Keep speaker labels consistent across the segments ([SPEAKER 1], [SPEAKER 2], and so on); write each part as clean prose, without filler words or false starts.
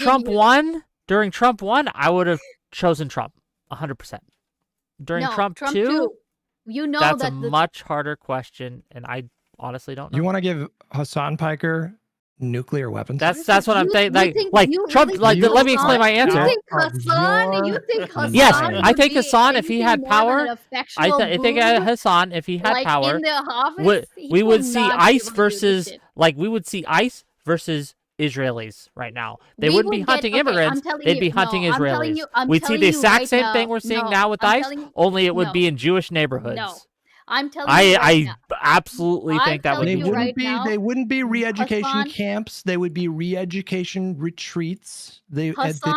[SPEAKER 1] Trump won, I would have chosen Trump 100%. During Trump 2,
[SPEAKER 2] you know
[SPEAKER 1] that's a much harder question, and I honestly don't know.
[SPEAKER 3] You want to give Hassan Piker nuclear weapons?
[SPEAKER 1] That's what I'm saying. Like Trump. Let me explain my answer.
[SPEAKER 2] You think Hassan?
[SPEAKER 1] Yes, I think Hassan, if he had power, I think Hassan, if he had power,
[SPEAKER 2] in the office,
[SPEAKER 1] we would see ICE versus Israelis right now. They wouldn't be hunting immigrants. They'd be hunting Israelis. We'd see the exact same thing we're seeing now with ICE, only it would be in Jewish neighborhoods.
[SPEAKER 2] No. I'm telling you
[SPEAKER 1] I absolutely think that would be true.
[SPEAKER 3] They wouldn't be re-education camps. They would be re-education retreats. The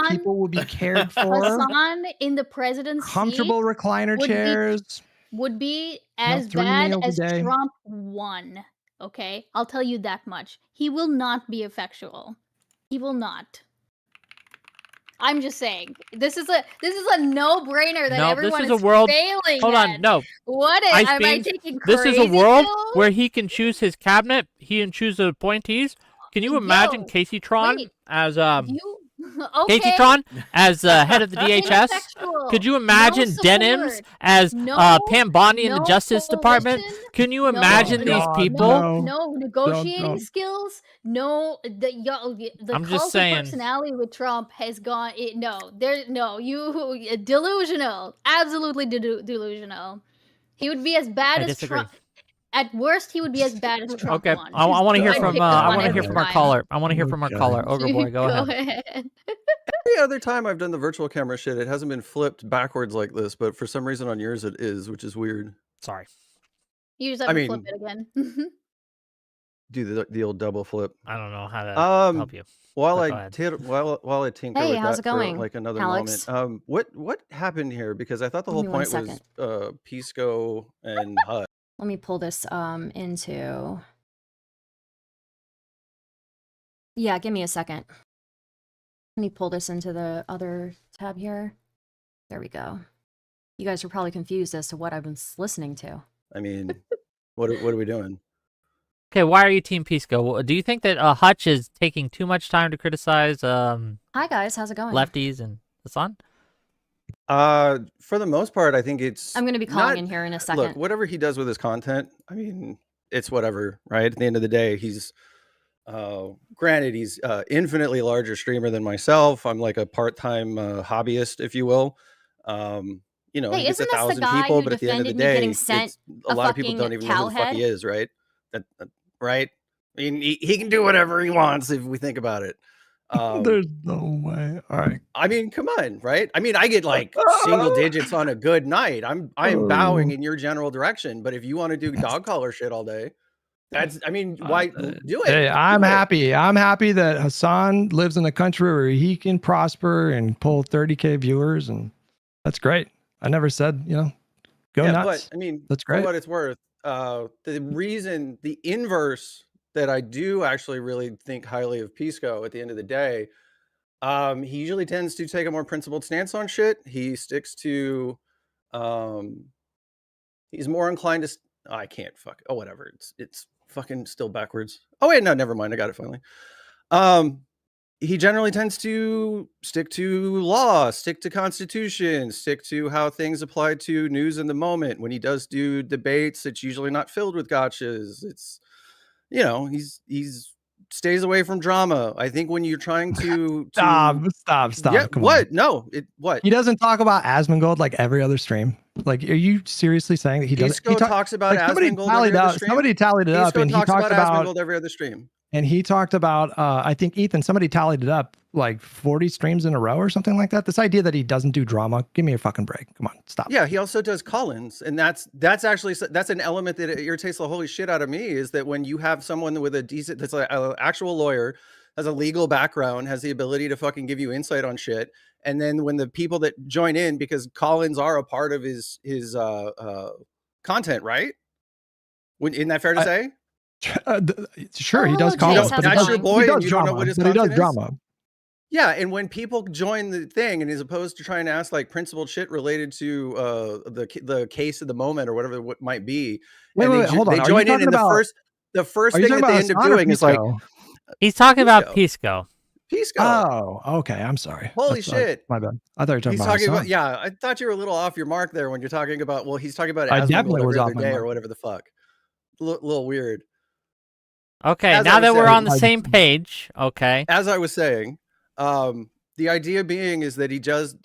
[SPEAKER 3] people would be cared for.
[SPEAKER 2] Hassan in the president's
[SPEAKER 3] comfortable recliner chairs
[SPEAKER 2] would be as bad as Trump won. Okay, I'll tell you that much. He will not be effectual. He will not. I'm just saying. This is a no-brainer that everyone is failing.
[SPEAKER 1] Hold on, no.
[SPEAKER 2] What am I taking crazy?
[SPEAKER 1] This is a world where he can choose his cabinet. He can choose the appointees. Can you imagine Casey Tron as Casey Tron as head of the DHS? Could you imagine Denims as Pam Bondi in the Justice Department? Can you imagine these people?
[SPEAKER 2] No negotiating skills. No, the cult of personality with Trump has gone. You delusional, absolutely delusional. He would be as bad as Trump. At worst, he would be as bad as Trump.
[SPEAKER 1] Okay, I want to hear from our caller. I want to hear from our caller. Ogre Boy, go ahead.
[SPEAKER 4] Every other time I've done the virtual camera shit, it hasn't been flipped backwards like this, but for some reason on yours it is, which is weird.
[SPEAKER 1] Sorry.
[SPEAKER 2] You just have to flip it again.
[SPEAKER 4] Do the old double flip.
[SPEAKER 1] I don't know how to help you.
[SPEAKER 4] While I tinker with
[SPEAKER 5] how's
[SPEAKER 4] that
[SPEAKER 5] it going?
[SPEAKER 4] for like another
[SPEAKER 5] Alex?
[SPEAKER 4] moment. What happened here? Because I thought the whole point was Pisco and HUD.
[SPEAKER 5] Let me pull this into... Yeah, give me a second. Let me pull this into the other tab here. There we go. You guys are probably confused as to what I've been listening to.
[SPEAKER 4] I mean, what are we doing?
[SPEAKER 1] Okay, why are you Team Pisco? Do you think that Hutch is taking too much time to criticize
[SPEAKER 5] Hi guys, how's it going?
[SPEAKER 1] lefties and Hassan?
[SPEAKER 4] For the most part, I think it's...
[SPEAKER 5] I'm going to be calling in here in a second.
[SPEAKER 4] Look, whatever he does with his content, I mean, it's whatever, right? At the end of the day, he's... granted, he's infinitely larger streamer than myself. I'm like a part-time hobbyist, if you will. You know, he gets 1,000 people, but at the end of the day, a lot of people don't even know who the fuck he is, right? Right? I mean, he can do whatever he wants if we think about it.
[SPEAKER 3] There's no way. All right.
[SPEAKER 4] I mean, come on, right? I mean, I get like single digits on a good night. I am bowing in your general direction, but if you want to do dog collar shit all day, I mean, why do it?
[SPEAKER 3] Hey, I'm happy. I'm happy that Hassan lives in a country where he can prosper and pull 30K viewers, and that's great. I never said, go nuts.
[SPEAKER 4] But I mean,
[SPEAKER 3] that's great.
[SPEAKER 4] For what it's worth, the inverse that I do actually really think highly of Pisco at the end of the day, he usually tends to take a more principled stance on shit. He sticks to, he's more inclined to, whatever. It's fucking still backwards. Oh wait, no, never mind. I got it finally. He generally tends to stick to law, stick to constitution, stick to how things apply to news in the moment. When he does do debates, it's usually not filled with gotchas. It's, he's stays away from drama. I think when you're trying to
[SPEAKER 3] stop.
[SPEAKER 4] Yeah,
[SPEAKER 3] Come
[SPEAKER 4] what?
[SPEAKER 3] On.
[SPEAKER 4] No, what?
[SPEAKER 3] He doesn't talk about Asmongold like every other stream. Like, are you seriously saying that he doesn't?
[SPEAKER 4] He talks about Asmongold every other stream.
[SPEAKER 3] Somebody tallied it up, and he talked about
[SPEAKER 4] Asmongold every other stream.
[SPEAKER 3] And he talked about, I think Ethan, somebody tallied it up, like 40 streams in a row or something like that. This idea that he doesn't do drama, give me a fucking break. Come on, stop.
[SPEAKER 4] Yeah, he also does Collins, and that's an element that irritates the holy shit out of me. Is that when you have someone with a decent, that's like an actual lawyer, has a legal background, has the ability to fucking give you insight on shit, and then when the people that join in, because Collins are a part of his content, right? Isn't that fair to say?
[SPEAKER 3] Sure, he does Collins.
[SPEAKER 4] That's your boy, and you don't know what his content is?
[SPEAKER 3] He does drama.
[SPEAKER 4] Yeah, and when people join the thing, and as opposed to trying to ask like principled shit related to the case of the moment or whatever it might be,
[SPEAKER 3] hold on.
[SPEAKER 4] They join in, and the first thing that they end up doing is like,
[SPEAKER 1] he's talking about Pisco.
[SPEAKER 4] Pisco.
[SPEAKER 3] Oh, okay. I'm sorry.
[SPEAKER 4] Holy shit.
[SPEAKER 3] My bad. I thought you were talking
[SPEAKER 4] He's
[SPEAKER 3] about
[SPEAKER 4] talking
[SPEAKER 3] Hassan.
[SPEAKER 4] about, yeah, I thought you were a little off your mark there when you're talking about, well, he's talking about
[SPEAKER 3] I
[SPEAKER 4] Asmongold
[SPEAKER 3] definitely was
[SPEAKER 4] every
[SPEAKER 3] off
[SPEAKER 4] other
[SPEAKER 3] my
[SPEAKER 4] day
[SPEAKER 3] mark.
[SPEAKER 4] or whatever the fuck. Little weird.
[SPEAKER 1] Okay,
[SPEAKER 4] As
[SPEAKER 1] now that we're on the
[SPEAKER 3] I-
[SPEAKER 1] same page, okay.
[SPEAKER 4] As I was saying, the idea being is that he does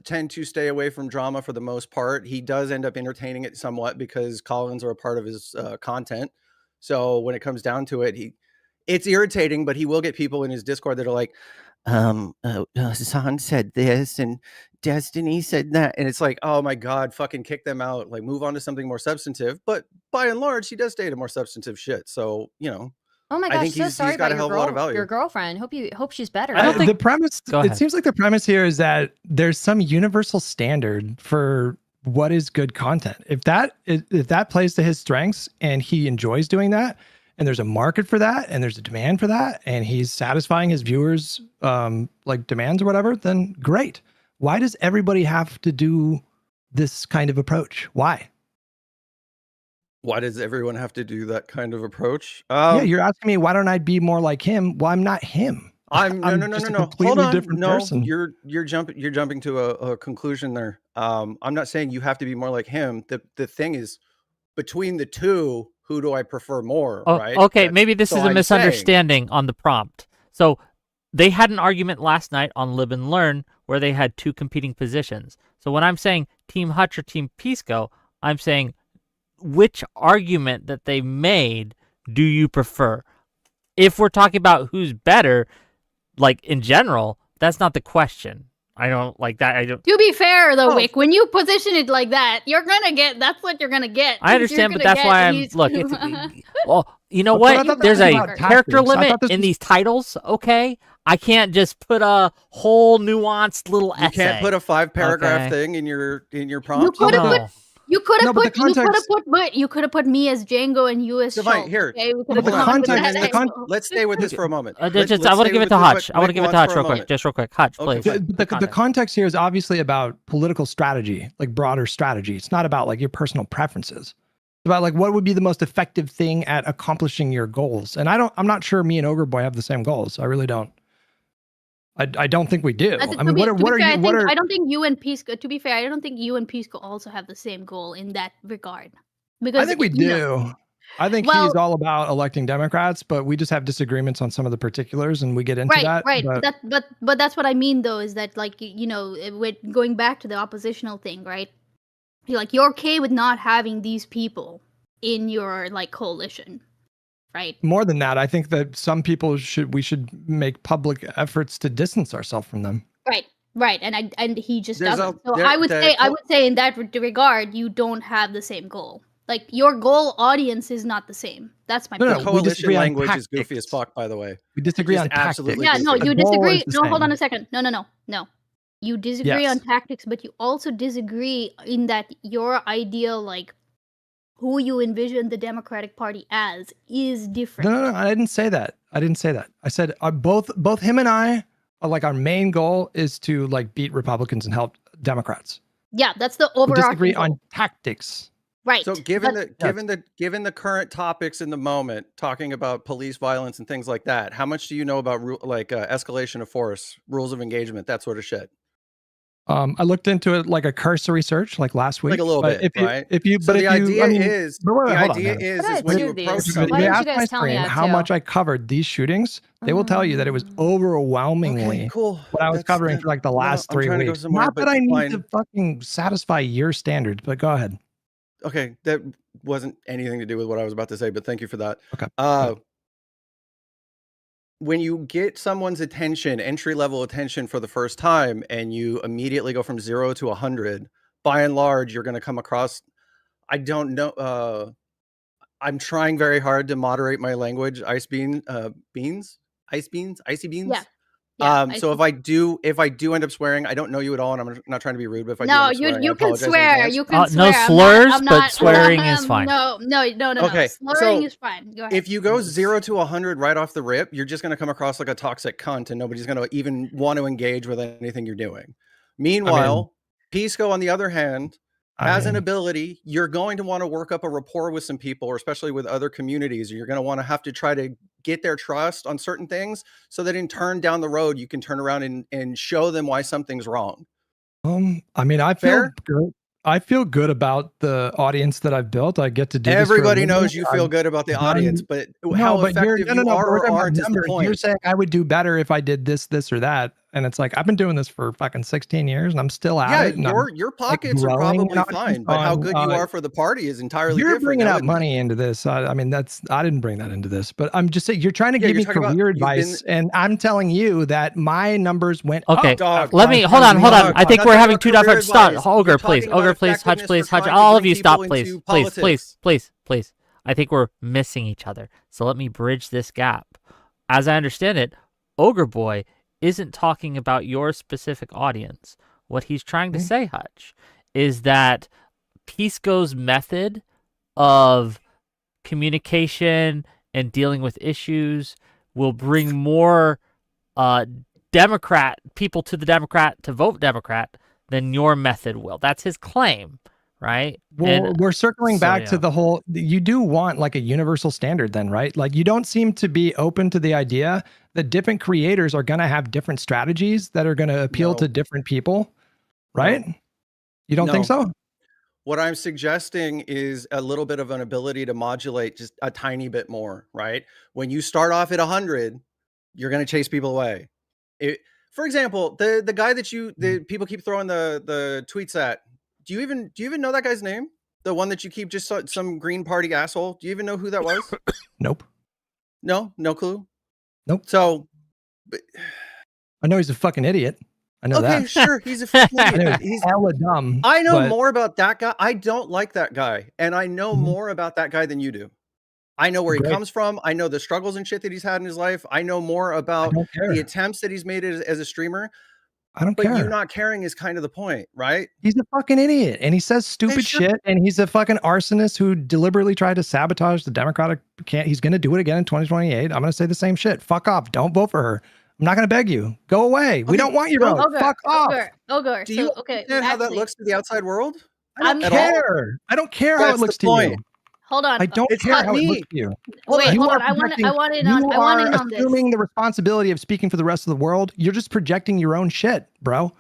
[SPEAKER 4] tend to stay away from drama for the most part. He does end up entertaining it somewhat because Collins are a part of his content. So when it comes down to it, it's irritating, but he will get people in his Discord that are like, Hassan said this and Destiny said that. And it's like, oh my God, fucking kick them out. Like, move on to something more substantive. But by and large, he does stay to more substantive shit. So, you know.
[SPEAKER 5] Oh my
[SPEAKER 4] I
[SPEAKER 5] gosh,
[SPEAKER 4] think
[SPEAKER 5] so
[SPEAKER 4] he's
[SPEAKER 5] sorry
[SPEAKER 4] got
[SPEAKER 5] about
[SPEAKER 4] a hell of a lot of value.
[SPEAKER 5] your girlfriend. Hope she's better.
[SPEAKER 1] I don't think
[SPEAKER 3] the premise.
[SPEAKER 1] Go ahead.
[SPEAKER 3] It seems like the premise here is that there's some universal standard for what is good content. If that plays to his strengths and he enjoys doing that, and there's a market for that, and there's a demand for that, and he's satisfying his viewers' like demands or whatever, then great. Why does everybody have to do this kind of approach? Why?
[SPEAKER 4] Why does everyone have to do that kind of approach?
[SPEAKER 3] Yeah, you're asking me why don't I be more like him? Well, I'm not him.
[SPEAKER 4] No.
[SPEAKER 3] Just a
[SPEAKER 4] Hold
[SPEAKER 3] completely
[SPEAKER 4] on.
[SPEAKER 3] different
[SPEAKER 4] No,
[SPEAKER 3] person.
[SPEAKER 4] you're jumping to a conclusion there. I'm not saying you have to be more like him. The thing is, between the two, who do I prefer more?
[SPEAKER 1] Oh,
[SPEAKER 4] right?
[SPEAKER 1] okay, maybe this is a misunderstanding on the prompt. So they had an argument last night on Live and Learn where they had two competing positions. So when I'm saying Team Hutch or Team Pisco, I'm saying which argument that they made do you prefer? If we're talking about who's better, like in general, that's not the question. I don't like that. I don't.
[SPEAKER 2] To be fair, though, Wick, when you position it like that, you're gonna get. That's what you're gonna get.
[SPEAKER 1] I understand, but that's why I'm. Look, well, you know what? There's a character limit in these titles. Okay, I can't just put a whole nuanced little essay.
[SPEAKER 4] You can't put a 5-paragraph thing in your prompt.
[SPEAKER 2] You could have put me as Django and you as
[SPEAKER 4] Divine,
[SPEAKER 2] Schultz.
[SPEAKER 4] here.
[SPEAKER 2] Okay?
[SPEAKER 4] Let's stay with this for a moment.
[SPEAKER 1] I want to give it to Hutch. I want to give it to Hutch real quick. Just real quick. Hutch, please.
[SPEAKER 3] The context here is obviously about political strategy, like broader strategy. It's not about like your personal preferences. It's about like what would be the most effective thing at accomplishing your goals. And I'm not sure me and Ogre Boy have the same goals. I really don't. I don't think we do. I mean, what are you?
[SPEAKER 2] I don't think you and Pisco. To be fair, I don't think you and Pisco also have the same goal in that regard. Because
[SPEAKER 3] I think we do. I think he's all about electing Democrats, but we just have disagreements on some of the particulars, and we get into that.
[SPEAKER 2] Right. But that's what I mean, though, is that like with going back to the oppositional thing, right? You're okay with not having these people in your like coalition. Right.
[SPEAKER 3] More than that, I think that some people we should make public efforts to distance ourselves from them.
[SPEAKER 2] Right, and he just doesn't. So I would say in that regard, you don't have the same goal. Like your goal audience is not the same. That's my point.
[SPEAKER 4] Coalition language is goofy as fuck, by the way.
[SPEAKER 3] We disagree on tactics.
[SPEAKER 2] Yeah, no, you disagree. No, hold on a second. No. You disagree on tactics, but you also disagree in that your idea, like who you envision the Democratic Party as, is different.
[SPEAKER 3] No, I didn't say that. I said both him and I are like our main goal is to like beat Republicans and help Democrats.
[SPEAKER 2] Yeah, that's the overarching.
[SPEAKER 3] We disagree on tactics.
[SPEAKER 2] Right.
[SPEAKER 4] So given the current topics in the moment, talking about police violence and things like that, how much do you know about escalation of force, rules of engagement, that sort of shit?
[SPEAKER 3] I looked into it like a cursory search, like last week,
[SPEAKER 4] like a little bit, right?
[SPEAKER 3] The idea is when
[SPEAKER 5] you
[SPEAKER 3] approach somebody, they asked my stream how much I covered these shootings. They will tell you that it was overwhelmingly what I was covering for like the last 3 weeks. Not that I need to fucking satisfy your standards, but go ahead.
[SPEAKER 4] Okay, that wasn't anything to do with what I was about to say, but thank you for that.
[SPEAKER 3] Okay.
[SPEAKER 4] When you get someone's attention, entry-level attention for the first time, and you immediately go from 0 to 100, by and large, you're going to come across, I don't know, I'm trying very hard to moderate my language. Icy beans?
[SPEAKER 2] Yeah.
[SPEAKER 4] So if I do end up swearing, I don't know you at all, and I'm not trying to be rude, but if I do end up swearing,
[SPEAKER 2] you can swear. You can
[SPEAKER 1] no
[SPEAKER 2] swear.
[SPEAKER 1] slurs, but swearing is fine.
[SPEAKER 2] No.
[SPEAKER 4] Okay,
[SPEAKER 2] Slurring is fine. Go ahead.
[SPEAKER 4] If you go 0 to 100 right off the rip, you're just going to come across like a toxic cunt, and nobody's going to even want to engage with anything you're doing. Meanwhile, Pisco, on the other hand, as an ability, you're going to want to work up a rapport with some people, or especially with other communities. You're going to want to have to try to get their trust on certain things so that in turn down the road, you can turn around and show them why something's wrong.
[SPEAKER 3] I mean, I feel good. I feel good about the audience that I've built. I get to do
[SPEAKER 4] Everybody
[SPEAKER 3] this
[SPEAKER 4] knows you feel good about the audience, but how effective you are or aren't is the point.
[SPEAKER 3] You're saying I would do better if I did this, or that. And it's like, I've been doing this for fucking 16 years and I'm still at it.
[SPEAKER 4] Yeah, your pockets are probably fine, but how good you are for the party is entirely different.
[SPEAKER 3] You're bringing out money into this. I mean, I didn't bring that into this, but I'm just saying, you're trying to give me career advice, and I'm telling you that my numbers went up.
[SPEAKER 1] Okay, let me, hold on. I think we're having two different stuff. Ogre, please, Hutch, please, all of you stop, please. I think we're missing each other. So let me bridge this gap. As I understand it, Ogre Boy isn't talking about your specific audience. What he's trying to say, Hutch, is that Pisco's method of communication and dealing with issues will bring more Democrat people to the Democrat to vote Democrat than your method will. That's his claim, right?
[SPEAKER 3] Well, we're circling back to the whole, you do want like a universal standard then, right? Like, you don't seem to be open to the idea that different creators are going to have different strategies that are going to appeal to different people, right? You don't think so?
[SPEAKER 4] What I'm suggesting is a little bit of an ability to modulate just a tiny bit more, right? When you start off at 100, you're going to chase people away. For example, the guy that people keep throwing the tweets at, do you even know that guy's name? The one that you keep just some Green Party asshole. Do you even know who that was?
[SPEAKER 3] Nope.
[SPEAKER 4] No clue.
[SPEAKER 3] Nope.
[SPEAKER 4] So,
[SPEAKER 3] I know he's a fucking idiot. I know that.
[SPEAKER 4] Okay, sure, he's a fucking idiot. He's
[SPEAKER 3] hella dumb.
[SPEAKER 4] I know more about that guy. I don't like that guy, and I know more about that guy than you do. I know where he comes from. I know the struggles and shit that he's had in his life. I know more about the attempts that he's made as a streamer.
[SPEAKER 3] I don't care.
[SPEAKER 4] But you not caring is kind of the point, right?
[SPEAKER 3] He's a fucking idiot, and he says stupid shit, and he's a fucking arsonist who deliberately tried to sabotage the Democratic candidate. He's going to do it again in 2028. I'm going to say the same shit. Fuck off. Don't vote for her. I'm not going to beg you. Go away. We don't want your vote. Fuck off.
[SPEAKER 2] Ogre.
[SPEAKER 4] Do you understand how that looks to the outside world?
[SPEAKER 3] I don't care. I don't care how it looks to you.
[SPEAKER 2] Hold on.
[SPEAKER 3] I don't care how it looks to you.
[SPEAKER 2] Wait, hold on. I want in on this.
[SPEAKER 3] Assuming the responsibility of speaking for the rest of the world. You're just projecting your own shit, bro.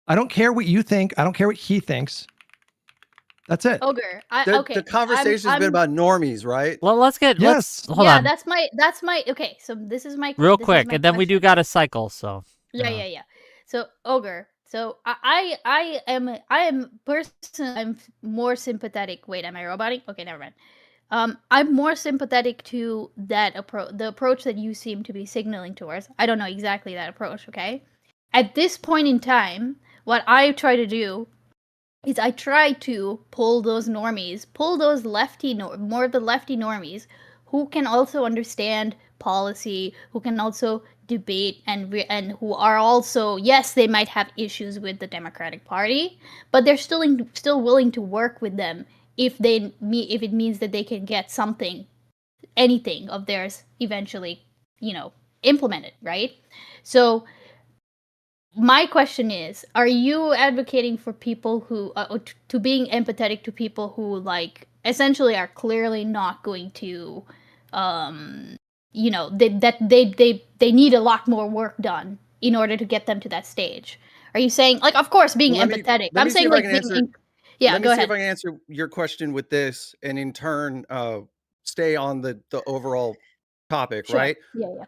[SPEAKER 3] I don't care what you think. I don't care what he thinks. That's it.
[SPEAKER 2] Ogre.
[SPEAKER 4] The conversation's been about normies, right?
[SPEAKER 1] Well, hold on.
[SPEAKER 2] That's my okay. So this is my
[SPEAKER 1] real quick, and then we do got a cycle. So
[SPEAKER 2] yeah. So Ogre. So I'm more sympathetic. Wait, am I roboting? Okay, never mind. I'm more sympathetic to that approach, the approach that you seem to be signaling towards. I don't know exactly that approach. Okay, at this point in time, what I try to do is I try to pull those normies, more of the lefty normies who can also understand policy, who can also debate and who are also, yes, they might have issues with the Democratic Party, but they're still willing to work with them if it means that they can get anything of theirs eventually, implemented, right? So my question is, are you advocating for people who to being empathetic to people who like essentially are clearly not going to they need a lot more work done in order to get them to that stage? Are you saying, like, of course, being empathetic? I'm saying, like, go ahead.
[SPEAKER 4] Let me see if I can answer your question with this, and in turn, stay on the overall topic, right?
[SPEAKER 2] Yeah.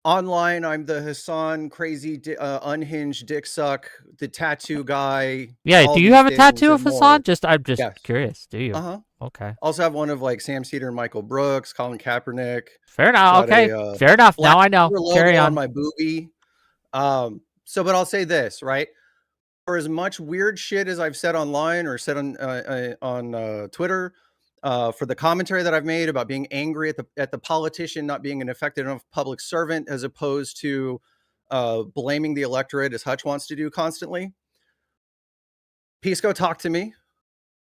[SPEAKER 4] Online, I'm the Hassan crazy, unhinged dick suck, the tattoo guy.
[SPEAKER 1] Yeah, do you have a tattoo of Hassan? I'm just curious. Do you? Okay.
[SPEAKER 4] Also have one of like Sam Cedar and Michael Brooks, Colin Kaepernick.
[SPEAKER 1] Fair enough. Okay. Fair enough. Now I know. Carry on.
[SPEAKER 4] My boobie. But I'll say this, right? For as much weird shit as I've said online or said on Twitter, for the commentary that I've made about being angry at the politician not being an effective enough public servant, as opposed to blaming the electorate as Hutch wants to do constantly. Pisco talked to me,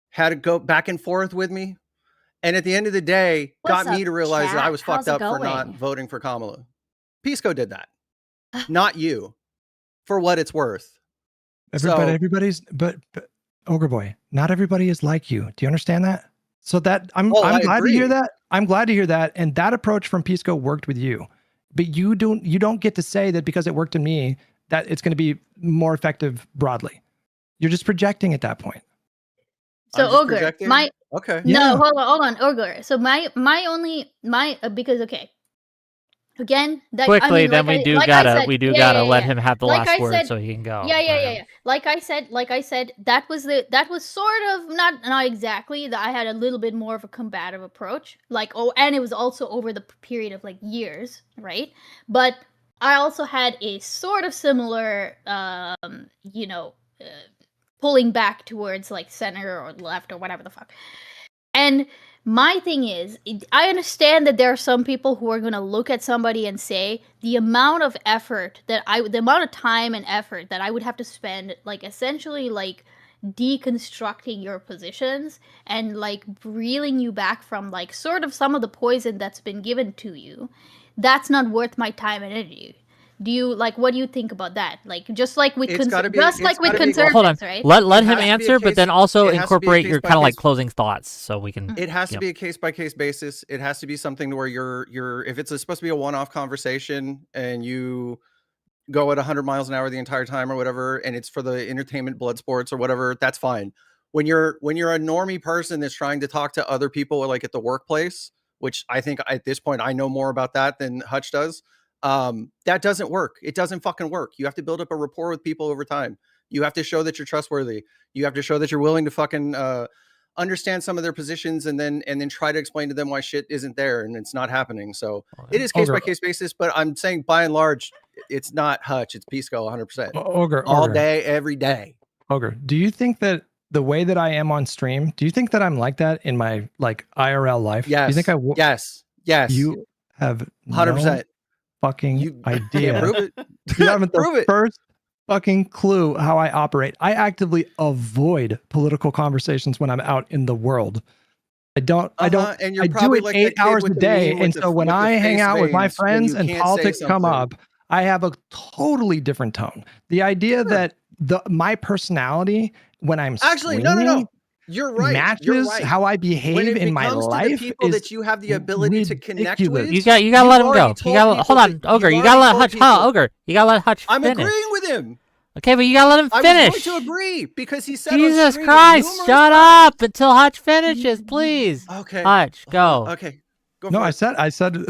[SPEAKER 4] had to go back and forth with me, and at the end of the day, got me to realize that I was fucked up for not voting for Kamala. Pisco did that, not you, for what it's worth.
[SPEAKER 3] But Ogre Boy, not everybody is like you. Do you understand that? So that I'm glad to hear that. I'm glad to hear that. And that approach from Pisco worked with you. But you don't get to say that because it worked in me, that it's going to be more effective broadly. You're just projecting at that point.
[SPEAKER 2] So Ogre,
[SPEAKER 4] projecting? Okay.
[SPEAKER 2] No, hold on, Ogre. So because okay. Again, that
[SPEAKER 1] quickly,
[SPEAKER 2] I mean,
[SPEAKER 1] then we do gotta let him have the last word so he can go.
[SPEAKER 2] Yeah. Like I said, that was sort of not exactly that. I had a little bit more of a combative approach, and it was also over the period of like years, right? But I also had a sort of similar, pulling back towards like center or left or whatever the fuck, and. My thing is, I understand that there are some people who are going to look at somebody and say the amount of time and effort that I would have to spend, like essentially like deconstructing your positions and like reeling you back from like sort of some of the poison that's been given to you. That's not worth my time and energy. Do you what do you think about that? Like just like with conservatives,
[SPEAKER 1] hold on.
[SPEAKER 2] right?
[SPEAKER 1] Let him answer, but then also incorporate your kind of like closing thoughts so we can.
[SPEAKER 4] It has to be a case by case basis. It has to be something where you're if it's supposed to be a one-off conversation and you go at 100 miles an hour the entire time or whatever, and it's for the entertainment, blood sports or whatever, that's fine. When you're a normie person that's trying to talk to other people like at the workplace, which I think at this point I know more about that than Hutch does. That doesn't work. It doesn't fucking work. You have to build up a rapport with people over time. You have to show that you're trustworthy. You have to show that you're willing to fucking understand some of their positions and then try to explain to them why shit isn't there and it's not happening. So it is case by case basis, but I'm saying by and large, it's not Hutch, it's Pisco 100%.
[SPEAKER 3] Ogre,
[SPEAKER 4] all day, every day.
[SPEAKER 3] Ogre, do you think that the way that I am on stream, do you think that I'm like that in my like IRL life?
[SPEAKER 4] Yes.
[SPEAKER 3] Do you think
[SPEAKER 4] Yes.
[SPEAKER 3] You have
[SPEAKER 4] 100%.
[SPEAKER 3] Fucking idea.
[SPEAKER 4] Prove it.
[SPEAKER 3] You haven't the first fucking clue how I operate. I actively avoid political conversations when I'm out in the world. I don't.
[SPEAKER 4] And you're
[SPEAKER 3] I do it
[SPEAKER 4] like
[SPEAKER 3] 8 hours a day, and so when I hang out with my friends and politics come up, I have a totally different tone. The idea that my personality when I'm
[SPEAKER 4] actually
[SPEAKER 3] streaming,
[SPEAKER 4] no. You're right.
[SPEAKER 3] Matches how I behave in my life.
[SPEAKER 4] To the people that you have the ability to connect with.
[SPEAKER 1] You gotta let him go. You gotta hold on, Ogre. You gotta let Hutch. Ogre. You gotta let Hutch finish.
[SPEAKER 4] I'm agreeing with him.
[SPEAKER 1] Okay, but you gotta let him finish.
[SPEAKER 4] I was going to agree because he said.
[SPEAKER 1] Jesus Christ! Shut up until Hutch finishes, please.
[SPEAKER 4] Okay.
[SPEAKER 1] Hutch, go.
[SPEAKER 4] Okay.
[SPEAKER 3] No, I said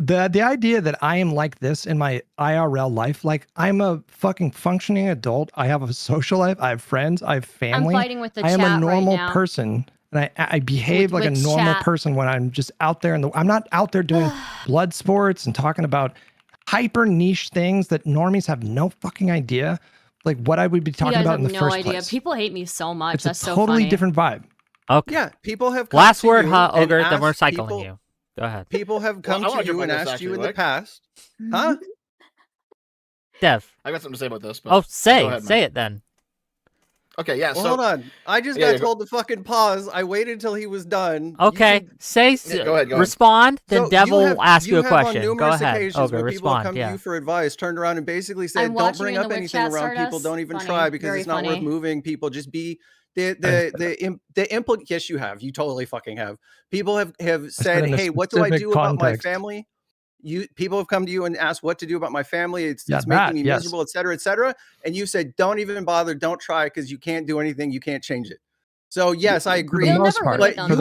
[SPEAKER 3] the idea that I am like this in my IRL life, like I'm a fucking functioning adult. I have a social life. I have friends. I have family.
[SPEAKER 5] I'm fighting with the
[SPEAKER 3] I am
[SPEAKER 5] chat
[SPEAKER 3] a normal
[SPEAKER 5] right now.
[SPEAKER 3] person, and I behave like a normal person when I'm just out there. I'm not out there doing blood sports and talking about hyper niche things that normies have no fucking idea, like what I would be talking about in the first place.
[SPEAKER 5] People hate me so much.
[SPEAKER 3] It's
[SPEAKER 5] That's
[SPEAKER 3] a
[SPEAKER 5] so
[SPEAKER 3] totally
[SPEAKER 5] funny.
[SPEAKER 3] different vibe.
[SPEAKER 1] Okay.
[SPEAKER 4] Yeah, people have.
[SPEAKER 1] Last word, Ogre. Then we're cycling you. Go ahead.
[SPEAKER 4] People have come to you and asked you in the past. Huh?
[SPEAKER 1] Dev.
[SPEAKER 6] I got something to say about this. But
[SPEAKER 1] say
[SPEAKER 6] ahead,
[SPEAKER 1] it then.
[SPEAKER 6] Okay, yeah.
[SPEAKER 4] Well,
[SPEAKER 6] so
[SPEAKER 4] hold on. I just got told to fucking pause. I waited until he was done.
[SPEAKER 1] Okay,
[SPEAKER 6] go ahead.
[SPEAKER 1] Respond. Then
[SPEAKER 4] So
[SPEAKER 1] Dev will ask you a question.
[SPEAKER 4] On
[SPEAKER 1] Go ahead.
[SPEAKER 4] Ogre, respond. People come to you for advice, turned around and basically said, "Don't bring up anything around
[SPEAKER 5] Stardust.
[SPEAKER 4] people. Don't even
[SPEAKER 5] Funny.
[SPEAKER 4] try because
[SPEAKER 5] Very
[SPEAKER 4] it's not
[SPEAKER 5] funny.
[SPEAKER 4] worth moving people. Just be." Yes, you have. You totally fucking have. People have said, "Hey, what do I do about my family?" People have come to you and asked what to do about my family. It's making me miserable, et cetera, et cetera. And you said, "Don't even bother. Don't try because you can't do anything. You can't change it." So yes, I agree.
[SPEAKER 5] But
[SPEAKER 4] you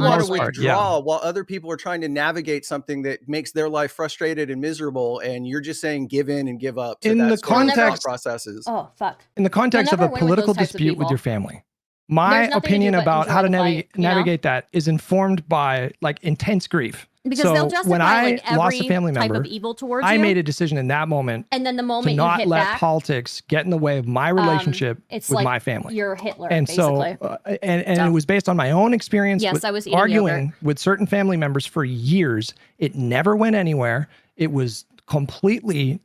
[SPEAKER 4] want to withdraw while other people are trying to navigate something that makes their life frustrated and miserable, and you're just saying give in and give up.
[SPEAKER 3] In the context
[SPEAKER 4] processes.
[SPEAKER 5] Oh fuck.
[SPEAKER 3] In the context of a political dispute with your family. My opinion about how to navigate that is informed by like intense grief.
[SPEAKER 5] Because they'll justify
[SPEAKER 3] when I
[SPEAKER 5] every
[SPEAKER 3] lost a family member,
[SPEAKER 5] type of evil towards
[SPEAKER 3] I
[SPEAKER 5] you,
[SPEAKER 3] made a decision in that moment
[SPEAKER 5] and then the moment
[SPEAKER 3] to not
[SPEAKER 5] you hit
[SPEAKER 3] let
[SPEAKER 5] back,
[SPEAKER 3] politics get in the way of my relationship with my family.
[SPEAKER 5] You're Hitler,
[SPEAKER 3] and
[SPEAKER 5] basically.
[SPEAKER 3] So, it was based on my own experience.
[SPEAKER 5] Yes,
[SPEAKER 3] with
[SPEAKER 5] I was eating
[SPEAKER 3] arguing
[SPEAKER 5] yogurt
[SPEAKER 3] with certain family members for years. It never went anywhere. It was completely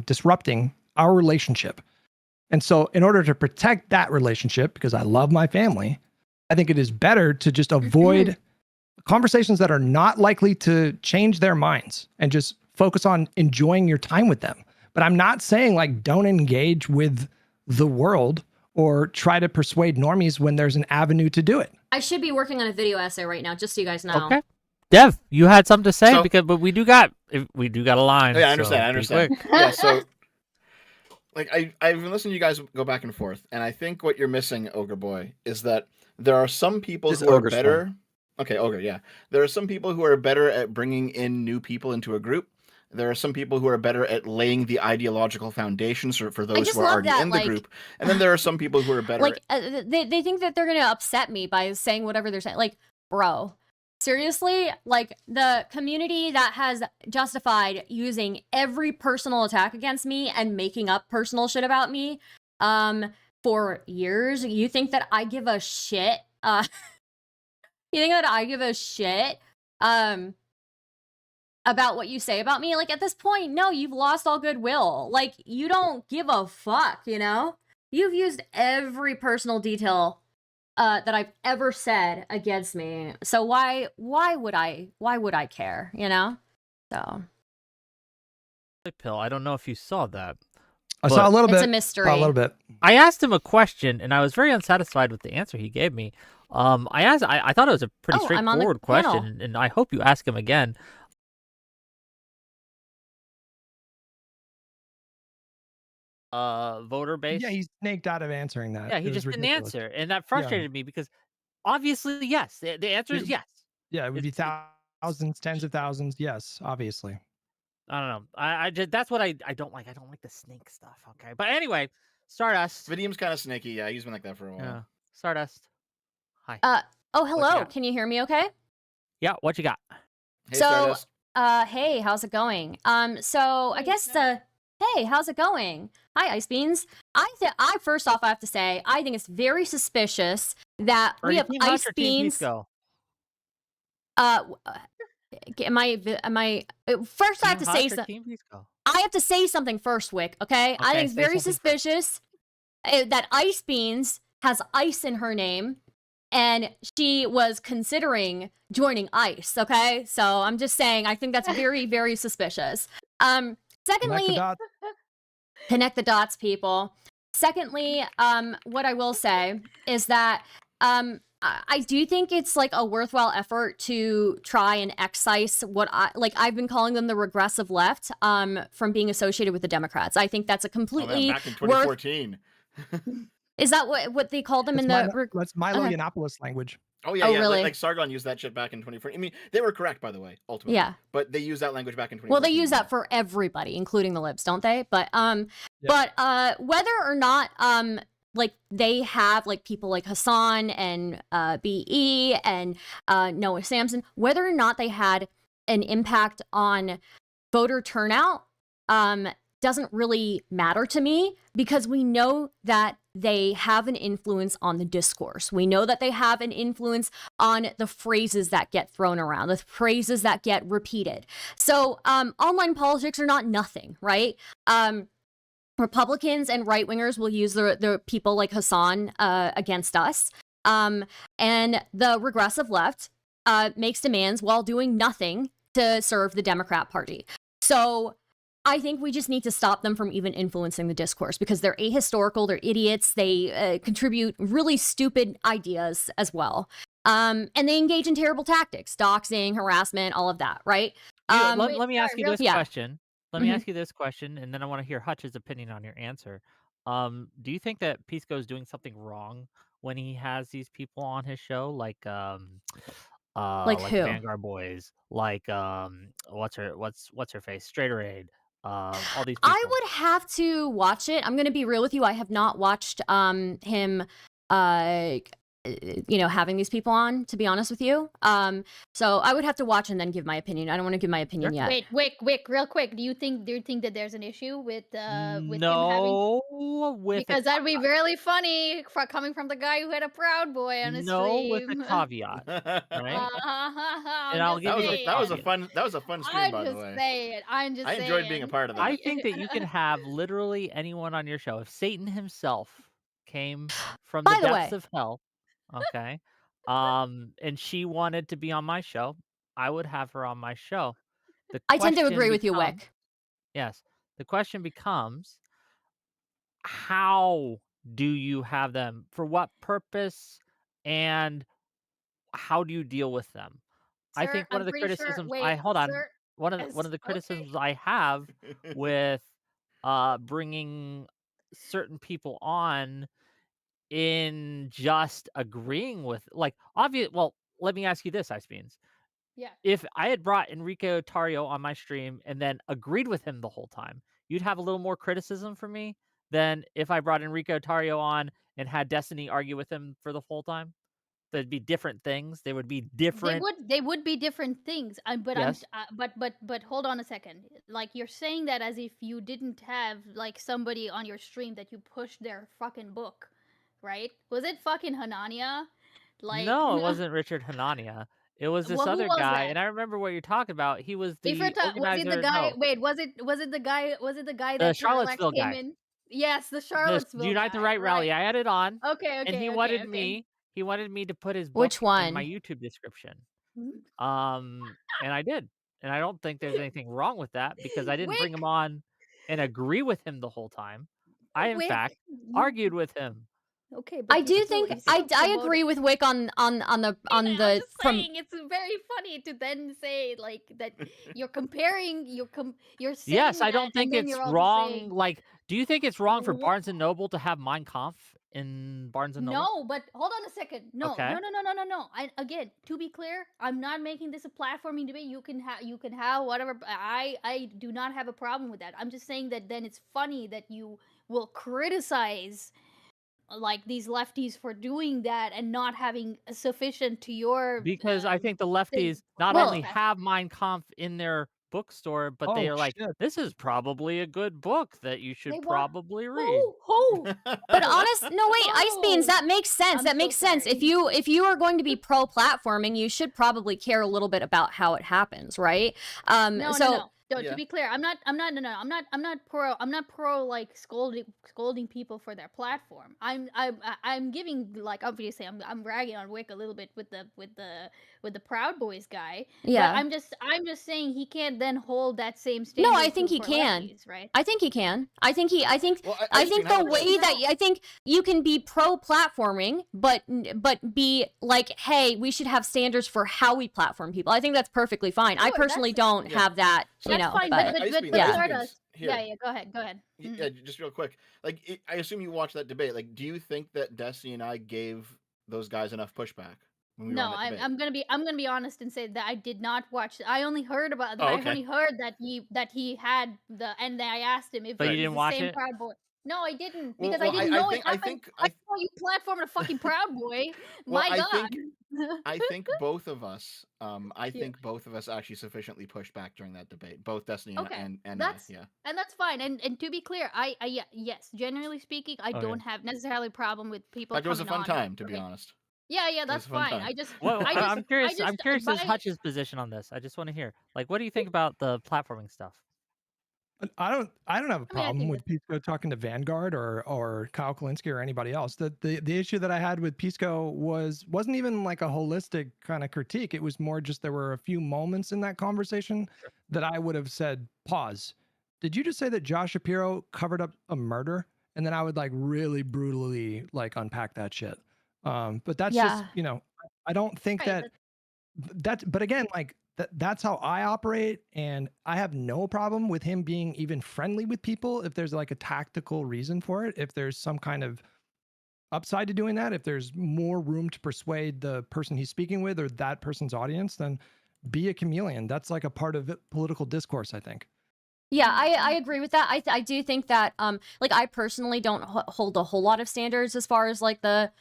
[SPEAKER 3] disrupting our relationship. And so, in order to protect that relationship, because I love my family, I think it is better to just avoid conversations that are not likely to change their minds and just focus on enjoying your time with them. But I'm not saying like don't engage with the world or try to persuade normies when there's an avenue to do it.
[SPEAKER 5] I should be working on a video essay right now, just so you guys know.
[SPEAKER 1] Okay. Dev, you had something to say but we do got a line.
[SPEAKER 6] Yeah, I understand.
[SPEAKER 1] So
[SPEAKER 6] Yeah, so like I've been listening to you guys go back and forth, and I think what you're missing, Ogre Boy, is that there are some people who are better. Okay, Ogre, yeah. There are some people who are better at bringing in new people into a group. There are some people who are better at laying the ideological foundations for those who are already in the group. And then there are some people who are better
[SPEAKER 5] they think that they're going to upset me by saying whatever they're saying. Like, bro, seriously? Like, the community that has justified using every personal attack against me and making up personal shit about me for years, you think that I give a shit? You think that I give a shit about what you say about me? Like, at this point, no, you've lost all goodwill. Like, you don't give a fuck, you know? You've used every personal detail that I've ever said against me. So why would I care, you know? So.
[SPEAKER 1] Pill, I don't know if you saw that.
[SPEAKER 3] I saw a little bit.
[SPEAKER 5] It's a mystery.
[SPEAKER 3] A little bit.
[SPEAKER 1] I asked him a question, and I was very unsatisfied with the answer he gave me. I thought it was a pretty straightforward question, and I hope you ask him again. Voter base.
[SPEAKER 3] Yeah, he snaked out of answering that.
[SPEAKER 1] Yeah, he just didn't answer, and that frustrated me because obviously, yes, the answer is yes.
[SPEAKER 3] Yeah, it would be thousands, tens of thousands. Yes, obviously.
[SPEAKER 1] I don't know. I just that's what I don't like. I don't like the snake stuff. Okay, but anyway, Stardust.
[SPEAKER 6] Vidium's kind of snaky. Yeah, he's been like that for a while.
[SPEAKER 1] Yeah. Stardust. Hi.
[SPEAKER 5] Oh, hello. Can you hear me? Okay.
[SPEAKER 1] Yeah. What you got?
[SPEAKER 6] Hey, Stardust.
[SPEAKER 5] Hey, how's it going? So I guess hey, how's it going? Hi, Ice Beans. I first off, I have to say, I think it's very suspicious that we have Ice Beans. Am I first I have to say something. I have to say something first, Wick, okay? I think it's very suspicious that Ice Beans has ice in her name and she was considering joining ICE, okay? So I'm just saying I think that's very, very suspicious. Secondly, connect the dots, people. Secondly, what I will say is that I do think it's like a worthwhile effort to try and excise what I've been calling them the regressive left from being associated with the Democrats. I think that's a completely
[SPEAKER 6] back in 2014.
[SPEAKER 5] Is that what they called them
[SPEAKER 3] that's Milo Yiannopoulos language.
[SPEAKER 6] Oh yeah,
[SPEAKER 5] really?
[SPEAKER 6] Like Sargon used that shit back in 2014. I mean, they were correct, by the way, ultimately.
[SPEAKER 5] Yeah.
[SPEAKER 6] But they used that language back in 2014.
[SPEAKER 5] Well, they use that for everybody, including the libs, don't they? But whether or not like they have like people like Hassan and BE and Noah Samson, whether or not they had an impact on voter turnout doesn't really matter to me, because we know that they have an influence on the discourse. We know that they have an influence on the phrases that get thrown around, the phrases that get repeated. So online politics are not nothing, right? Republicans and right-wingers will use the people like Hassan against us. And the regressive left makes demands while doing nothing to serve the Democrat Party. So I think we just need to stop them from even influencing the discourse, because they're ahistorical, they're idiots, they contribute really stupid ideas as well. And they engage in terrible tactics, doxing, harassment, all of that, right?
[SPEAKER 1] Let me ask you this question. Let me ask you this question, and then I want to hear Hutch's opinion on your answer. Do you think that Pisco is doing something wrong when he has these people on his show, like
[SPEAKER 5] like who?
[SPEAKER 1] Vanguard Boys, like what's her face, Straighter Aid, all these people?
[SPEAKER 5] I would have to watch it. I'm gonna be real with you. I have not watched him having these people on, to be honest with you. So I would have to watch and then give my opinion. I don't want to give my opinion yet.
[SPEAKER 2] Wait, Wick, real quick. Do you think that there's an issue with him having? Because that'd be really funny coming from the guy who had a Proud Boy on his stream.
[SPEAKER 1] With a caveat, right?
[SPEAKER 6] And I'll give you that was a fun stream, by the way.
[SPEAKER 2] I
[SPEAKER 6] enjoyed being a part of that.
[SPEAKER 1] I think that you can have literally anyone on your show. If Satan himself came from the depths of hell, okay, and she wanted to be on my show, I would have her on my show.
[SPEAKER 5] I tend to agree with you, Wick.
[SPEAKER 1] Yes. The question becomes, how do you have them? For what purpose? And how do you deal with them? I think one of the criticisms one of the criticisms I have with bringing certain people on in just agreeing with let me ask you this, Ice Beans.
[SPEAKER 2] Yeah.
[SPEAKER 1] If I had brought Enrique Otario on my stream and then agreed with him the whole time, you'd have a little more criticism for me than if I brought Enrique Otario on and had Destiny argue with him for the whole time. There'd be different things. They would be different.
[SPEAKER 2] They would be different things.
[SPEAKER 1] Yes.
[SPEAKER 2] But hold on a second. Like, you're saying that as if you didn't have like somebody on your stream that you pushed their fucking book, right? Was it fucking Hanania? Like,
[SPEAKER 1] no, it wasn't Richard Hanania. It was this other guy, and I remember what you're talking about. He was the organizer.
[SPEAKER 2] Was it the guy? No. Wait, was it the guy? Was it the guy that
[SPEAKER 1] Charlottesville
[SPEAKER 2] came
[SPEAKER 1] guy?
[SPEAKER 2] In? Yes, the Charlottesville.
[SPEAKER 1] The Unite the Right rally. I added on.
[SPEAKER 2] Okay.
[SPEAKER 1] And he wanted me. He wanted me to put his book
[SPEAKER 5] Which one?
[SPEAKER 1] in my YouTube description. And I did. And I don't think there's anything wrong with that because I didn't bring him on and agree with him the whole time. I in fact argued with him.
[SPEAKER 2] Okay,
[SPEAKER 5] but I do think I agree with Wick on the
[SPEAKER 2] saying it's very funny to then say like that you're comparing you're saying
[SPEAKER 1] yes, I don't think it's wrong. Saying, like, do you think it's wrong for Barnes and Noble to have Mein Kampf in Barnes and Noble?
[SPEAKER 2] No, but hold on a second. No. Again, to be clear, I'm not making this a platforming debate. You can have whatever. I do not have a problem with that. I'm just saying that then it's funny that you will criticize like these lefties for doing that and not having sufficient to your
[SPEAKER 1] because I think the lefties not only have Mein Kampf in their bookstore, but they are like, this is probably a good book that you should probably read.
[SPEAKER 5] But Ice Beans, that makes sense. That makes sense. If you are going to be pro platforming, you should probably care a little bit about how it happens, right?
[SPEAKER 2] No. To be clear, I'm not pro like scolding people for their platform. I'm giving, like, obviously I'm ragging on Wick a little bit with the Proud Boys guy.
[SPEAKER 5] Yeah.
[SPEAKER 2] But I'm just saying he can't then hold that same standard.
[SPEAKER 5] No, I think he can.
[SPEAKER 2] Lefties, right?
[SPEAKER 5] I think he can. I think the way that I think you can be pro platforming, but be like, hey, we should have standards for how we platform people. I think that's perfectly fine. Sure, I personally don't have that.
[SPEAKER 2] That's fine, but Stardust. Yeah, go ahead.
[SPEAKER 6] Yeah, just real quick. Like, I assume you watched that debate. Like, do you think that Destiny and I gave those guys enough pushback?
[SPEAKER 2] No, I'm gonna be honest and say that I did not watch. I only heard about. I only heard that he had and then I asked him if
[SPEAKER 1] but you didn't watch it.
[SPEAKER 2] Proud Boy. No, I didn't because I didn't know it happened. I saw you platformed a fucking Proud Boy. My God.
[SPEAKER 6] I think both of us. Think both of us actually sufficiently pushed back during that debate. Both Destiny and
[SPEAKER 2] that's and that's fine. And to be clear, yes, generally speaking, I don't have necessarily a problem with people.
[SPEAKER 6] It was a fun time, to be honest.
[SPEAKER 2] Yeah, that's fine.
[SPEAKER 1] I'm curious. I'm curious as Hutch's position on this. I just want to hear, like, what do you think about the platforming stuff?
[SPEAKER 3] I don't have a problem with Pisco talking to Vanguard or Kyle Kalinske or anybody else. The issue that I had with Pisco wasn't even like a holistic kind of critique. It was more just there were a few moments in that conversation that I would have said, pause. Did you just say that Josh Shapiro covered up a murder? And then I would like really brutally like unpack that shit. But that's just, I don't think but again, like that's how I operate. And I have no problem with him being even friendly with people. If there's like a tactical reason for it, if there's some kind of upside to doing that, if there's more room to persuade the person he's speaking with or that person's audience, then be a chameleon. That's like a part of political discourse, I think.
[SPEAKER 5] Yeah, I agree with that. I do think that, like, I personally don't hold a whole lot of standards as far as like the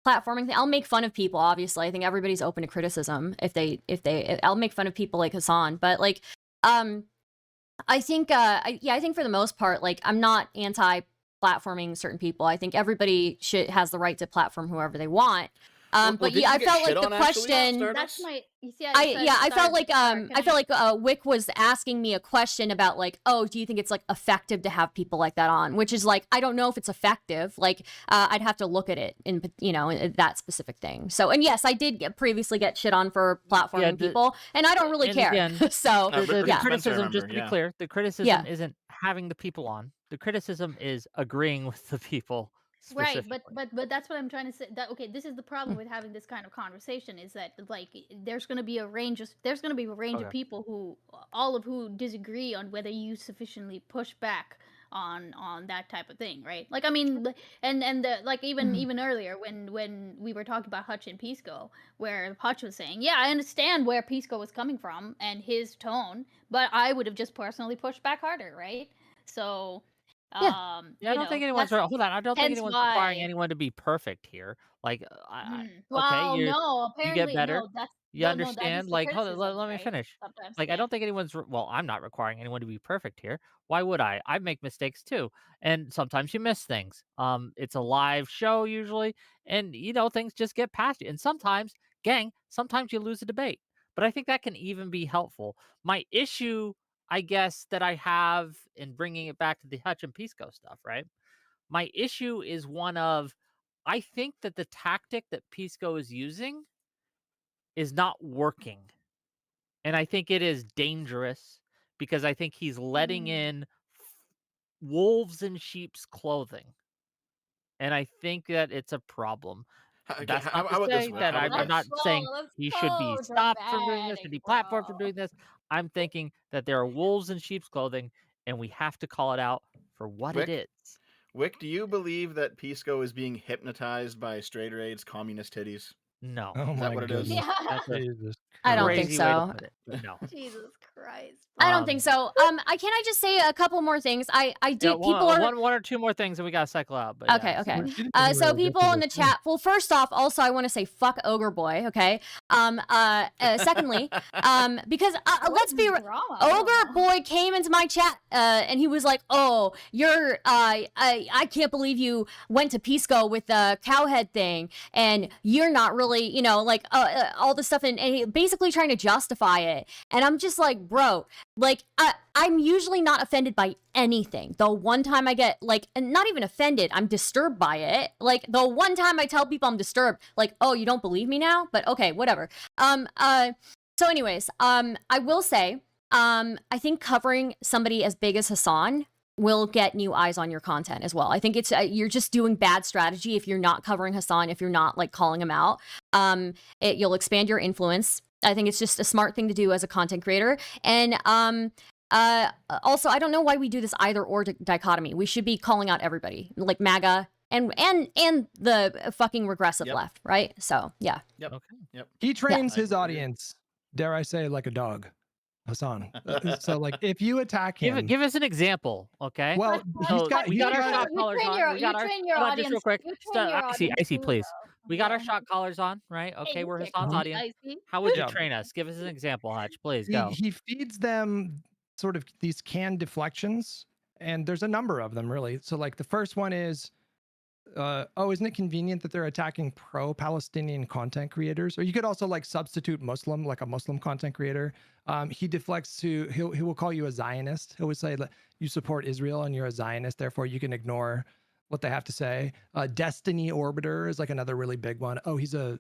[SPEAKER 5] platforming thing. I'll make fun of people, obviously. I think everybody's open to criticism I'll make fun of people like Hassan, but like I think I think for the most part, like, I'm not anti-platforming certain people. I think everybody has the right to platform whoever they want. But yeah, I felt like the question.
[SPEAKER 2] That's my.
[SPEAKER 5] I felt like Wick was asking me a question about like, oh, do you think it's like effective to have people like that on? Which is like, I don't know if it's effective. Like, I'd have to look at it in that specific thing. So, and yes, I did previously get shit on for platforming people, and I don't really care.
[SPEAKER 1] Again,
[SPEAKER 5] so
[SPEAKER 1] the criticism, just to be clear, the criticism isn't having the people on. The criticism is agreeing with the people.
[SPEAKER 2] Right, but that's what I'm trying to say. That okay, this is the problem with having this kind of conversation is that like there's going to be a range of people who all of who disagree on whether you sufficiently push back on that type of thing, right? Like I mean, and like even earlier when we were talking about Hutch and Pisco, where Hutch was saying, yeah, I understand where Pisco was coming from and his tone, but I would have just personally pushed back harder, right? So.
[SPEAKER 1] I don't think anyone's hold on. I don't think anyone's requiring anyone to be perfect here. Like,
[SPEAKER 2] well, no, apparently
[SPEAKER 1] you get better.
[SPEAKER 2] No, that's
[SPEAKER 1] you understand? Like, hold on, let me finish.
[SPEAKER 2] Sometimes,
[SPEAKER 1] like, I don't think anyone's well. I'm not requiring anyone to be perfect here. Why would I? I make mistakes too, and sometimes you miss things. It's a live show usually, and things just get past you. And sometimes, sometimes you lose a debate. But I think that can even be helpful. My issue, I guess, that I have in bringing it back to the Hutch and Pisco stuff, right? My issue is one of, I think that the tactic that Pisco is using is not working. And I think it is dangerous because I think he's letting in wolves in sheep's clothing. And I think that it's a problem. That's not to say that I'm not saying he should be stopped from doing this, should be platformed from doing this. I'm thinking that there are wolves in sheep's clothing, and we have to call it out for what it is.
[SPEAKER 6] Wick, do you believe that Pisco is being hypnotized by Straight Raid's communist titties?
[SPEAKER 1] No.
[SPEAKER 3] Oh
[SPEAKER 6] is that what it is?
[SPEAKER 2] Yeah.
[SPEAKER 5] I don't think so.
[SPEAKER 1] No.
[SPEAKER 2] Jesus Christ.
[SPEAKER 5] I don't think so. Can I just say a couple more things? I do. People are
[SPEAKER 1] one or two more things, and we gotta cycle out. But
[SPEAKER 5] okay. So people in the chat. Well, first off, also I want to say fuck Ogre Boy. Okay. Secondly, because let's be Ogre Boy came into my chat and he was like, "Oh, you're I can't believe you went to Pisco with the cowhead thing, and you're not really like all this stuff," and he basically trying to justify it. And I'm just like, bro, like I'm usually not offended by anything. The one time I get and not even offended, I'm disturbed by it. Like the one time I tell people I'm disturbed, like, oh, you don't believe me now? But okay, whatever. So anyways, I will say, I think covering somebody as big as Hassan will get new eyes on your content as well. I think it's you're just doing bad strategy if you're not covering Hassan, if you're not calling him out. You'll expand your influence. I think it's just a smart thing to do as a content creator. And also, I don't know why we do this either or dichotomy. We should be calling out everybody, like MAGA and the fucking regressive left, right? So yeah.
[SPEAKER 6] Yep. Okay. Yep.
[SPEAKER 3] He trains his audience, dare I say, like a dog. Hassan. So if you attack him,
[SPEAKER 1] give us an example, okay?
[SPEAKER 3] Well,
[SPEAKER 1] we got our shot collars on. We got our just real quick. Icy, please. We got our shot collars on, right? Okay, we're Hassan's audience. How would you train us? Give us an example, Hutch. Please go.
[SPEAKER 3] He feeds them sort of these canned deflections, and there's a number of them really. So the first one is, isn't it convenient that they're attacking pro-Palestinian content creators? Or you could also substitute Muslim, like a Muslim content creator. He deflects to, he will call you a Zionist. He would say that you support Israel and you're a Zionist, therefore you can ignore what they have to say. Destiny Orbiter is another really big one. Oh, he's a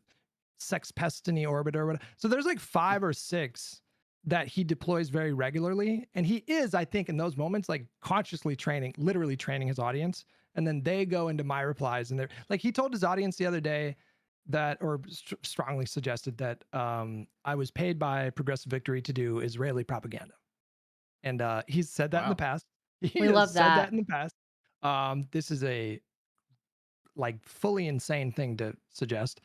[SPEAKER 3] sex pestiny orbiter. So there's 5 or 6 that he deploys very regularly. And he is, I think, in those moments, consciously literally training his audience. And then they go into my replies, and they're he told his audience the other day that, or strongly suggested that I was paid by Progressive Victory to do Israeli propaganda. And he's said that in the past.
[SPEAKER 5] We love that.
[SPEAKER 3] Said that in the past. This is a fully insane thing to suggest.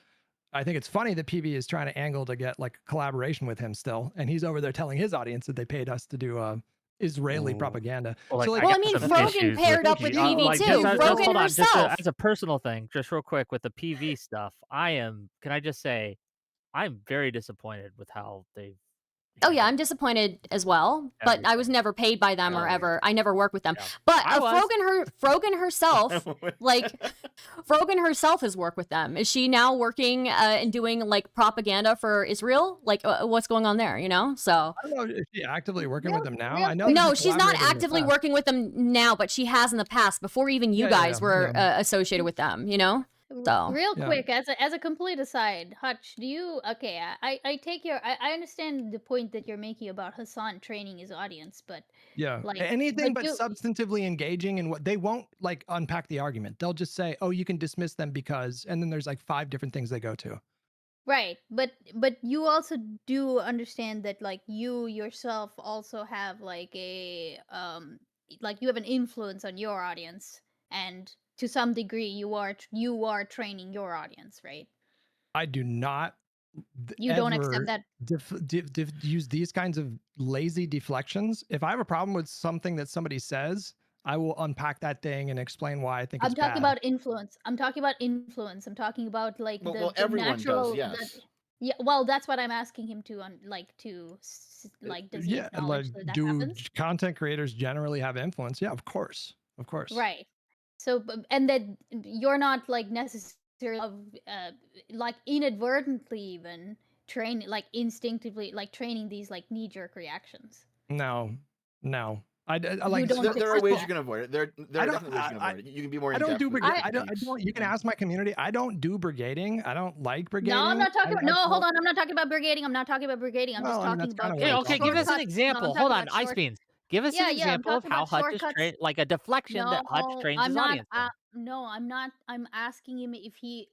[SPEAKER 3] I think it's funny that PV is trying to angle to get collaboration with him still, and he's over there telling his audience that they paid us to do Israeli propaganda.
[SPEAKER 5] Well, I mean, Frogan paired up with PV too. Frogan herself.
[SPEAKER 1] As a personal thing, just real quick with the PV stuff, can I just say, I'm very disappointed with how they've.
[SPEAKER 5] Oh yeah, I'm disappointed as well, but I was never paid by them or ever. I never worked with them. Yeah. But Frogan herself, Frogan herself has worked with them. Is she now working and doing propaganda for Israel? What's going on there? So
[SPEAKER 3] I don't know. Is she actively working with them now? I know.
[SPEAKER 5] No, she's not actively working with them now, but she has in the past before even you guys were associated with them. So
[SPEAKER 2] real quick, as a complete aside, Hutch, do you okay? I take I understand the point that you're making about Hassan training his audience, but like
[SPEAKER 3] anything but substantively engaging, and what they won't like unpack the argument. They'll just say, "Oh, you can dismiss them because," and then there's like 5 different things they go to.
[SPEAKER 2] Right, but you also do understand that like you yourself also have like a like you have an influence on your audience, and to some degree you are training your audience, right?
[SPEAKER 3] I do not
[SPEAKER 2] You don't accept that.
[SPEAKER 3] Use these kinds of lazy deflections. If I have a problem with something that somebody says, I will unpack that thing and explain why I think it's bad.
[SPEAKER 2] I'm talking about influence. I'm talking about like
[SPEAKER 6] well,
[SPEAKER 2] the
[SPEAKER 6] everyone
[SPEAKER 2] natural.
[SPEAKER 6] does, yes.
[SPEAKER 2] Yeah, well, that's what I'm asking him to does he acknowledge that happens?
[SPEAKER 3] Content creators generally have influence? Yeah, of course.
[SPEAKER 2] Right. So, and that you're not like necessarily like inadvertently even instinctively training these like knee-jerk reactions.
[SPEAKER 3] No. I like.
[SPEAKER 6] There are ways you can avoid it. There are definitely ways you can avoid it. You can be more.
[SPEAKER 3] I don't do brigade. I don't. You can ask my community. I don't do brigading. I don't like brigading.
[SPEAKER 2] No, I'm not talking about. No, hold on. I'm not talking about brigading. I'm just talking about.
[SPEAKER 1] Okay, give us an example. Hold on, Ice Beans. Give us an example of how Hutch is like a deflection that Hutch trains his audience.
[SPEAKER 2] No, I'm not. I'm asking him if he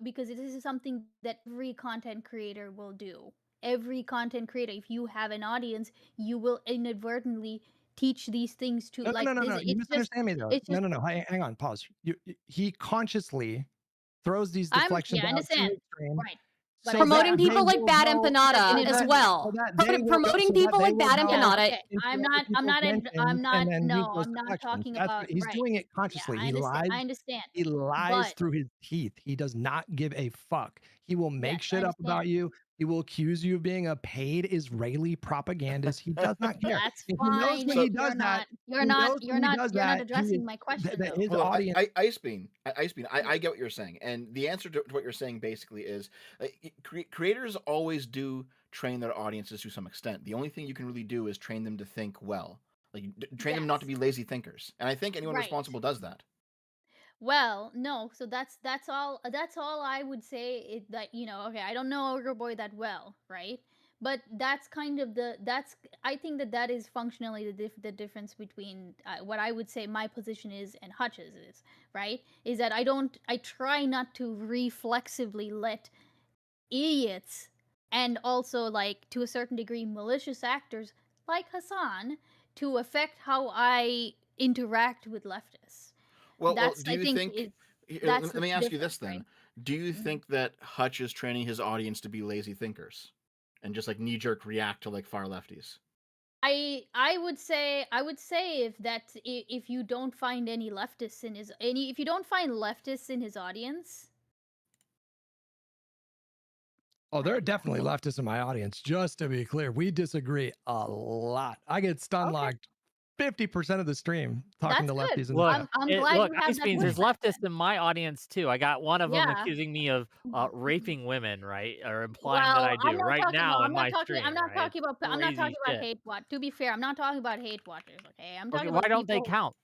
[SPEAKER 2] because this is something that every content creator will do. Every content creator, if you have an audience, you will inadvertently teach these things to
[SPEAKER 3] no. You misunderstand me though. No. Hang on. Pause. He consciously throws these deflections.
[SPEAKER 2] I understand. Right.
[SPEAKER 5] So promoting people like Bad Empanada as well. Promoting people like Bad Empanada.
[SPEAKER 2] I'm not talking about.
[SPEAKER 3] He's doing it consciously. He lies.
[SPEAKER 2] I understand.
[SPEAKER 3] He lies through his teeth. He does not give a fuck. He will make shit up about you. He will accuse you of being a paid Israeli propagandist. He does not care.
[SPEAKER 2] That's fine. You're not addressing my question.
[SPEAKER 3] His audience.
[SPEAKER 6] Ice Bean. I get what you're saying, and the answer to what you're saying basically is creators always do train their audiences to some extent. The only thing you can really do is train them to think well, like train them not to be lazy thinkers. And I think anyone responsible does that.
[SPEAKER 2] Well, no. So that's all I would say. Okay, I don't know Ogre Boy that well, right? But that's kind of I think that is functionally the difference between what I would say my position is and Hutch's is, right? Is that I try not to reflexively let idiots and also like to a certain degree malicious actors like Hassan to affect how I interact with leftists.
[SPEAKER 6] Well, do you think? Let me ask you this then: right? Do you think that Hutch is training his audience to be lazy thinkers, and just like knee-jerk react to like far lefties?
[SPEAKER 2] I would say if you don't find any leftists if you don't find leftists in his audience.
[SPEAKER 3] Oh, there are definitely leftists in my audience. Just to be clear, we disagree a lot. I get stun locked 50% of the stream talking to lefties.
[SPEAKER 1] I'm glad Ice Beans, there's leftists in my audience too. I got one of them accusing me of raping women, right, or implying that I do right now in my stream.
[SPEAKER 2] I'm not talking about hate watch. To be fair, I'm not talking about hate watchers. Okay, I'm talking
[SPEAKER 1] about. Why don't they count?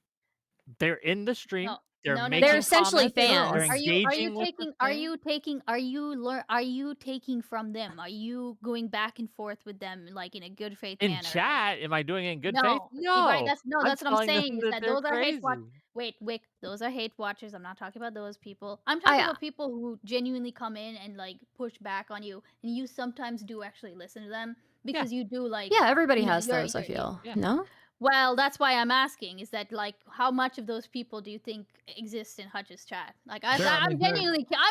[SPEAKER 1] They're in the stream. They're
[SPEAKER 5] essentially fans.
[SPEAKER 2] Are you taking from them? Are you going back and forth with them like in a good faith manner?
[SPEAKER 1] In chat, am I doing it in good faith?
[SPEAKER 2] No. That's what I'm saying. Is that those are hate watchers. Wait, those are hate watchers. I'm not talking about those people. I'm talking about people who genuinely come in and like push back on you, and you sometimes do actually listen to them because you do like.
[SPEAKER 5] Yeah, everybody has those. I feel no.
[SPEAKER 2] Well, that's why I'm asking. Is that like how much of those people do you think exist in Hutch's chat? Like I'm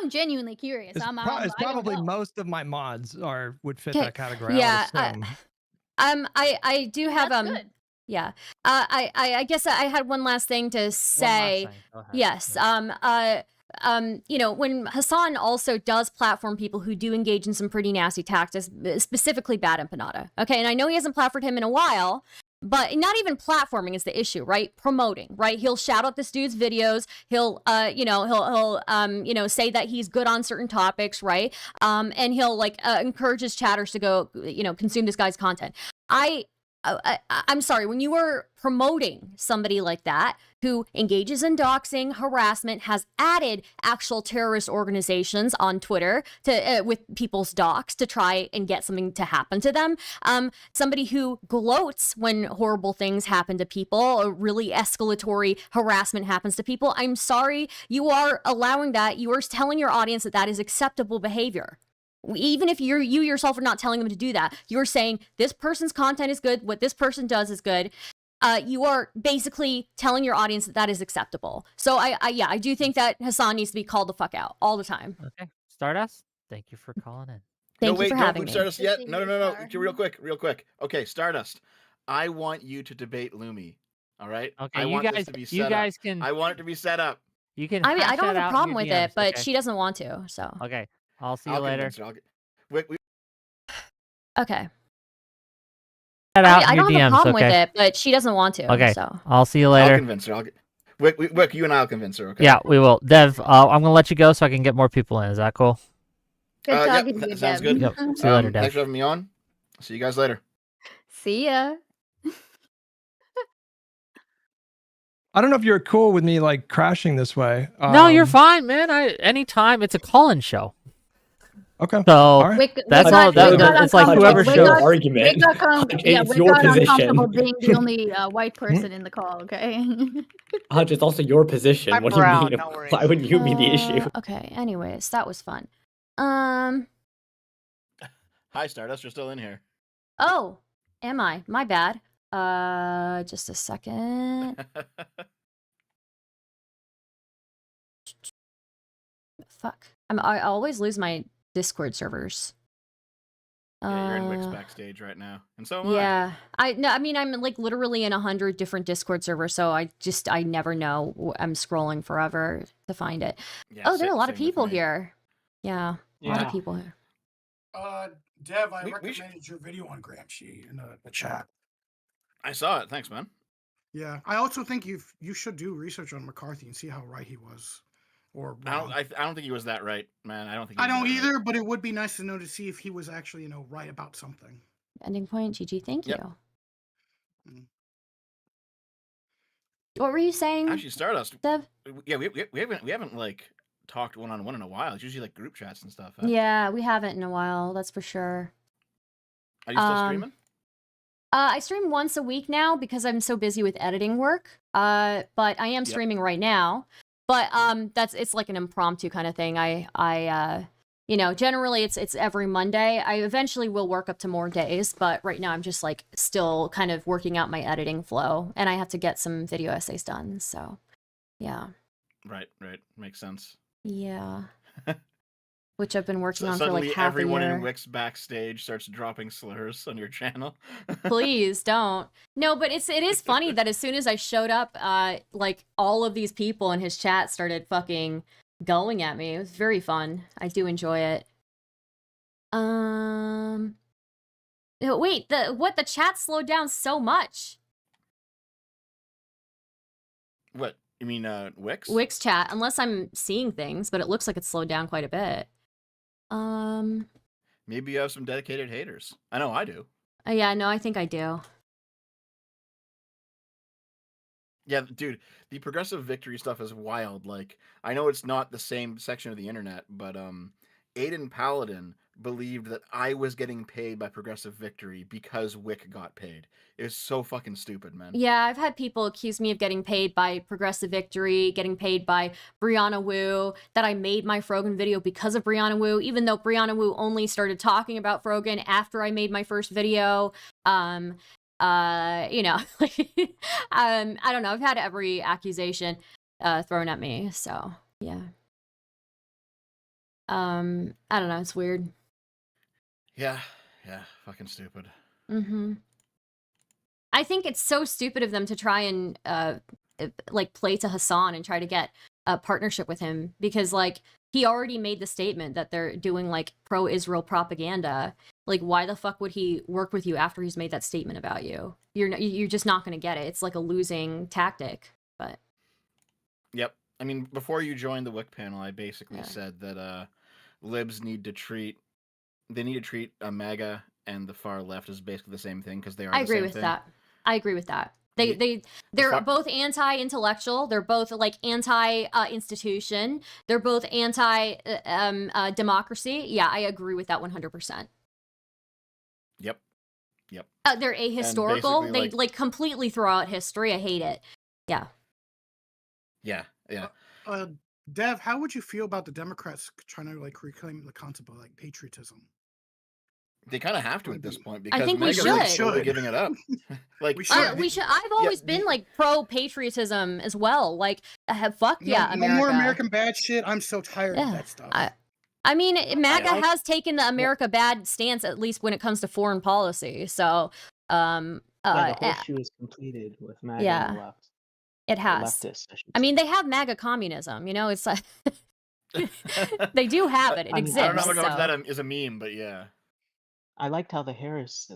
[SPEAKER 2] genuinely curious.
[SPEAKER 3] It's probably most of my mods would fit that category.
[SPEAKER 5] Yeah, I do have
[SPEAKER 2] good.
[SPEAKER 5] Yeah, I guess I had one last thing to say. Yes, when Hassan also does platform people who do engage in some pretty nasty tactics, specifically Bad Empanada. Okay, and I know he hasn't platformed him in a while. But not even platforming is the issue, right? Promoting, right? He'll shout out this dude's videos. He'll, say that he's good on certain topics, right? And he'll encourage his chatters to go, consume this guy's content. I'm sorry, when you were promoting somebody like that, who engages in doxing, harassment, has added actual terrorist organizations on Twitter to with people's docs to try and get something to happen to them. Somebody who gloats when horrible things happen to people, or really escalatory harassment happens to people. I'm sorry, you are allowing that. You are telling your audience that that is acceptable behavior. Even if you yourself are not telling them to do that, you're saying this person's content is good, what this person does is good. You are basically telling your audience that that is acceptable. So I do think that Hassan needs to be called the fuck out all the time.
[SPEAKER 1] Okay, Stardust, thank you for calling in.
[SPEAKER 5] Thank you for having me.
[SPEAKER 6] Stardust yet? No. Real quick. Okay, Stardust. I want you to debate Lumi. All right.
[SPEAKER 1] Okay,
[SPEAKER 6] I want this to be set up.
[SPEAKER 1] can.
[SPEAKER 6] I want it to be set up.
[SPEAKER 1] You can.
[SPEAKER 5] I mean, I don't have a problem with
[SPEAKER 1] DMs,
[SPEAKER 5] it, but
[SPEAKER 1] okay?
[SPEAKER 5] she doesn't want to. So.
[SPEAKER 1] Okay, I'll see you later.
[SPEAKER 5] Okay.
[SPEAKER 1] I
[SPEAKER 5] don't have a problem with it, but she doesn't want to.
[SPEAKER 1] Okay,
[SPEAKER 5] so.
[SPEAKER 1] I'll see you later.
[SPEAKER 6] I'll convince her. Wick, you and I'll convince her. Okay.
[SPEAKER 1] Yeah, we will. Dev, I'm gonna let you go so I can get more people in. Is that cool?
[SPEAKER 2] Good talking to you,
[SPEAKER 6] sounds
[SPEAKER 2] Dev.
[SPEAKER 6] good.
[SPEAKER 1] Yep. See you later, Dev.
[SPEAKER 6] Thanks for having me on. See you guys later.
[SPEAKER 2] See ya.
[SPEAKER 3] I don't know if you're cool with me like crashing this way.
[SPEAKER 1] No, you're fine, man. Anytime. It's a call-in show.
[SPEAKER 3] Okay.
[SPEAKER 1] So
[SPEAKER 3] all right.
[SPEAKER 1] that's all. It's like whoever shows.
[SPEAKER 2] Wick got uncomfortable being the only white person in the call. Okay.
[SPEAKER 7] It's also your position.
[SPEAKER 8] I'm
[SPEAKER 7] what
[SPEAKER 8] brown,
[SPEAKER 7] do you mean?
[SPEAKER 8] don't worry.
[SPEAKER 7] Why would you be the issue?
[SPEAKER 5] Okay. Anyways, that was fun.
[SPEAKER 6] Hi, Stardust. You're still in here.
[SPEAKER 5] Oh, am I? My bad. Just a second. Fuck. I always lose my Discord servers.
[SPEAKER 6] Yeah, you're in Wick's backstage right now, and so am
[SPEAKER 5] I mean, I'm like literally in 100 different Discord servers, so I never know. I'm scrolling forever to find it. Yeah, there are a lot of people here. Yeah, a lot of people here.
[SPEAKER 9] Dev, I recommended your video on Gramsci in the chat.
[SPEAKER 6] I saw it. Thanks, man.
[SPEAKER 9] Yeah, I also think you should do research on McCarthy and see how right he was. Or
[SPEAKER 6] I don't think he was that right, man. I don't
[SPEAKER 9] either, but it would be nice to know to see if he was actually right about something.
[SPEAKER 5] Ending point, GG. Thank you. What were you saying?
[SPEAKER 6] Actually, Stardust.
[SPEAKER 5] Dev?
[SPEAKER 6] Yeah, we haven't like talked one-on-one in a while. It's usually like group chats and stuff. Huh?
[SPEAKER 5] Yeah, we haven't in a while. That's for sure.
[SPEAKER 6] Are you still streaming?
[SPEAKER 5] I stream once a week now because I'm so busy with editing work. But I am streaming right now. But it's like an impromptu kind of thing. I generally it's every Monday. I eventually will work up to more days, but right now I'm just like still kind of working out my editing flow, and I have to get some video essays done. So, yeah. Right.
[SPEAKER 6] Makes sense.
[SPEAKER 5] Yeah. Which I've been working on for like half a year.
[SPEAKER 6] Everyone in Wick's backstage starts dropping slurs on your channel.
[SPEAKER 5] Please don't. No, but it is funny that as soon as I showed up, like all of these people in his chat started fucking going at me. It was very fun. I do enjoy it. Wait, the chat slowed down so much.
[SPEAKER 6] What? You mean Wick's?
[SPEAKER 5] Wick's chat, unless I'm seeing things, but it looks like it's slowed down quite a bit.
[SPEAKER 6] Maybe you have some dedicated haters. I know I do.
[SPEAKER 5] Yeah, no, I think I do.
[SPEAKER 6] Yeah, dude, the progressive victory stuff is wild. Like, I know it's not the same section of the internet, but Aiden Paladin believed that I was getting paid by progressive victory because Wick got paid. It's so fucking stupid, man.
[SPEAKER 5] Yeah, I've had people accuse me of getting paid by progressive victory, getting paid by Brianna Wu, that I made my Frogan video because of Brianna Wu, even though Brianna Wu only started talking about Frogan after I made my first video. I don't know. I've had every accusation thrown at me, so yeah. I don't know. It's weird.
[SPEAKER 6] Yeah, fucking stupid.
[SPEAKER 5] Mm-hmm. I think it's so stupid of them to try and like play to Hassan and try to get a partnership with him, because like he already made the statement that they're doing like pro-Israel propaganda. Like, why the fuck would he work with you after he's made that statement about you? You're just not going to get it. It's like a losing tactic. But
[SPEAKER 6] yep. I mean, before you joined the Wick panel, I basically said that libs need to treat MAGA and the far left as basically the same thing because they are.
[SPEAKER 5] I agree with that. I agree with that. They're both anti-intellectual. They're both like anti-institution. They're both anti-democracy. Yeah, I agree with that 100%.
[SPEAKER 6] Yep.
[SPEAKER 5] They're ahistorical. They like completely throw out history. I hate it. Yeah.
[SPEAKER 6] Yeah.
[SPEAKER 9] Dev, how would you feel about the Democrats trying to like reclaim the concept of like patriotism?
[SPEAKER 6] They kind of have to at this point because
[SPEAKER 5] I think we
[SPEAKER 6] should. Giving it up.
[SPEAKER 9] Like we should.
[SPEAKER 5] I've always been like pro patriotism as well. Like, fuck America.
[SPEAKER 9] No more American bad shit. I'm so tired of that stuff.
[SPEAKER 5] I mean, MAGA has taken the America bad stance, at least when it comes to foreign policy. So,
[SPEAKER 8] the horseshoe is completed with MAGA on the left.
[SPEAKER 5] It has. I mean, they have MAGA communism. You know, it's like they do have it. It exists.
[SPEAKER 6] I don't know how much that is a meme, but yeah.
[SPEAKER 8] I liked how the Harris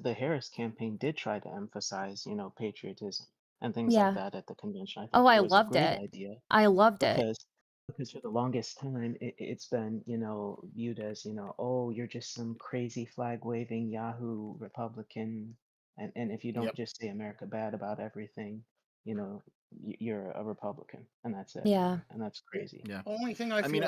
[SPEAKER 8] campaign did try to emphasize, patriotism and things like that at the convention.
[SPEAKER 5] I loved it.
[SPEAKER 8] Idea
[SPEAKER 5] I loved it.
[SPEAKER 8] Because for the longest time, it's been, viewed as, oh, you're just some crazy flag waving Yahoo Republican. And if you don't just say America bad about everything, you're a Republican, and that's it.
[SPEAKER 5] Yeah.
[SPEAKER 8] And that's crazy.
[SPEAKER 6] Yeah.
[SPEAKER 9] Only thing
[SPEAKER 6] something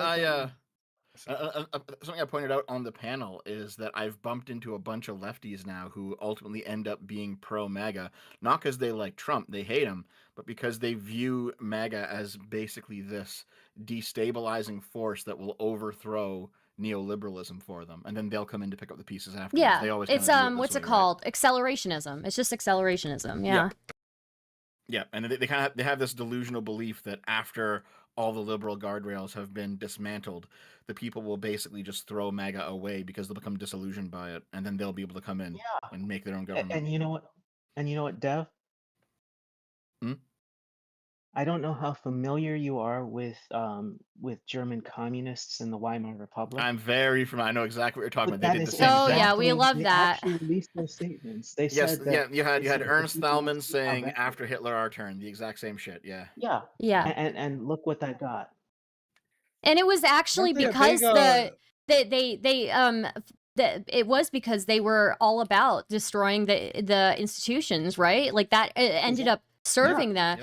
[SPEAKER 6] I pointed out on the panel is that I've bumped into a bunch of lefties now who ultimately end up being pro-MAGA, not because they like Trump, they hate him, but because they view MAGA as basically this destabilizing force that will overthrow neoliberalism for them, and then they'll come in to pick up the pieces afterwards.
[SPEAKER 5] Yeah,
[SPEAKER 6] they always
[SPEAKER 5] it's what's it called? Accelerationism. It's just accelerationism.
[SPEAKER 6] Yeah, and they have this delusional belief that after all the liberal guardrails have been dismantled, the people will basically just throw MAGA away because they'll become disillusioned by it, and then they'll be able to come in and make their own government.
[SPEAKER 8] And you know what, Dev? I don't know how familiar you are with German communists in the Weimar Republic.
[SPEAKER 6] I'm very familiar. I know exactly what you're talking about. They did the
[SPEAKER 5] same thing. Yeah, we love that.
[SPEAKER 8] They actually released those statements. They said that.
[SPEAKER 6] You had Ernst Thälmann saying after Hitler our turn, the exact same shit. Yeah.
[SPEAKER 8] And look what that got.
[SPEAKER 5] And it was actually because it was because they were all about destroying the institutions, right? Like that ended up serving the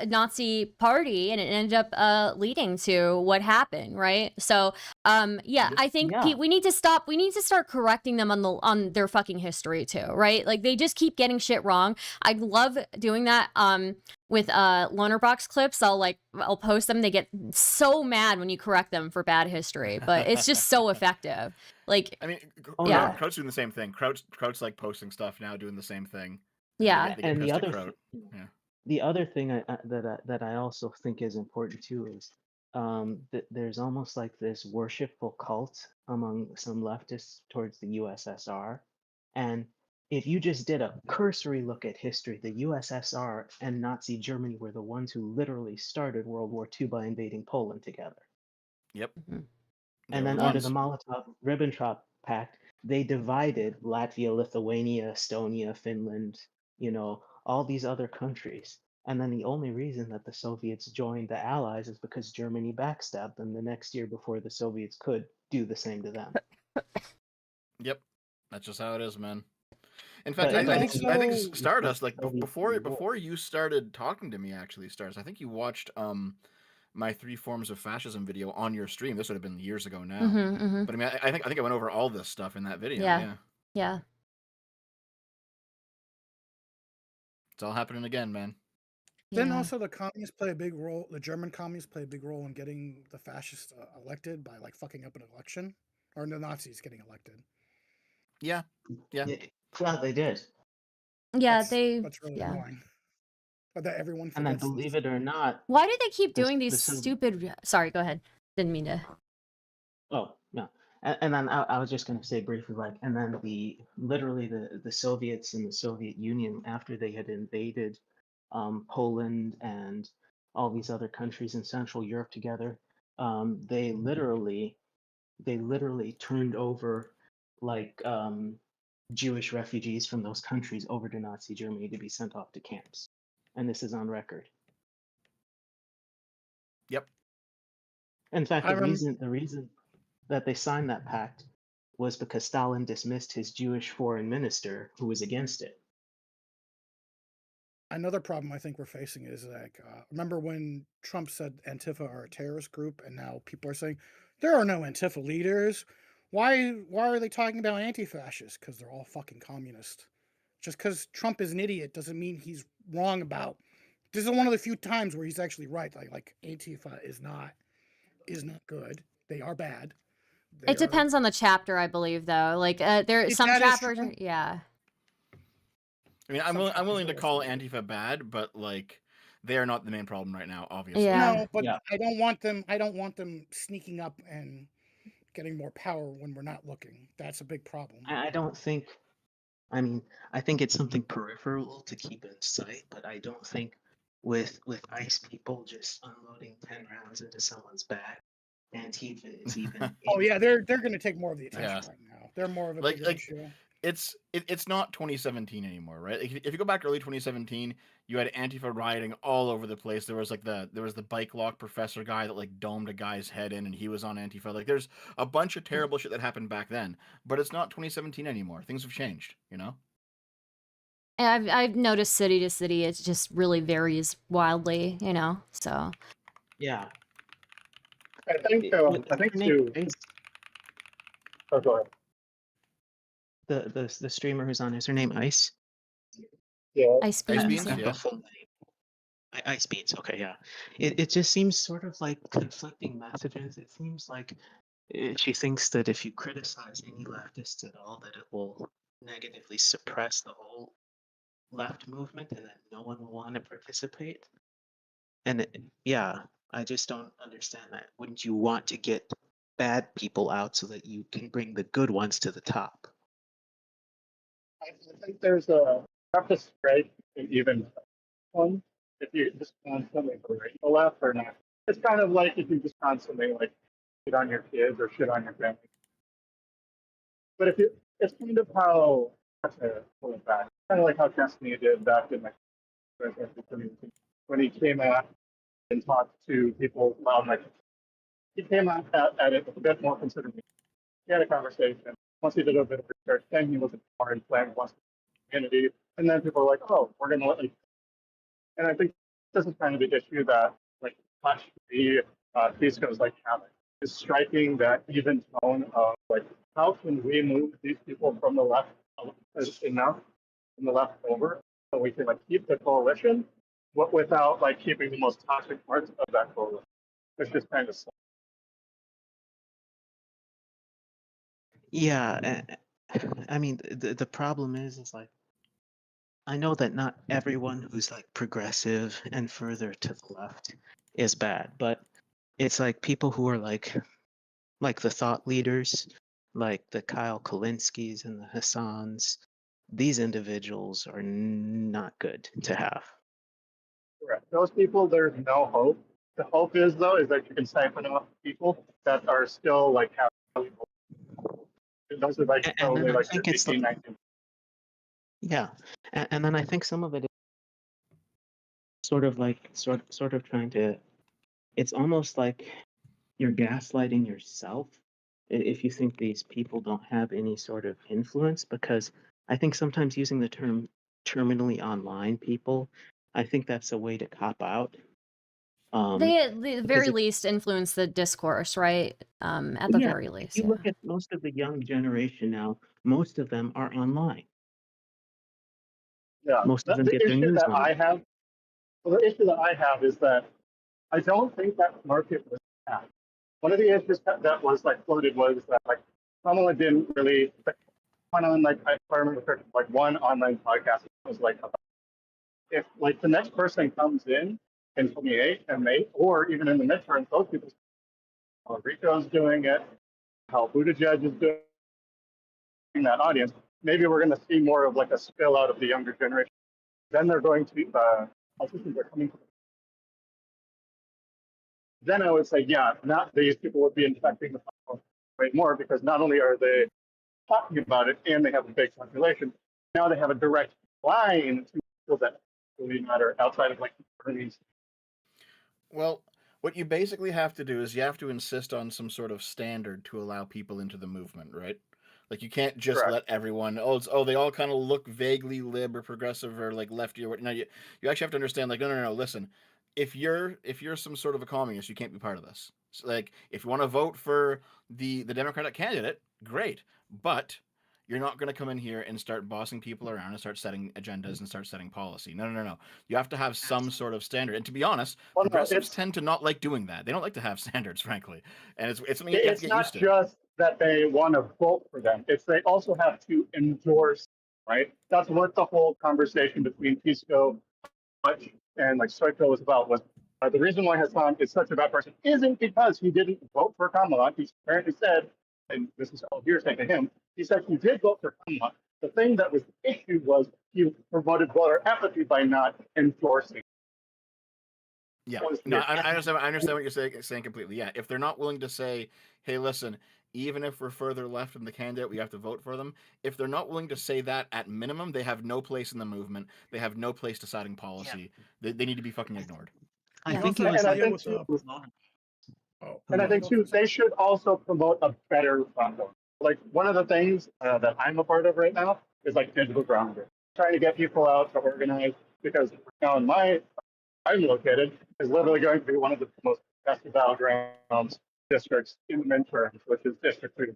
[SPEAKER 5] Nazi party, and it ended up leading to what happened, right? So I think we need to start correcting them on their fucking history too, right? Like they just keep getting shit wrong. I love doing that with loner box clips. I'll post them. They get so mad when you correct them for bad history, but it's just so effective. Like,
[SPEAKER 6] I mean, Kraut's doing the same thing. Kraut's like posting stuff now, doing the same thing.
[SPEAKER 5] Yeah,
[SPEAKER 8] and the other thing that I also think is important too is that there's almost like this worshipful cult among some leftists towards the USSR, and if you just did a cursory look at history, the USSR and Nazi Germany were the ones who literally started World War II by invading Poland together.
[SPEAKER 6] Yep.
[SPEAKER 8] And then under the Molotov-Ribbentrop Pact, they divided Latvia, Lithuania, Estonia, Finland, all these other countries. And then the only reason that the Soviets joined the Allies is because Germany backstabbed them the next year before the Soviets could do the same to them.
[SPEAKER 6] Yep. That's just how it is, man. In fact, I think Stardust, like before you started talking to me, actually, Stardust, I think you watched my 3 forms of fascism video on your stream. This would have been years ago now. But I mean, I think I went over all this stuff in that video.
[SPEAKER 5] Yeah.
[SPEAKER 6] It's all happening again, man.
[SPEAKER 9] Then also the communists play a big role. The German communists play a big role in getting the fascists elected by like fucking up an election, or the Nazis getting elected.
[SPEAKER 6] Yeah.
[SPEAKER 8] Yeah, they did.
[SPEAKER 5] Yeah,
[SPEAKER 9] that's really annoying. But that everyone forgets.
[SPEAKER 8] And then, believe it or not,
[SPEAKER 5] why do they keep doing these stupid? Sorry, go ahead. Didn't mean to.
[SPEAKER 8] Oh no. And then I was just going to say briefly, and then literally the Soviets and the Soviet Union, after they had invaded Poland and all these other countries in Central Europe together, they literally turned over Jewish refugees from those countries over to Nazi Germany to be sent off to camps. And this is on record.
[SPEAKER 6] Yep.
[SPEAKER 8] In fact, the reason that they signed that pact was because Stalin dismissed his Jewish foreign minister who was against it.
[SPEAKER 9] another problem I think we're facing is like, remember when Trump said Antifa are a terrorist group, and now people are saying there are no Antifa leaders. Why are they talking about anti-fascists? Because they're all fucking communist. Just because Trump is an idiot doesn't mean he's wrong about. This is one of the few times where he's actually right. Like Antifa is not good. They are bad.
[SPEAKER 5] It depends on the chapter, I believe, though. Like there some chapters, yeah.
[SPEAKER 6] I mean, I'm willing to call Antifa bad, but like they are not the main problem right now, obviously.
[SPEAKER 5] Yeah.
[SPEAKER 9] No, but yeah. I don't want them sneaking up and getting more power when we're not looking. That's a big problem.
[SPEAKER 8] I don't think. I mean, I think it's something peripheral to keep in sight, but I don't think with ICE people just unloading 10 rounds into someone's back, Antifa is even.
[SPEAKER 9] Oh yeah, they're going to take more of the attention right now. They're more of a bigger issue.
[SPEAKER 6] It's not 2017 anymore, right? If you go back to early 2017, you had Antifa rioting all over the place. There was the bike lock professor guy that like domed a guy's head in, and he was on Antifa. Like there's a bunch of terrible shit that happened back then, but it's not 2017 anymore. Things have changed, you know.
[SPEAKER 5] And I've noticed city to city, it just really varies wildly, you know. So.
[SPEAKER 8] Yeah.
[SPEAKER 10] I think too. Oh, go ahead.
[SPEAKER 8] The streamer who's on, is her name Ice?
[SPEAKER 10] Yeah.
[SPEAKER 5] Ice Beans.
[SPEAKER 8] Yeah. Ice Beans. Okay, yeah. It just seems sort of like conflicting messages. It seems like she thinks that if you criticize any leftists at all, that it will negatively suppress the whole left movement, and that no one will want to participate. And yeah, I just don't understand that. Wouldn't you want to get bad people out so that you can bring the good ones to the top?
[SPEAKER 10] I think there's a have to strike an even one if you just constantly berate the left or not. It's kind of like if you just constantly like shit on your kids or shit on your family. But if you, it's kind of how to pull it back. Kind of like how Castaneda did back in like when he came out and talked to people around like he came out at it with a bit more consideration. He had a conversation. Once he did a bit of research, then he was more inflamed once the community. And then people were like, oh, we're going to let you. And I think this is kind of the issue that, like, Flash TV, Fisco's like having, is striking that even tone of, like, how can we move these people from the left enough, from the left over, so we can, like, keep the coalition without, like, keeping the most toxic parts of that coalition. It's just kind of slow.
[SPEAKER 8] Yeah, I mean, the problem is like, I know that not everyone who's like progressive and further to the left is bad, but it's like people who are like the thought leaders, like the Kyle Kalinskis and the Hassans. These individuals are not good to have.
[SPEAKER 10] Correct. Those people, there's no hope. The hope is, though, is that you can siphon off people that are still like having. Those are like probably like 18, 19.
[SPEAKER 8] Yeah, and then I think some of it is sort of trying to. It's almost like you're gaslighting yourself if you think these people don't have any sort of influence, because I think sometimes using the term terminally online people, I think that's a way to cop out.
[SPEAKER 5] They at the very least influence the discourse, right? At the very least.
[SPEAKER 8] If you look at most of the young generation now, most of them are online.
[SPEAKER 10] Yeah,
[SPEAKER 8] most of them get their news online.
[SPEAKER 10] The issue that I have is that I don't think that market was tapped. One of the issues that was like floated was that like someone didn't really went on like I remember correctly, like one online podcast was like about if like the next person comes in 28 and May or even in the midterms, those people, how Rico's doing it, how Buttigieg is doing that audience. Maybe we're going to see more of like a spill out of the younger generation. Then they're going to be politicians are coming. Then I would say, yeah, not these people would be infecting the platform way more because not only are they talking about it and they have a big population, now they have a direct line to people that really matter outside of like earnings.
[SPEAKER 6] Well, what you basically have to do is you have to insist on some sort of standard to allow people into the movement, right? Like you can't just let everyone. Oh, they all kind of look vaguely lib or progressive or like lefty or what. No, you actually have to understand. Like no. Listen, if you're some sort of a communist, you can't be part of this. So, like if you want to vote for the Democratic candidate, great, but you're not going to come in here and start bossing people around and start setting agendas and start setting policy. No. You have to have some sort of standard. And to be honest, progressives tend to not like doing that. They don't like to have standards, frankly. And it's something you have to get used to.
[SPEAKER 10] It's not just that they want to vote for them. It's they also have to endorse, right? That's what the whole conversation between Pisco and like Stoico was about. Was the reason why Hassan is such a bad person isn't because he didn't vote for Kamala. He apparently said, and this is all hearsay to him, he said he did vote for Kamala. The thing that was the issue was he promoted voter apathy by not endorsing.
[SPEAKER 6] Yeah, no, I understand what you're saying completely. Yeah, if they're not willing to say, hey, listen, even if we're further left from the candidate, we have to vote for them. If they're not willing to say that at minimum, they have no place in the movement. They have no place deciding policy. Yeah. They need to be fucking ignored.
[SPEAKER 10] I think too, they should also promote a better platform. Like one of the things that I'm a part of right now is like digital grounding, trying to get people out to organize, because now I'm located is literally going to be one of the most contested battlegrounds districts in the midterms, which is District 3,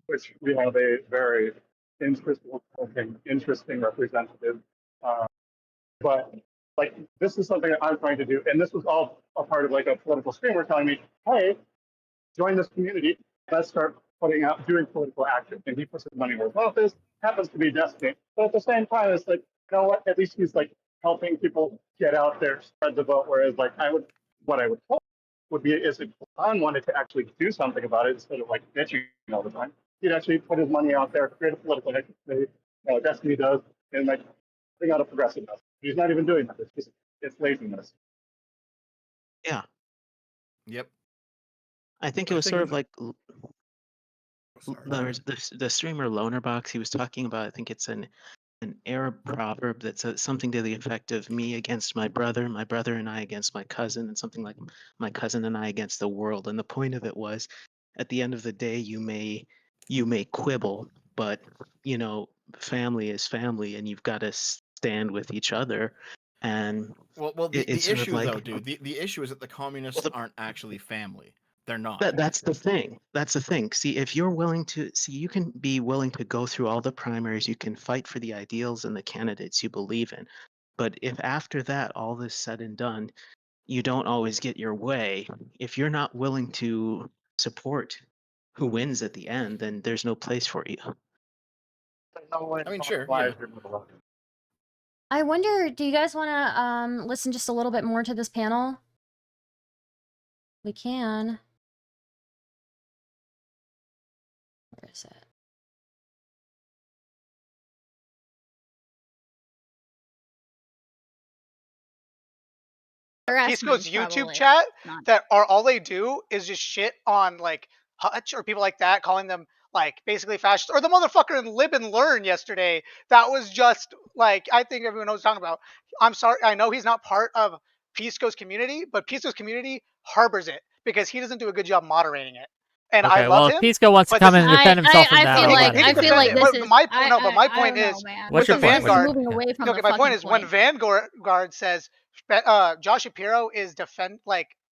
[SPEAKER 10] which we have a very interesting representative. But like this is something that I'm trying to do, and this was all a part of like a political streamer telling me, hey, join this community, let's start doing political action. And he puts his money where his mouth is, happens to be Destiny. But at the same time, it's like, you know what, at least he's like helping people get out there, spread the vote. Whereas like what I would hope would be is if Hassan wanted to actually do something about it instead of like bitching all the time, he'd actually put his money out there, create a political action, Destiny does, and like bring out a progressive message. He's not even doing that. It's laziness.
[SPEAKER 8] Yeah.
[SPEAKER 6] Yep.
[SPEAKER 8] I think it was sort of like the streamer Lonerbox. He was talking about. I think it's an Arab proverb that says something to the effect of "me against my brother and I against my cousin," and something like "my cousin and I against the world." And the point of it was, at the end of the day, you may quibble, but family is family, and you've got to stand with each other. And
[SPEAKER 6] the issue though, dude, the issue is that the communists aren't actually family. They're not.
[SPEAKER 8] That's the thing. See, if you're willing to you can be willing to go through all the primaries, you can fight for the ideals and the candidates you believe in. But if after that, all is said and done, you don't always get your way, if you're not willing to support who wins at the end, then there's no place for you.
[SPEAKER 6] I mean, sure. Yeah.
[SPEAKER 5] I wonder, do you guys want to listen just a little bit more to this panel? We can. Where is it?
[SPEAKER 11] Pisco's YouTube chat that are all they do is just shit on like Hutch or people like that, calling them like basically fascist, or the motherfucker in Lib and Learn yesterday. That was just like, I think everyone knows what I'm talking about. I'm sorry, I know he's not part of Pisco's community, but Pisco's community harbors it because he doesn't do a good job moderating it. And
[SPEAKER 1] okay,
[SPEAKER 11] I love him.
[SPEAKER 1] Pisco wants to come in and defend himself from that.
[SPEAKER 11] I feel like this is my point is
[SPEAKER 1] what's your
[SPEAKER 11] Vanguard.
[SPEAKER 2] Moving away from
[SPEAKER 11] okay, my point is when Vanguard says Josh Shapiro is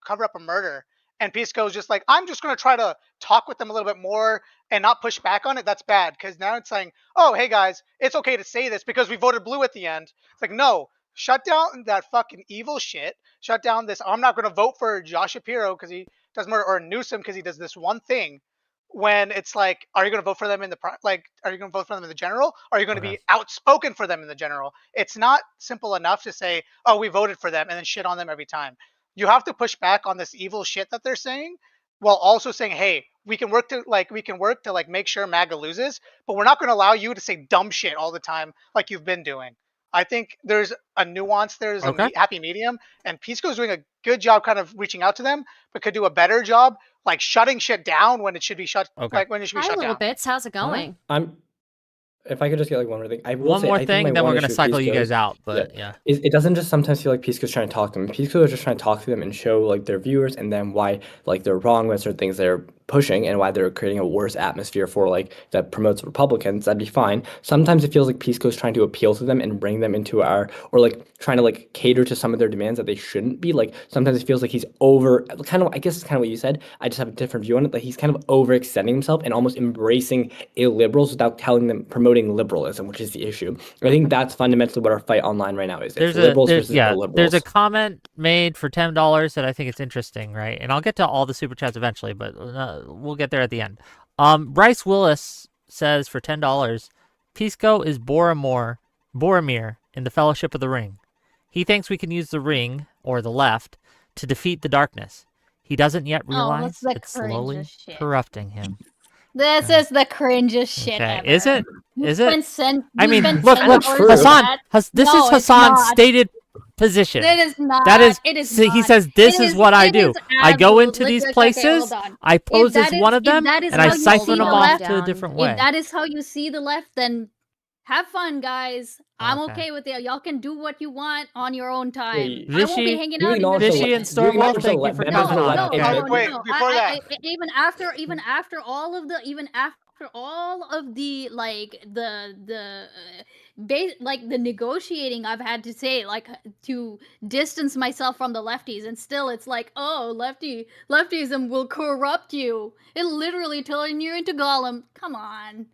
[SPEAKER 11] cover up a murder, and Pisco's just like, I'm just going to try to talk with them a little bit more and not push back on it. That's bad, because now it's saying, oh, hey guys, it's okay to say this because we voted blue at the end. It's like, no, shut down that fucking evil shit. Shut down this. I'm not going to vote for Josh Shapiro because he does murder, or Newsom because he does this one thing. When it's like, are you going to vote for them in the are you going to vote for them in the general? Or are you going to be outspoken for them in the general? It's not simple enough to say, oh, we voted for them and then shit on them every time. You have to push back on this evil shit that they're saying, while also saying, hey, we can work to make sure MAGA loses, but we're not going to allow you to say dumb shit all the time like you've been doing. I think there's a nuance, there's a happy medium, and Pisco's doing a good job kind of reaching out to them, but could do a better job like shutting shit down when it should be shut when it should be shut down.
[SPEAKER 5] Hi, little bits. How's it going?
[SPEAKER 7] If I could just get like one more thing.
[SPEAKER 1] One more thing, then we're going to cycle you guys out. But yeah.
[SPEAKER 7] It doesn't just sometimes feel like Pisco's trying to talk to them. Pisco is just trying to talk to them and show like their viewers and then why like they're wrong with certain things they're pushing and why they're creating a worse atmosphere for like that promotes Republicans, that'd be fine. Sometimes it feels like Pisco's trying to appeal to them and bring them into our, or like trying to like cater to some of their demands that they shouldn't be. Like sometimes it feels like he's I guess it's kind of what you said. I just have a different view on it. Like he's kind of overextending himself and almost embracing illiberals without telling them, promoting liberalism, which is the issue. I think that's fundamentally what our fight online right now is. It's liberals versus illiberals.
[SPEAKER 1] There's a comment made for $10 that I think it's interesting, right? And I'll get to all the super chats eventually, but we'll get there at the end. Bryce Willis says for $10, Pisco is Boromir in the Fellowship of the Ring. He thinks we can use the ring, or the left, to defeat the darkness. He doesn't yet realize it's slowly corrupting him.
[SPEAKER 2] This is the cringest shit ever.
[SPEAKER 1] Is it? Is it?
[SPEAKER 2] I mean,
[SPEAKER 1] look, Hassan. This is Hassan's stated position.
[SPEAKER 2] It is not.
[SPEAKER 1] That is.
[SPEAKER 2] It is
[SPEAKER 1] He says, "This is what I do. I go into these places. I pose as one of them, and I siphon them off to a different way."
[SPEAKER 2] If that is how you see the left, then have fun, guys. I'm okay with it. Y'all can do what you want on your own time. I won't be hanging out in
[SPEAKER 1] Vishy and Stormwolf, thank you for coming on.
[SPEAKER 11] Wait, before that,
[SPEAKER 2] even after all of the like the negotiating I've had to say, like, to distance myself from the lefties, and still it's like, oh, leftism will corrupt you. It literally turn you into Gollum. Come on.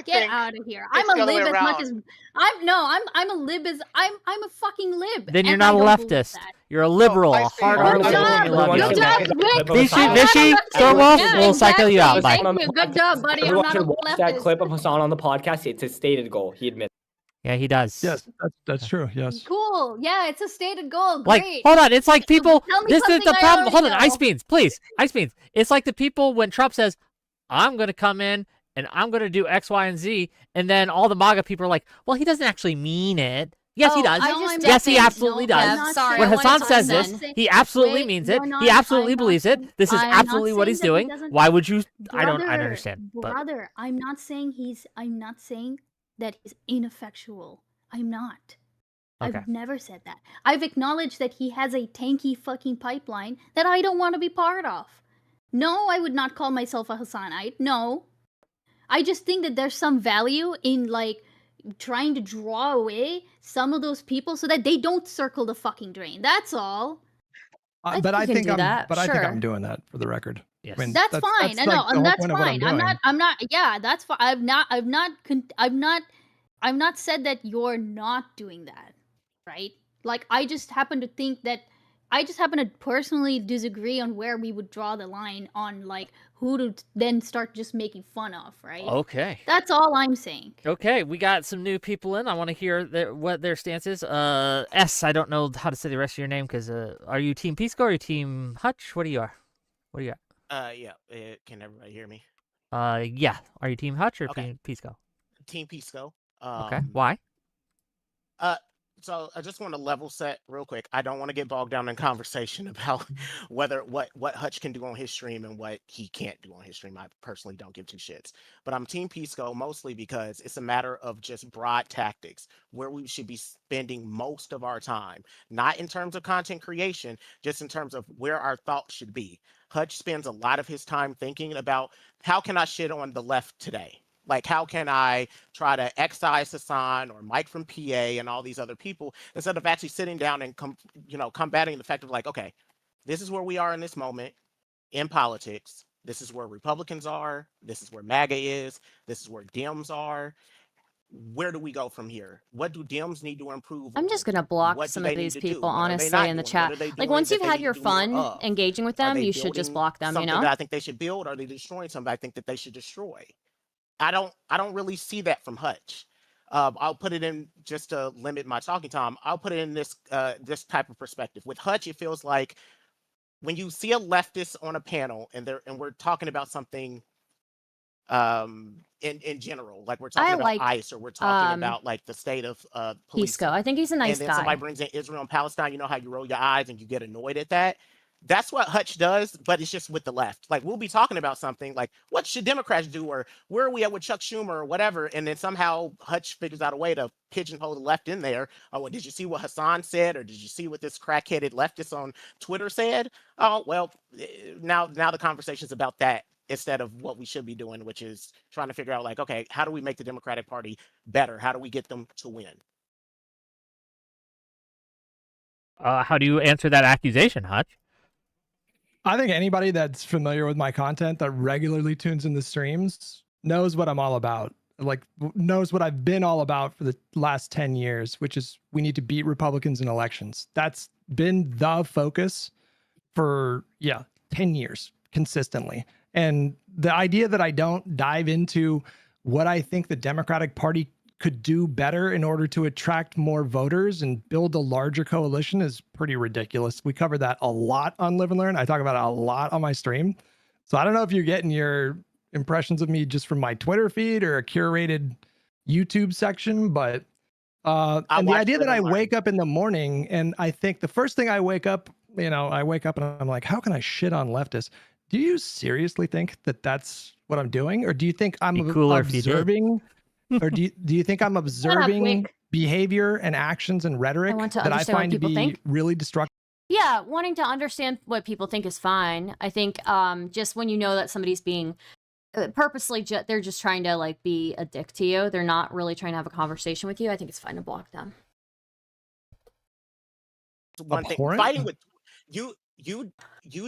[SPEAKER 2] Get out of here. I'm a lib as much as I'm a lib as I'm a fucking lib.
[SPEAKER 1] Then you're not a leftist. You're a liberal, a hard liberal.
[SPEAKER 2] Good job, Rick.
[SPEAKER 1] Vishy, Stormwolf, we'll cycle you out. Bye.
[SPEAKER 2] Thank you. Good job, buddy. I'm not a leftist.
[SPEAKER 7] That clip of Hassan on the podcast, it's a stated goal. He admits.
[SPEAKER 1] Yeah, he does.
[SPEAKER 3] Yes, that's true. Yes.
[SPEAKER 2] Cool. Yeah, it's a stated goal.
[SPEAKER 1] Like,
[SPEAKER 2] Great.
[SPEAKER 1] hold on. It's like people. This is the problem. Hold on.
[SPEAKER 2] Know.
[SPEAKER 1] Ice beans, please. Ice beans. It's like the people when Trump says, "I'm going to come in and I'm going to do X, Y, and Z," and then all the MAGA people are like, "Well, he doesn't actually mean it." Yes, he does. Yes, he absolutely does.
[SPEAKER 5] Sorry,
[SPEAKER 1] when Hassan says this, he absolutely means it. He absolutely believes it. This is absolutely what he's doing. Why would you? I don't understand.
[SPEAKER 2] Brother, I'm not saying that he's ineffectual. I'm not.
[SPEAKER 1] Okay.
[SPEAKER 2] I've never said that. I've acknowledged that he has a tanky fucking pipeline that I don't want to be part of. No, I would not call myself a Hassanite. No. I just think that there's some value in, like, trying to draw away some of those people so that they don't circle the fucking drain. That's all.
[SPEAKER 3] I think I'm doing that, for the record.
[SPEAKER 1] Yes.
[SPEAKER 3] I mean,
[SPEAKER 2] that's fine. I know, and that's fine. I'm not. Yeah, that's fine. I've not said that you're not doing that, right? Like, I just happen to personally disagree on where we would draw the line on, like, who to then start just making fun of, right?
[SPEAKER 1] Okay.
[SPEAKER 2] That's all I'm saying.
[SPEAKER 1] Okay, we got some new people in. I want to hear what their stance is. S, I don't know how to say the rest of your name, because are you Team Pisco or are you Team Hutch? What are you?
[SPEAKER 12] Yeah. Can everybody hear me?
[SPEAKER 1] Yeah. Are you Team Hutch or Team Pisco?
[SPEAKER 12] Team Pisco.
[SPEAKER 1] Okay. Why?
[SPEAKER 12] So I just want to level set real quick. I don't want to get bogged down in conversation about what Hutch can do on his stream and what he can't do on his stream. I personally don't give two shits. But I'm Team Pisco mostly because it's a matter of just broad tactics, where we should be spending most of our time, not in terms of content creation, just in terms of where our thoughts should be. Hutch spends a lot of his time thinking about, how can I shit on the left today? Like, how can I try to excise Hassan or Mike from PA and all these other people, instead of actually sitting down and combating the fact of, like, okay, this is where we are in this moment in politics. This is where Republicans are. This is where MAGA is. This is where Dems are. Where do we go from here? What do Dems need to improve?
[SPEAKER 5] I'm just going to block some of these people, honestly, in the chat. Like, once you've had your fun engaging with them, you should just block them, you know?
[SPEAKER 12] Something that I think they should build, or are they destroying something I think that they should destroy? I don't really see that from Hutch. I'll put it in, just to limit my talking time, I'll put it in this type of perspective. With Hutch, it feels like when you see a leftist on a panel and we're talking about something in general, like we're talking about ICE, or we're talking about, like, the state of police.
[SPEAKER 5] Pisco. I think he's a nice
[SPEAKER 12] guy. And then
[SPEAKER 5] guy.
[SPEAKER 12] somebody brings in Israel and Palestine, you know how you roll your eyes and you get annoyed at that? That's what Hutch does, but it's just with the left. Like, we'll be talking about something like, what should Democrats do, or where are we at with Chuck Schumer, or whatever, and then somehow Hutch figures out a way to pigeonhole the left in there. Oh, well, did you see what Hassan said, or did you see what this crackheaded leftist on Twitter said? Oh, well, now the conversation's about that instead of what we should be doing, which is trying to figure out like, okay, how do we make the Democratic Party better? How do we get them to win?
[SPEAKER 1] How do you answer that accusation, Hutch?
[SPEAKER 3] I think anybody that's familiar with my content that regularly tunes in the streams knows what I'm all about. Like, knows what I've been all about for the last 10 years, which is we need to beat Republicans in elections. That's been the focus for 10 years consistently. And the idea that I don't dive into what I think the Democratic Party could do better in order to attract more voters and build a larger coalition is pretty ridiculous. We cover that a lot on Live and Learn. I talk about it a lot on my stream. So I don't know if you're getting your impressions of me just from my Twitter feed or a curated YouTube section, but and the idea that I wake up in the morning and I think the first thing I wake up, I wake up and I'm like, how can I shit on leftists? Do you seriously think that that's what I'm doing? Or do you think I'm observing? Or do you think I'm observing behavior and actions and rhetoric that I find to be really destructive?
[SPEAKER 5] Yeah, wanting to understand what people think is fine. I think just when you know that somebody's being purposely, they're just trying to like be a dick to you. They're not really trying to have a conversation with you. I think it's fine to block them.
[SPEAKER 12] One thing, fighting with you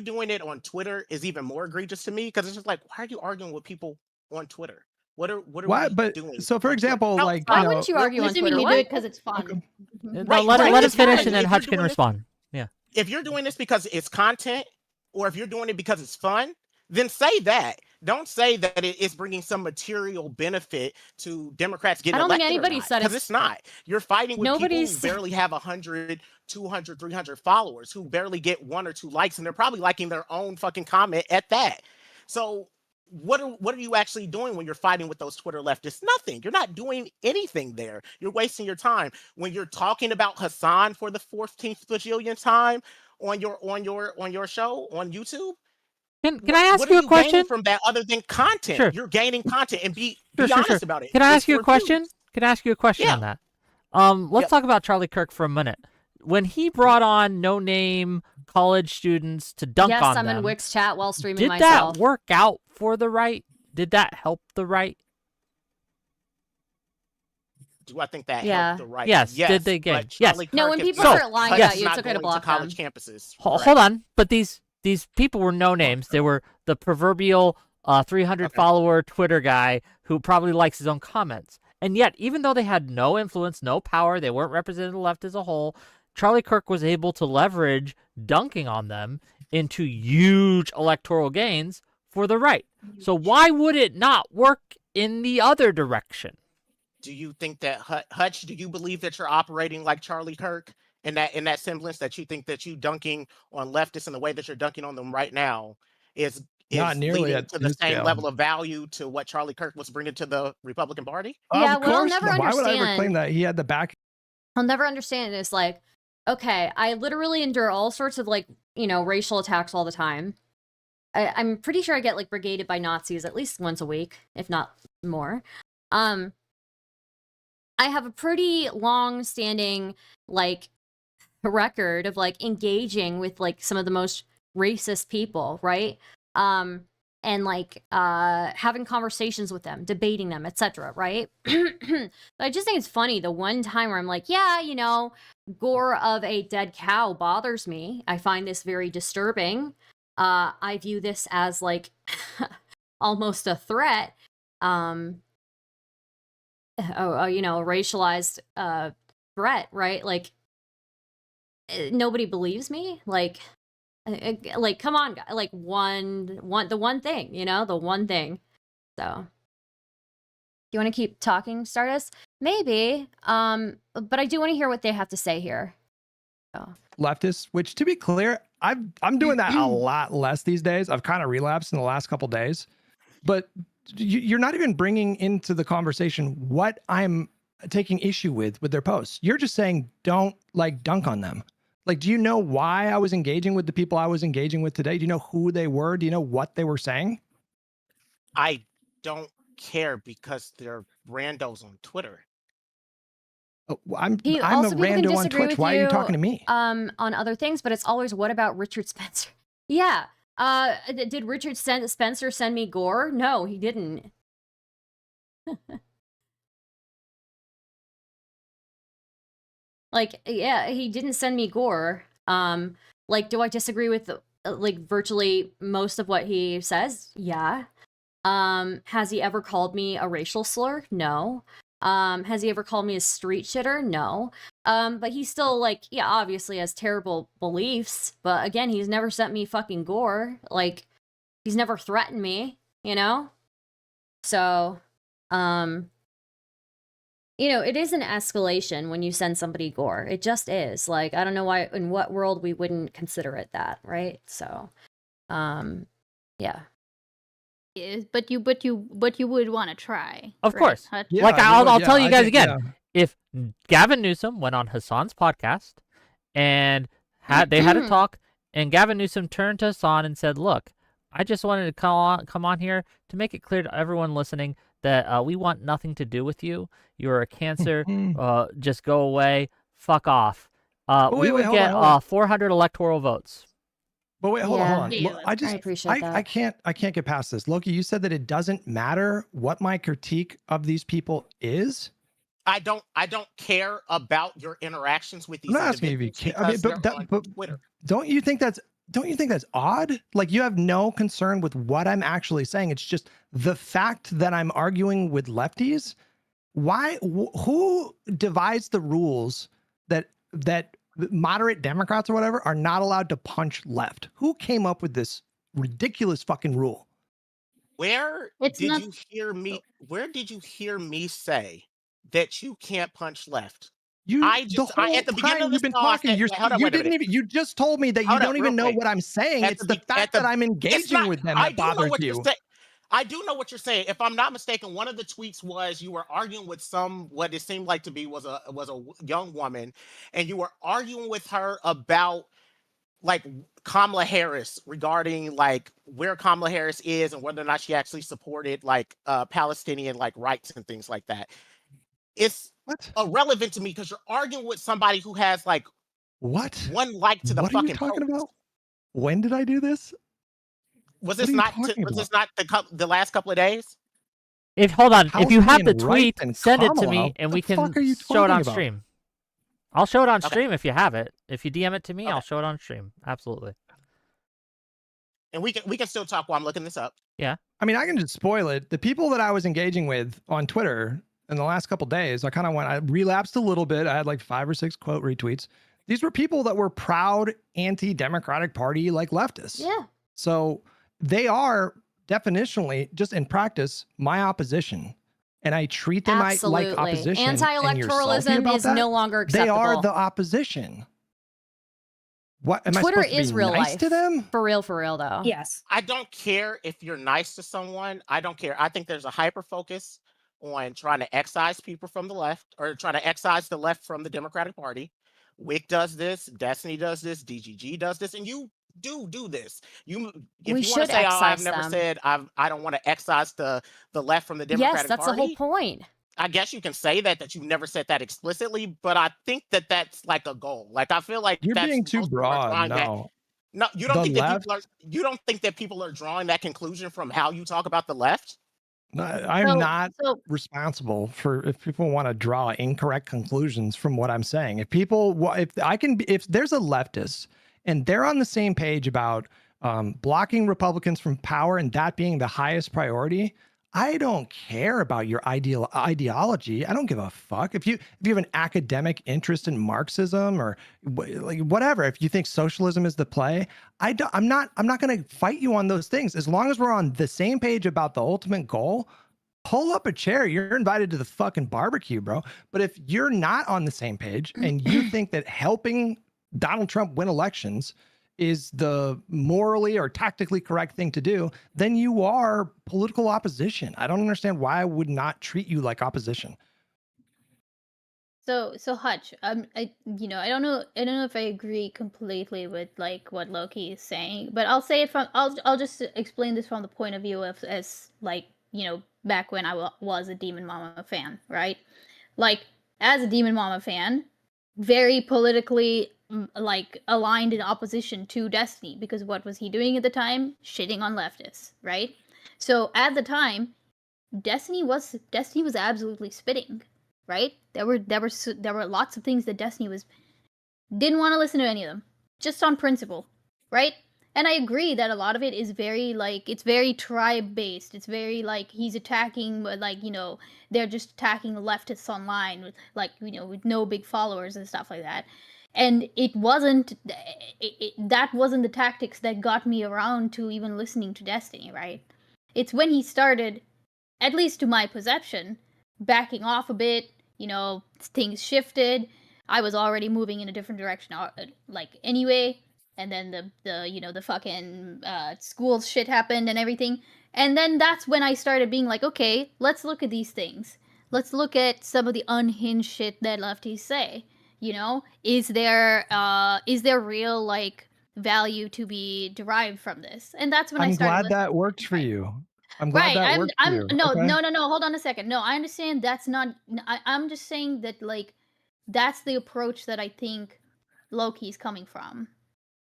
[SPEAKER 12] doing it on Twitter is even more egregious to me because it's just like, why are you arguing with people on Twitter? What are we doing?
[SPEAKER 3] So, for example, like,
[SPEAKER 5] why wouldn't you argue on Twitter?
[SPEAKER 2] You do it because it's fun.
[SPEAKER 1] Let us finish and then Hutch can respond. Yeah.
[SPEAKER 12] If you're doing this because it's content, or if you're doing it because it's fun, then say that. Don't say that it's bringing some material benefit to Democrats getting elected. I don't think anybody said it. Because it's not. You're fighting with people who barely have 100, 200, 300 followers, who barely get 1 or 2 likes, and they're probably liking their own fucking comment at that. So what are you actually doing when you're fighting with those Twitter leftists? Nothing. You're not doing anything there. You're wasting your time. When you're talking about Hassan for the 14th bajillionth time on your show on YouTube,
[SPEAKER 1] can I ask you a question
[SPEAKER 12] from that other than content?
[SPEAKER 1] Sure.
[SPEAKER 12] You're gaining content and be honest about it.
[SPEAKER 1] Can I ask you a question? Can I ask you a question on that? Let's talk about Charlie Kirk for a minute. When he brought on no-name college students to dunk on them.
[SPEAKER 5] Yes, I'm in Wix chat while streaming myself.
[SPEAKER 1] Did that work out for the right? Did that help the right?
[SPEAKER 12] Do I think that helped the right?
[SPEAKER 1] Yes. Did they get? Yes.
[SPEAKER 5] No, when people start lying about you, it's okay to block them.
[SPEAKER 12] College campuses.
[SPEAKER 1] Hold on, but these people were no names. They were the proverbial 300 follower Twitter guy who probably likes his own comments. And yet, even though they had no influence, no power, they weren't representing the left as a whole, Charlie Kirk was able to leverage dunking on them into huge electoral gains for the right. So why would it not work in the other direction?
[SPEAKER 12] Do you think that, Hutch, do you believe that you're operating like Charlie Kirk in that semblance, that you think that you dunking on leftists in the way that you're dunking on them right now is
[SPEAKER 3] not nearly
[SPEAKER 12] leading to the same level of value to what Charlie Kirk was bringing to the Republican Party?
[SPEAKER 5] Yeah, well, I'll never understand.
[SPEAKER 3] Why would I ever claim that he had the back?
[SPEAKER 5] I'll never understand it. It's like, okay, I literally endure all sorts of like, racial attacks all the time. I'm pretty sure I get like brigaded by Nazis at least once a week, if not more. I have a pretty long-standing like record of like engaging with like some of the most racist people, right? And like having conversations with them, debating them, etc., right? But I just think it's funny the one time where I'm like, yeah, gore of a dead cow bothers me. I find this very disturbing. I view this as like almost a threat. A racialized threat, right? Like nobody believes me. Like come on, like the one thing, the one thing. So you want to keep talking, Stardust? Maybe. But I do want to hear what they have to say here. So.
[SPEAKER 3] Leftists, which to be clear, I'm doing that a lot less these days. I've kind of relapsed in the last couple days, but you're not even bringing into the conversation what I'm taking issue with their posts. You're just saying don't like dunk on them. Like, do you know why I was engaging with the people I was engaging with today? Do you know who they were? Do you know what they were saying?
[SPEAKER 12] I don't care because they're randos on Twitter.
[SPEAKER 3] Oh, I'm a rando on Twitch. Why are you talking to me?
[SPEAKER 5] On other things, but it's always, what about Richard Spencer? Yeah. Did Richard Spencer send me gore? No, he didn't. Like, yeah, he didn't send me gore. Like, do I disagree with like virtually most of what he says? Yeah. Has he ever called me a racial slur? No. Has he ever called me a street shitter? No. But he's still like, yeah, obviously has terrible beliefs, but again, he's never sent me fucking gore. Like, he's never threatened me, you know? So, you know, it is an escalation when you send somebody gore. It just is. Like, I don't know why, in what world we wouldn't consider it that, right? So, yeah.
[SPEAKER 2] But you would want to try.
[SPEAKER 1] Of
[SPEAKER 2] right,
[SPEAKER 1] course.
[SPEAKER 2] Hutch?
[SPEAKER 1] Yeah, like I'll tell you guys again. Yeah. If Gavin Newsom went on Hassan's podcast and they had a talk, and Gavin Newsom turned to Hassan and said, "Look, I just wanted to come on here to make it clear to everyone listening that we want nothing to do with you. You're a cancer. Just go away. Fuck off." We would get 400 electoral votes.
[SPEAKER 3] But wait, hold on.
[SPEAKER 5] I appreciate that.
[SPEAKER 3] I can't get past this. Loki, you said that it doesn't matter what my critique of these people is.
[SPEAKER 12] I don't care about your interactions with these.
[SPEAKER 3] I'm not asking if you care. I mean, but Twitter. Don't you think that's odd? Like, you have no concern with what I'm actually saying. It's just the fact that I'm arguing with lefties. Why? Who divides the rules that moderate Democrats or whatever are not allowed to punch left? Who came up with this ridiculous fucking rule?
[SPEAKER 12] Where did you hear me say that you can't punch left? At the beginning of this talk,
[SPEAKER 3] you just told me that you don't even know what I'm saying. It's the fact that I'm engaging with them that bothers you.
[SPEAKER 12] I do know what you're saying. If I'm not mistaken, one of the tweets was you were arguing with what it seemed like to be was a young woman, and you were arguing with her about like Kamala Harris, regarding like where Kamala Harris is and whether or not she actually supported like Palestinian like rights and things like that. It's irrelevant to me because you're arguing with somebody who has like one like to the fucking post. What are you talking about?
[SPEAKER 3] When did I do this?
[SPEAKER 12] Was this not the last couple of days?
[SPEAKER 1] Hold on. If you have the tweet, send it to me and we can show it on stream. I'll show it on stream if you have it. If you DM it to me, I'll show it on stream. Absolutely.
[SPEAKER 12] And we can still talk while I'm looking this up.
[SPEAKER 1] Yeah.
[SPEAKER 3] I mean, I can just spoil it. The people that I was engaging with on Twitter in the last couple of days, I relapsed a little bit. I had like 5 or 6 quote retweets. These were people that were proud anti-Democratic Party like leftists.
[SPEAKER 2] Yeah.
[SPEAKER 3] So they are definitionally, just in practice, my opposition. And I treat them like opposition.
[SPEAKER 5] Anti-electoralism is no longer acceptable.
[SPEAKER 3] They are the opposition. What am
[SPEAKER 5] Twitter
[SPEAKER 3] I supposed to be
[SPEAKER 5] is real
[SPEAKER 3] nice
[SPEAKER 5] life
[SPEAKER 3] to them?
[SPEAKER 5] For real though.
[SPEAKER 2] Yes.
[SPEAKER 12] I don't care if you're nice to someone. I don't care. I think there's a hyper focus on trying to excise people from the left, or trying to excise the left from the Democratic Party. Wick does this, Destiny does this, DGG does this, and you do this. If you want to say, I've never said I don't want to excise the left from the Democratic Party.
[SPEAKER 5] Yes, that's the whole point.
[SPEAKER 12] I guess you can say that you've never said that explicitly, but I think that's like a goal. Like, I feel like
[SPEAKER 3] you're being too broad.
[SPEAKER 12] No, you don't think that people are drawing that conclusion from how you talk about the left?
[SPEAKER 3] I'm not responsible for if people want to draw incorrect conclusions from what I'm saying. If there's a leftist and they're on the same page about blocking Republicans from power and that being the highest priority, I don't care about your ideology. I don't give a fuck. If you have an academic interest in Marxism or like whatever, if you think socialism is the play, I'm not going to fight you on those things. As long as we're on the same page about the ultimate goal, pull up a chair. You're invited to the fucking barbecue, bro. But if you're not on the same page and you think that helping Donald Trump win elections is the morally or tactically correct thing to do, then you are political opposition. I don't understand why I would not treat you like opposition.
[SPEAKER 2] So Hutch, I don't know if I agree completely with like what Loki is saying, but I'll say it from I'll just explain this from the point of view of as like, back when I was a Demon Mama fan, right? Like, as a Demon Mama fan, very politically like aligned in opposition to Destiny, because what was he doing at the time? Shitting on leftists, right? So at the time, Destiny was absolutely spitting, right? There were lots of things that Destiny didn't want to listen to any of them, just on principle, right? And I agree that a lot of it is very like, it's very tribe based. It's very like he's attacking, like, you know, they're just attacking the leftists online with, like, you know, with no big followers and stuff like that. And it wasn't that wasn't the tactics that got me around to even listening to Destiny, right? It's when he started, at least to my perception, backing off a bit, you know, things shifted. I was already moving in a different direction, like, anyway. And then the you know, the fucking school shit happened and everything. And then that's when I started being like, okay, let's look at these things. Let's look at some of the unhinged shit that lefties say. You know, is there real, like, value to be derived from this? And that's when I
[SPEAKER 3] I'm
[SPEAKER 2] started
[SPEAKER 3] glad
[SPEAKER 2] listening.
[SPEAKER 3] that worked for you. I'm glad
[SPEAKER 2] Right.
[SPEAKER 3] that worked for you.
[SPEAKER 2] No,
[SPEAKER 3] Okay.
[SPEAKER 2] no. Hold on a second. No, I understand that's not. I'm just saying that, like, that's the approach that I think Loki's coming from,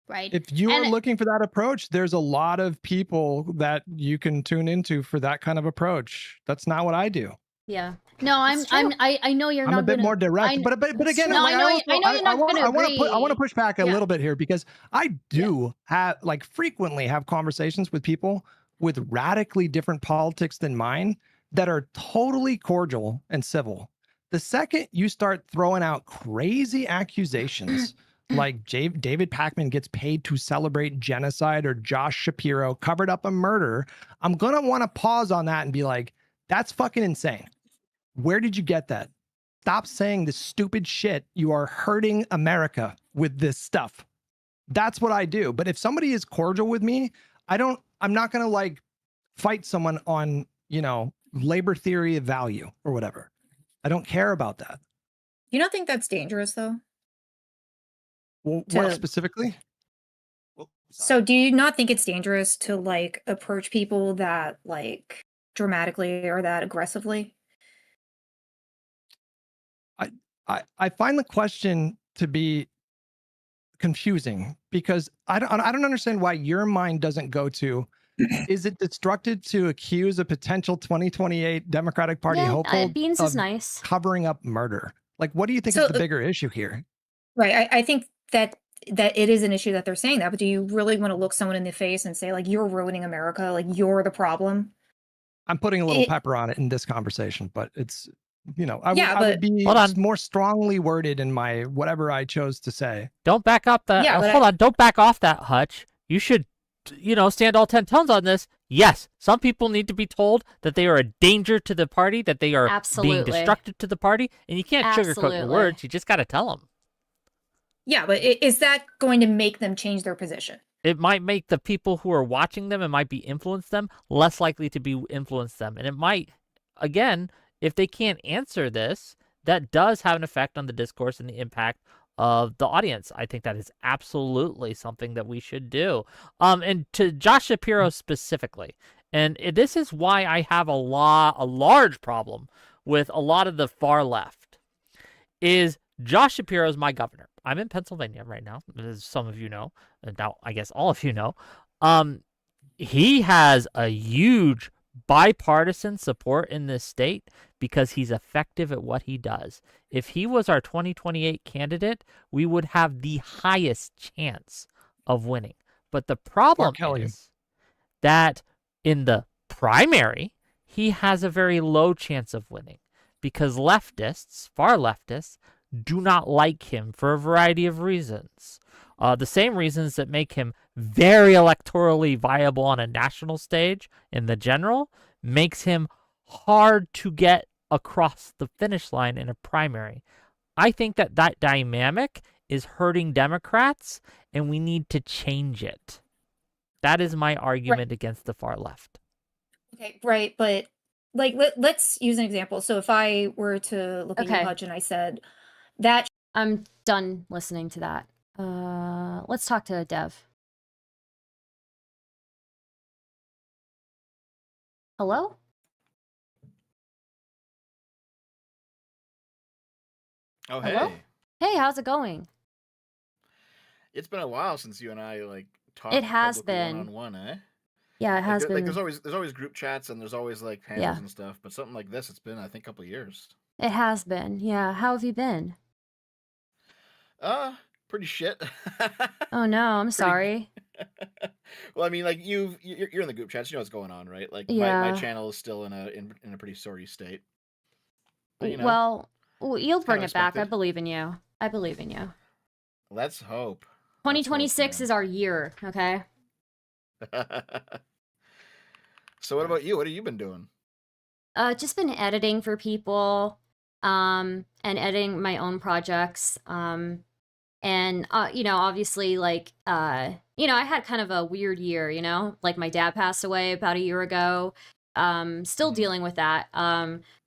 [SPEAKER 2] right?
[SPEAKER 3] If you are
[SPEAKER 2] And
[SPEAKER 3] looking for that approach, there's a lot of people that you can tune into for that kind of approach. That's not what I do.
[SPEAKER 5] Yeah.
[SPEAKER 2] no, I know you're
[SPEAKER 3] I'm
[SPEAKER 2] not
[SPEAKER 3] a bit
[SPEAKER 2] gonna.
[SPEAKER 3] more direct, but again,
[SPEAKER 2] No,
[SPEAKER 3] like,
[SPEAKER 2] I know you're not gonna
[SPEAKER 3] I want
[SPEAKER 2] agree.
[SPEAKER 3] to push back a
[SPEAKER 2] Yeah.
[SPEAKER 3] little bit here, because I do have, like, frequently have conversations with people with radically different politics than mine that are totally cordial and civil. The second you start throwing out crazy accusations like David Pacman gets paid to celebrate genocide, or Josh Shapiro covered up a murder, I'm gonna want to pause on that and be like, that's fucking insane. Where did you get that? Stop saying this stupid shit. You are hurting America with this stuff. That's what I do. But if somebody is cordial with me, I'm not going to, like, fight someone on, you know, labor theory of value or whatever. I don't care about that.
[SPEAKER 13] You don't think that's dangerous, though?
[SPEAKER 3] Well, what specifically?
[SPEAKER 13] So do you not think it's dangerous to, like, approach people that, like, dramatically or that aggressively?
[SPEAKER 3] I find the question to be confusing, because I don't understand why your mind doesn't go to, is it destructive to accuse a potential 2028 Democratic Party hopeful
[SPEAKER 5] Beans
[SPEAKER 3] of
[SPEAKER 5] is nice.
[SPEAKER 3] covering up murder? Like, what do you think is the bigger issue here?
[SPEAKER 13] Right. I think that it is an issue that they're saying that, but do you really want to look someone in the face and say, like, you're ruining America, like, you're the problem?
[SPEAKER 3] I'm putting a little pepper on it in this conversation, but it's, you know, I would be more strongly worded in my whatever I chose to say.
[SPEAKER 1] Don't back up that. Hold on. Don't back off that, Hutch. You should, you know, stand all 10 tones on this. Yes, some people need to be told that they are a danger to the party, that they are being destructive to the party, and you can't sugarcoat your words. You just got to tell them.
[SPEAKER 13] Yeah, but is that going to make them change their position?
[SPEAKER 1] It might make the people who are watching them, it might be influence them, less likely to be influence them. And it might, again, if they can't answer this, that does have an effect on the discourse and the impact of the audience. I think that is absolutely something that we should do. And to Josh Shapiro specifically, and this is why I have a large problem with a lot of the far left, is Josh Shapiro is my governor. I'm in Pennsylvania right now, as some of you know, and now I guess all of you know. He has a huge bipartisan support in this state because he's effective at what he does. If he was our 2028 candidate, we would have the highest chance of winning. But the problem is that in the primary, he has a very low chance of winning because leftists, far leftists, do not like him for a variety of reasons. The same reasons that make him very electorally viable on a national stage in the general makes him hard to get across the finish line in a primary. I think that dynamic is hurting Democrats, and we need to change it. That is my argument against the far left.
[SPEAKER 13] Okay, right, but, like, let's use an example. So if I were to look at you, Hutch, and I said that...
[SPEAKER 5] I'm done listening to that. Let's talk to Dev. Hello?
[SPEAKER 6] Oh,
[SPEAKER 5] Hello?
[SPEAKER 6] hey.
[SPEAKER 5] Hey, how's it going?
[SPEAKER 6] It's been a while since you and I like talked.
[SPEAKER 5] It has been
[SPEAKER 6] one-on-one, eh?
[SPEAKER 5] Yeah, it has been.
[SPEAKER 6] Like there's always group chats and there's always like panels and stuff, but something like this, it's been I think a couple of years.
[SPEAKER 5] It has been. Yeah. How have you been?
[SPEAKER 6] Pretty shit.
[SPEAKER 5] Oh no, I'm sorry.
[SPEAKER 6] Well, I mean, like you're in the group chats, you know what's going on, right? Like my channel is still in a pretty sorry state. But, you know,
[SPEAKER 5] well, you'll bring it back. I believe in you. I believe in you.
[SPEAKER 6] Let's hope.
[SPEAKER 5] 2026 is our year, okay?
[SPEAKER 6] So what about you? What have you been doing?
[SPEAKER 5] Just been editing for people, and editing my own projects. And you know, obviously, like, you know, I had kind of a weird year, you know, like my dad passed away about a year ago. Still dealing with that,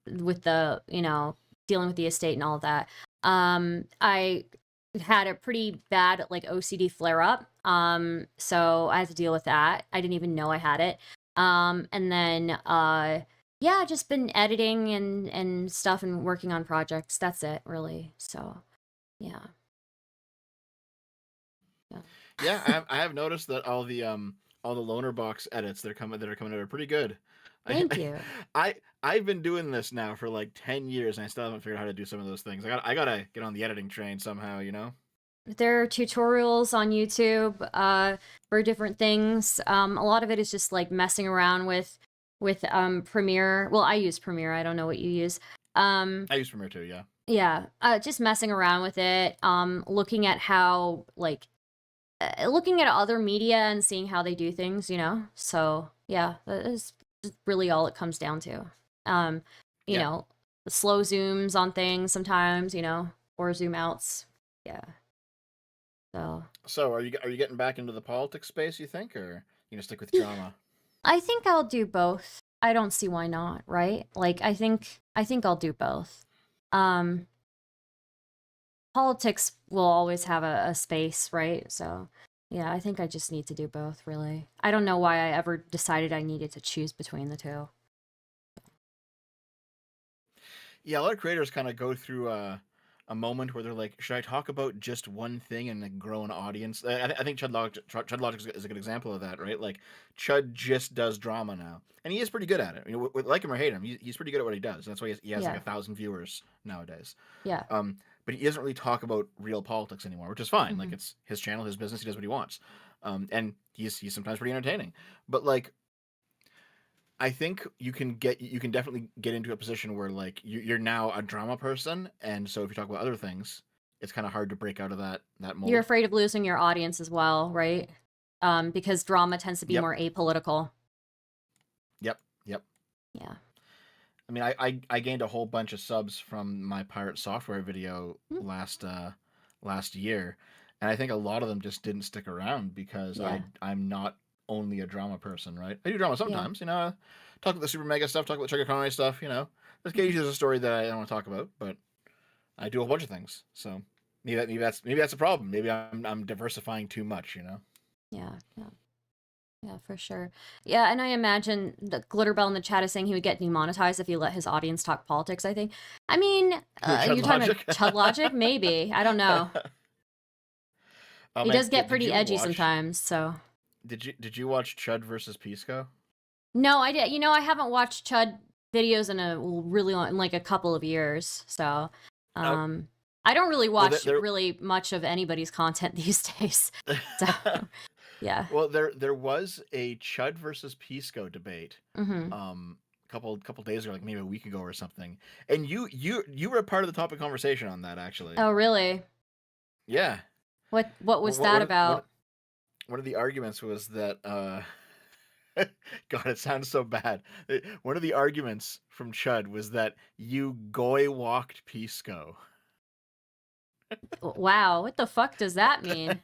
[SPEAKER 5] with the, you know, dealing with the estate and all of that. I had a pretty bad, like, OCD flare up. So I had to deal with that. I didn't even know I had it. And then, yeah, just been editing and stuff and working on projects. That's it, really. So, yeah.
[SPEAKER 6] Yeah, I have noticed that all the loner box edits that are coming out are pretty good.
[SPEAKER 5] Thank you.
[SPEAKER 6] I've been doing this now for like 10 years and I still haven't figured out how to do some of those things. I gotta get on the editing train somehow, you know?
[SPEAKER 5] There are tutorials on YouTube for different things. A lot of it is just like messing around with Premiere. Well, I use Premiere. I don't know what you use.
[SPEAKER 6] I use Premiere too, yeah.
[SPEAKER 5] Yeah, just messing around with it, looking at how, like, looking at other media and seeing how they do things, you know? So, yeah, that is really all it comes down to. You know, slow zooms on things sometimes, you know, or zoom outs. Yeah.
[SPEAKER 6] So, are you getting back into the politics space, you think, or you gonna stick with drama?
[SPEAKER 5] I think I'll do both. I don't see why not, right? Like, I think I'll do both. Politics will always have a space, right? So, yeah, I think I just need to do both, really. I don't know why I ever decided I needed to choose between the two.
[SPEAKER 6] Yeah, a lot of creators kind of go through a moment where they're like, should I talk about just one thing and like, grow an audience? I think Chud Logic is a good example of that, right? Like, Chud just does drama now. And he is pretty good at it. You know, like him or hate him, he's pretty good at what he does. That's why he has like 1,000 viewers nowadays.
[SPEAKER 5] Yeah.
[SPEAKER 6] But he doesn't really talk about real politics anymore, which is fine. Like, it's his channel, his business, he does what he wants. And he's sometimes pretty entertaining. But like, I think you can definitely get into a position where like you're now a drama person, and so if you talk about other things, it's kind of hard to break out of that mold.
[SPEAKER 5] You're afraid of losing your audience as well, right? Because drama tends to be more apolitical.
[SPEAKER 6] Yep.
[SPEAKER 5] Yeah.
[SPEAKER 6] I mean, I gained a whole bunch of subs from my pirate software video last year, and I think a lot of them just didn't stick around because I'm not only a drama person, right? I do drama sometimes, you know. Talk about the super mega stuff, talk about the Trigger Conway stuff, you know. Occasionally there's a story that I don't want to talk about, but I do a bunch of things. So maybe that's a problem. Maybe I'm diversifying too much, you know.
[SPEAKER 5] Yeah, for sure. Yeah, and I imagine the Glitterbell in the chat is saying he would get demonetized if he let his audience talk politics, I think. I mean, you're talking about Chud Logic? Maybe. I don't know. He does get pretty edgy sometimes, so.
[SPEAKER 6] Did you watch Chud versus Pisco?
[SPEAKER 5] No, I did. You know, I haven't watched Chud videos in like a couple of years, so I don't really watch really much of anybody's content these days. So, yeah.
[SPEAKER 6] Well, there was a Chud versus Pisco debate. Couple days ago, like maybe a week ago or something, and you were a part of the topic conversation on that, actually.
[SPEAKER 5] Oh, really?
[SPEAKER 6] Yeah.
[SPEAKER 5] What was that about?
[SPEAKER 6] One of the arguments was that God, it sounds so bad. One of the arguments from Chud was that you goy walked Pisco.
[SPEAKER 5] Wow, what the fuck does that mean?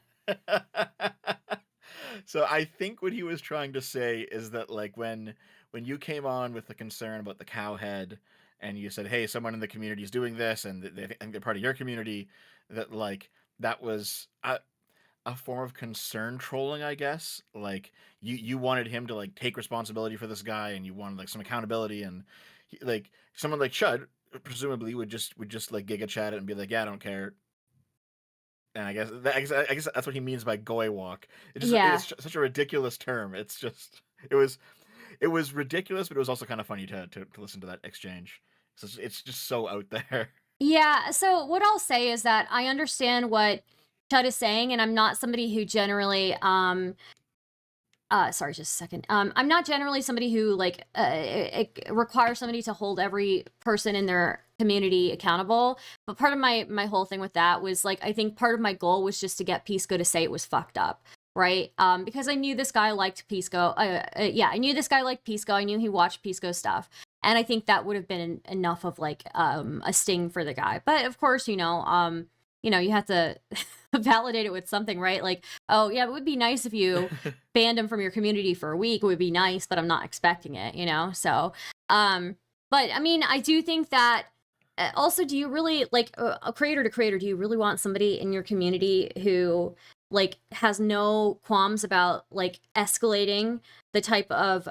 [SPEAKER 6] So I think what he was trying to say is that like when you came on with the concern about the cow head and you said, hey, someone in the community is doing this and they're part of your community, that like that was a form of concern trolling, I guess. Like you wanted him to like take responsibility for this guy, and you wanted like some accountability, and like someone like Chud presumably would just like giga chat it and be like, yeah, I don't care. and I guess that's what he means by goy walk.
[SPEAKER 5] Yeah.
[SPEAKER 6] It's such a ridiculous term. It's just it was ridiculous, but it was also kind of funny to listen to that exchange. So it's just so out there.
[SPEAKER 5] Yeah. So what I'll say is that I understand what Chud is saying, and I'm not somebody who generally sorry, just a second. I'm not generally somebody who like it requires somebody to hold every person in their community accountable. But part of my whole thing with that was like, I think part of my goal was just to get Pisco to say it was fucked up, right? Because I knew this guy liked Pisco. Yeah, I knew this guy liked Pisco. I knew he watched Pisco stuff. And I think that would have been enough of like a sting for the guy. But of course, you know, you have to validate it with something, right? Like, oh yeah, it would be nice if you banned him from your community for a week. It would be nice, but I'm not expecting it, you know? So, but I mean, I do think that also, do you really like a creator to creator? Do you really want somebody in your community who like has no qualms about like escalating the type of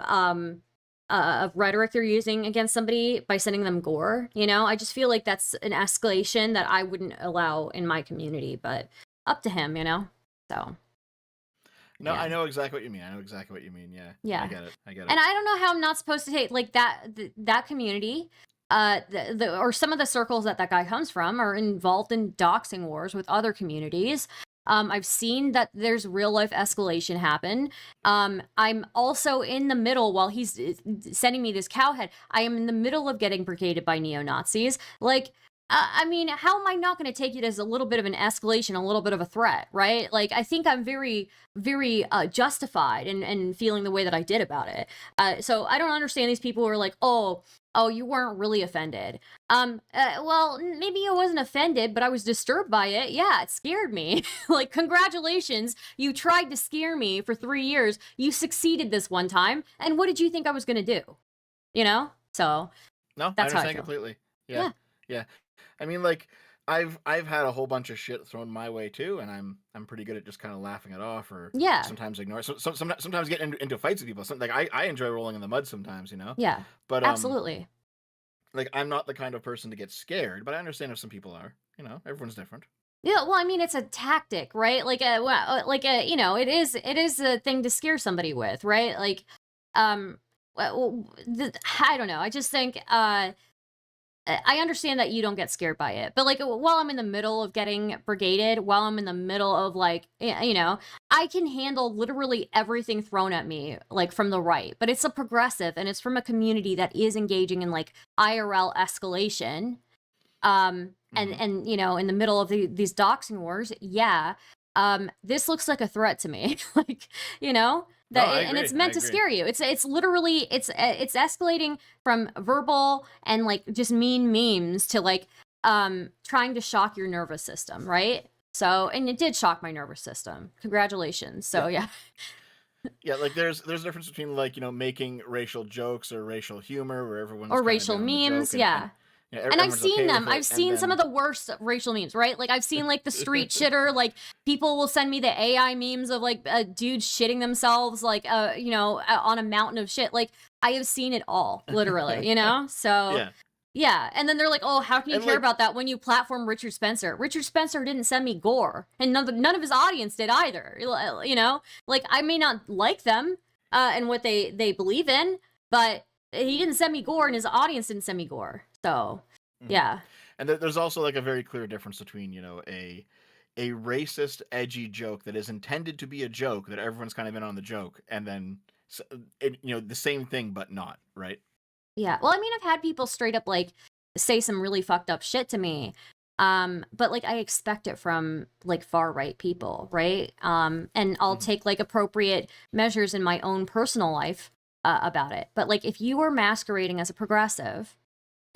[SPEAKER 5] rhetoric they're using against somebody by sending them gore? You know, I just feel like that's an escalation that I wouldn't allow in my community, but up to him, you know? So.
[SPEAKER 6] No,
[SPEAKER 5] yeah.
[SPEAKER 6] I know exactly what you mean. Yeah.
[SPEAKER 5] Yeah.
[SPEAKER 6] I get it.
[SPEAKER 5] And I don't know how I'm not supposed to take like that community, or some of the circles that guy comes from are involved in doxing wars with other communities. I've seen that there's real life escalation happen. I'm also in the middle while he's sending me this cowhead. I am in the middle of getting brigaded by neo-Nazis. Like, I mean, how am I not going to take it as a little bit of an escalation, a little bit of a threat, right? Like, I think I'm very, very justified in feeling the way that I did about it. So I don't understand these people who are like, oh, you weren't really offended. Well, maybe I wasn't offended, but I was disturbed by it. Yeah, it scared me. Like, congratulations. You tried to scare me for 3 years. You succeeded this one time. And what did you think I was going to do? You know? So,
[SPEAKER 6] no,
[SPEAKER 5] that's
[SPEAKER 6] I understand
[SPEAKER 5] how I feel.
[SPEAKER 6] Completely. Yeah. I mean, like, I've had a whole bunch of shit thrown my way too, and I'm pretty good at just kind of laughing it off, or sometimes ignore it. Sometimes get into fights with people. Like I enjoy rolling in the mud sometimes, you know.
[SPEAKER 5] Yeah,
[SPEAKER 6] but
[SPEAKER 5] absolutely.
[SPEAKER 6] Like, I'm not the kind of person to get scared, but I understand if some people are. You know, everyone's different.
[SPEAKER 5] Yeah, well, I mean, it's a tactic, right? Like you know, it is a thing to scare somebody with, right? Like, I don't know. I just think I understand that you don't get scared by it, but like while I'm in the middle of getting brigaded, while I'm in the middle of like, you know, I can handle literally everything thrown at me like from the right, but it's a progressive and it's from a community that is engaging in like IRL escalation. And you know, in the middle of these doxing wars, yeah, this looks like a threat to me. Like, you know, that, and it's meant to scare you. It's literally it's escalating from verbal and like just mean memes to like trying to shock your nervous system, right? So, and it did shock my nervous system. Congratulations. So yeah.
[SPEAKER 6] Yeah, like there's a difference between like, you know, making racial jokes or racial humor where everyone's
[SPEAKER 5] or racial memes, and I've seen them. I've seen some of the worst racial memes, right? Like I've seen like the street shitter, like people will send me the AI memes of like dudes shitting themselves, like you know, on a mountain of shit. Like I have seen it all, literally, you know. So yeah, and then they're like, oh, how can you care about that when you platform Richard Spencer? Richard Spencer didn't send me gore, and none of his audience did either. You know, like I may not like them and what they believe in, but he didn't send me gore, and his audience didn't send me gore. So, yeah.
[SPEAKER 6] And there's also like a very clear difference between, you know, a racist, edgy joke that is intended to be a joke that everyone's kind of in on the joke, and then you know, the same thing but not, right?
[SPEAKER 5] Yeah. Well, I mean, I've had people straight up like say some really fucked up shit to me. But like I expect it from like far right people, right? And I'll take like appropriate measures in my own personal life about it. But like if you are masquerading as a progressive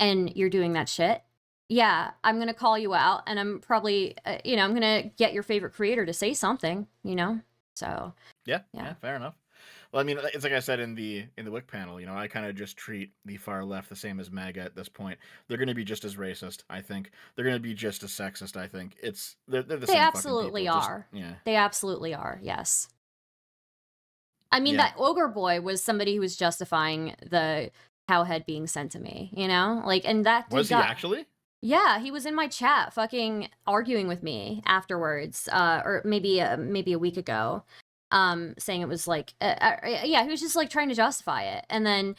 [SPEAKER 5] and you're doing that shit, yeah, I'm going to call you out, and I'm probably, you know, I'm going to get your favorite creator to say something, you know? So,
[SPEAKER 6] yeah, fair enough. Well, I mean, it's like I said in the Wick panel, you know, I kind of just treat the far left the same as MAGA at this point. They're going to be just as racist, I think. They're going to be just as sexist, I think. They're the same. They
[SPEAKER 5] absolutely are. They absolutely are. Yes. I mean, that ogre boy was somebody who was justifying the cowhead being sent to me, you know? Like, and that
[SPEAKER 6] was he actually?
[SPEAKER 5] Yeah, he was in my chat fucking arguing with me afterwards, or maybe a week ago, saying it was like, yeah, he was just like trying to justify it, and then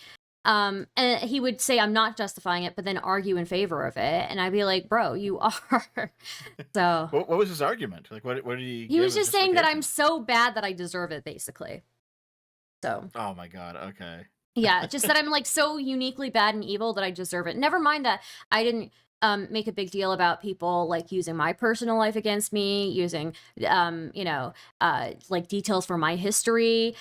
[SPEAKER 5] and he would say I'm not justifying it, but then argue in favor of it, and I'd be like, bro, you are. So
[SPEAKER 6] what was his argument? Like, what did he?
[SPEAKER 5] He was just saying that I'm so bad that I deserve it, basically. So.
[SPEAKER 6] Oh my god. Okay.
[SPEAKER 5] Yeah, just that I'm like so uniquely bad and evil that I deserve it. Never mind that I didn't make a big deal about people like using my personal life against me, using you know, like details from my history,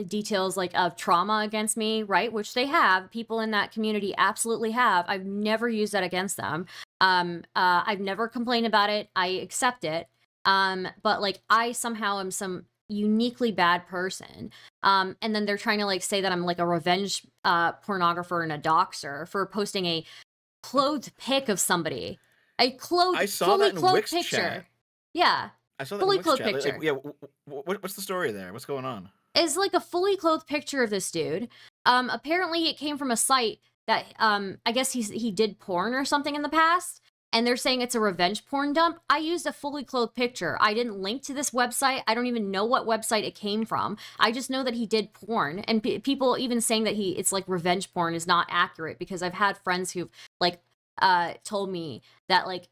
[SPEAKER 5] details like of trauma against me, right? Which they have. People in that community absolutely have. I've never used that against them. I've never complained about it. I accept it. But like I somehow am some uniquely bad person, and then they're trying to like say that I'm like a revenge pornographer and a doxer for posting a clothed pic of somebody, a clothed,
[SPEAKER 6] I saw
[SPEAKER 5] fully
[SPEAKER 6] that in
[SPEAKER 5] clothed
[SPEAKER 6] Wix
[SPEAKER 5] picture.
[SPEAKER 6] chat.
[SPEAKER 5] Yeah,
[SPEAKER 6] I saw that
[SPEAKER 5] fully
[SPEAKER 6] in Wix
[SPEAKER 5] clothed
[SPEAKER 6] chat.
[SPEAKER 5] picture.
[SPEAKER 6] Like, yeah, what's the story there? What's going on?
[SPEAKER 5] It's like a fully clothed picture of this dude. Apparently it came from a site that I guess he did porn or something in the past. And they're saying it's a revenge porn dump. I used a fully clothed picture. I didn't link to this website. I don't even know what website it came from. I just know that he did porn. And people even saying that it's like revenge porn is not accurate, because I've had friends who've like told me that like,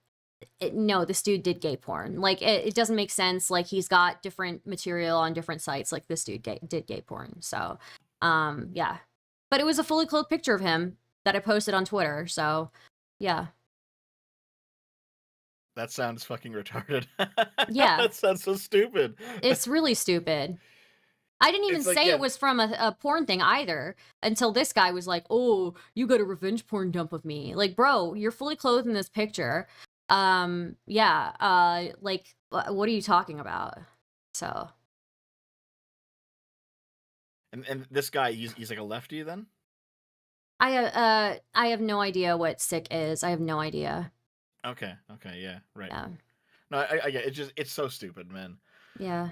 [SPEAKER 5] no, this dude did gay porn. Like it doesn't make sense. Like he's got different material on different sites. Like this dude did gay porn. So yeah. But it was a fully clothed picture of him that I posted on Twitter. So yeah.
[SPEAKER 6] That sounds fucking retarded.
[SPEAKER 5] Yeah.
[SPEAKER 6] That sounds so stupid.
[SPEAKER 5] It's really stupid. I didn't even say it was from a porn thing either, until this guy was like, oh, you got a revenge porn dump with me. Like, bro, you're fully clothed in this picture. Yeah, like, what are you talking about? So.
[SPEAKER 6] And this guy, he's like a lefty then?
[SPEAKER 5] I have no idea what sick is. I have no idea.
[SPEAKER 6] Okay, yeah, right.
[SPEAKER 5] Yeah.
[SPEAKER 6] No, I get it. It's so stupid, man.
[SPEAKER 5] Yeah.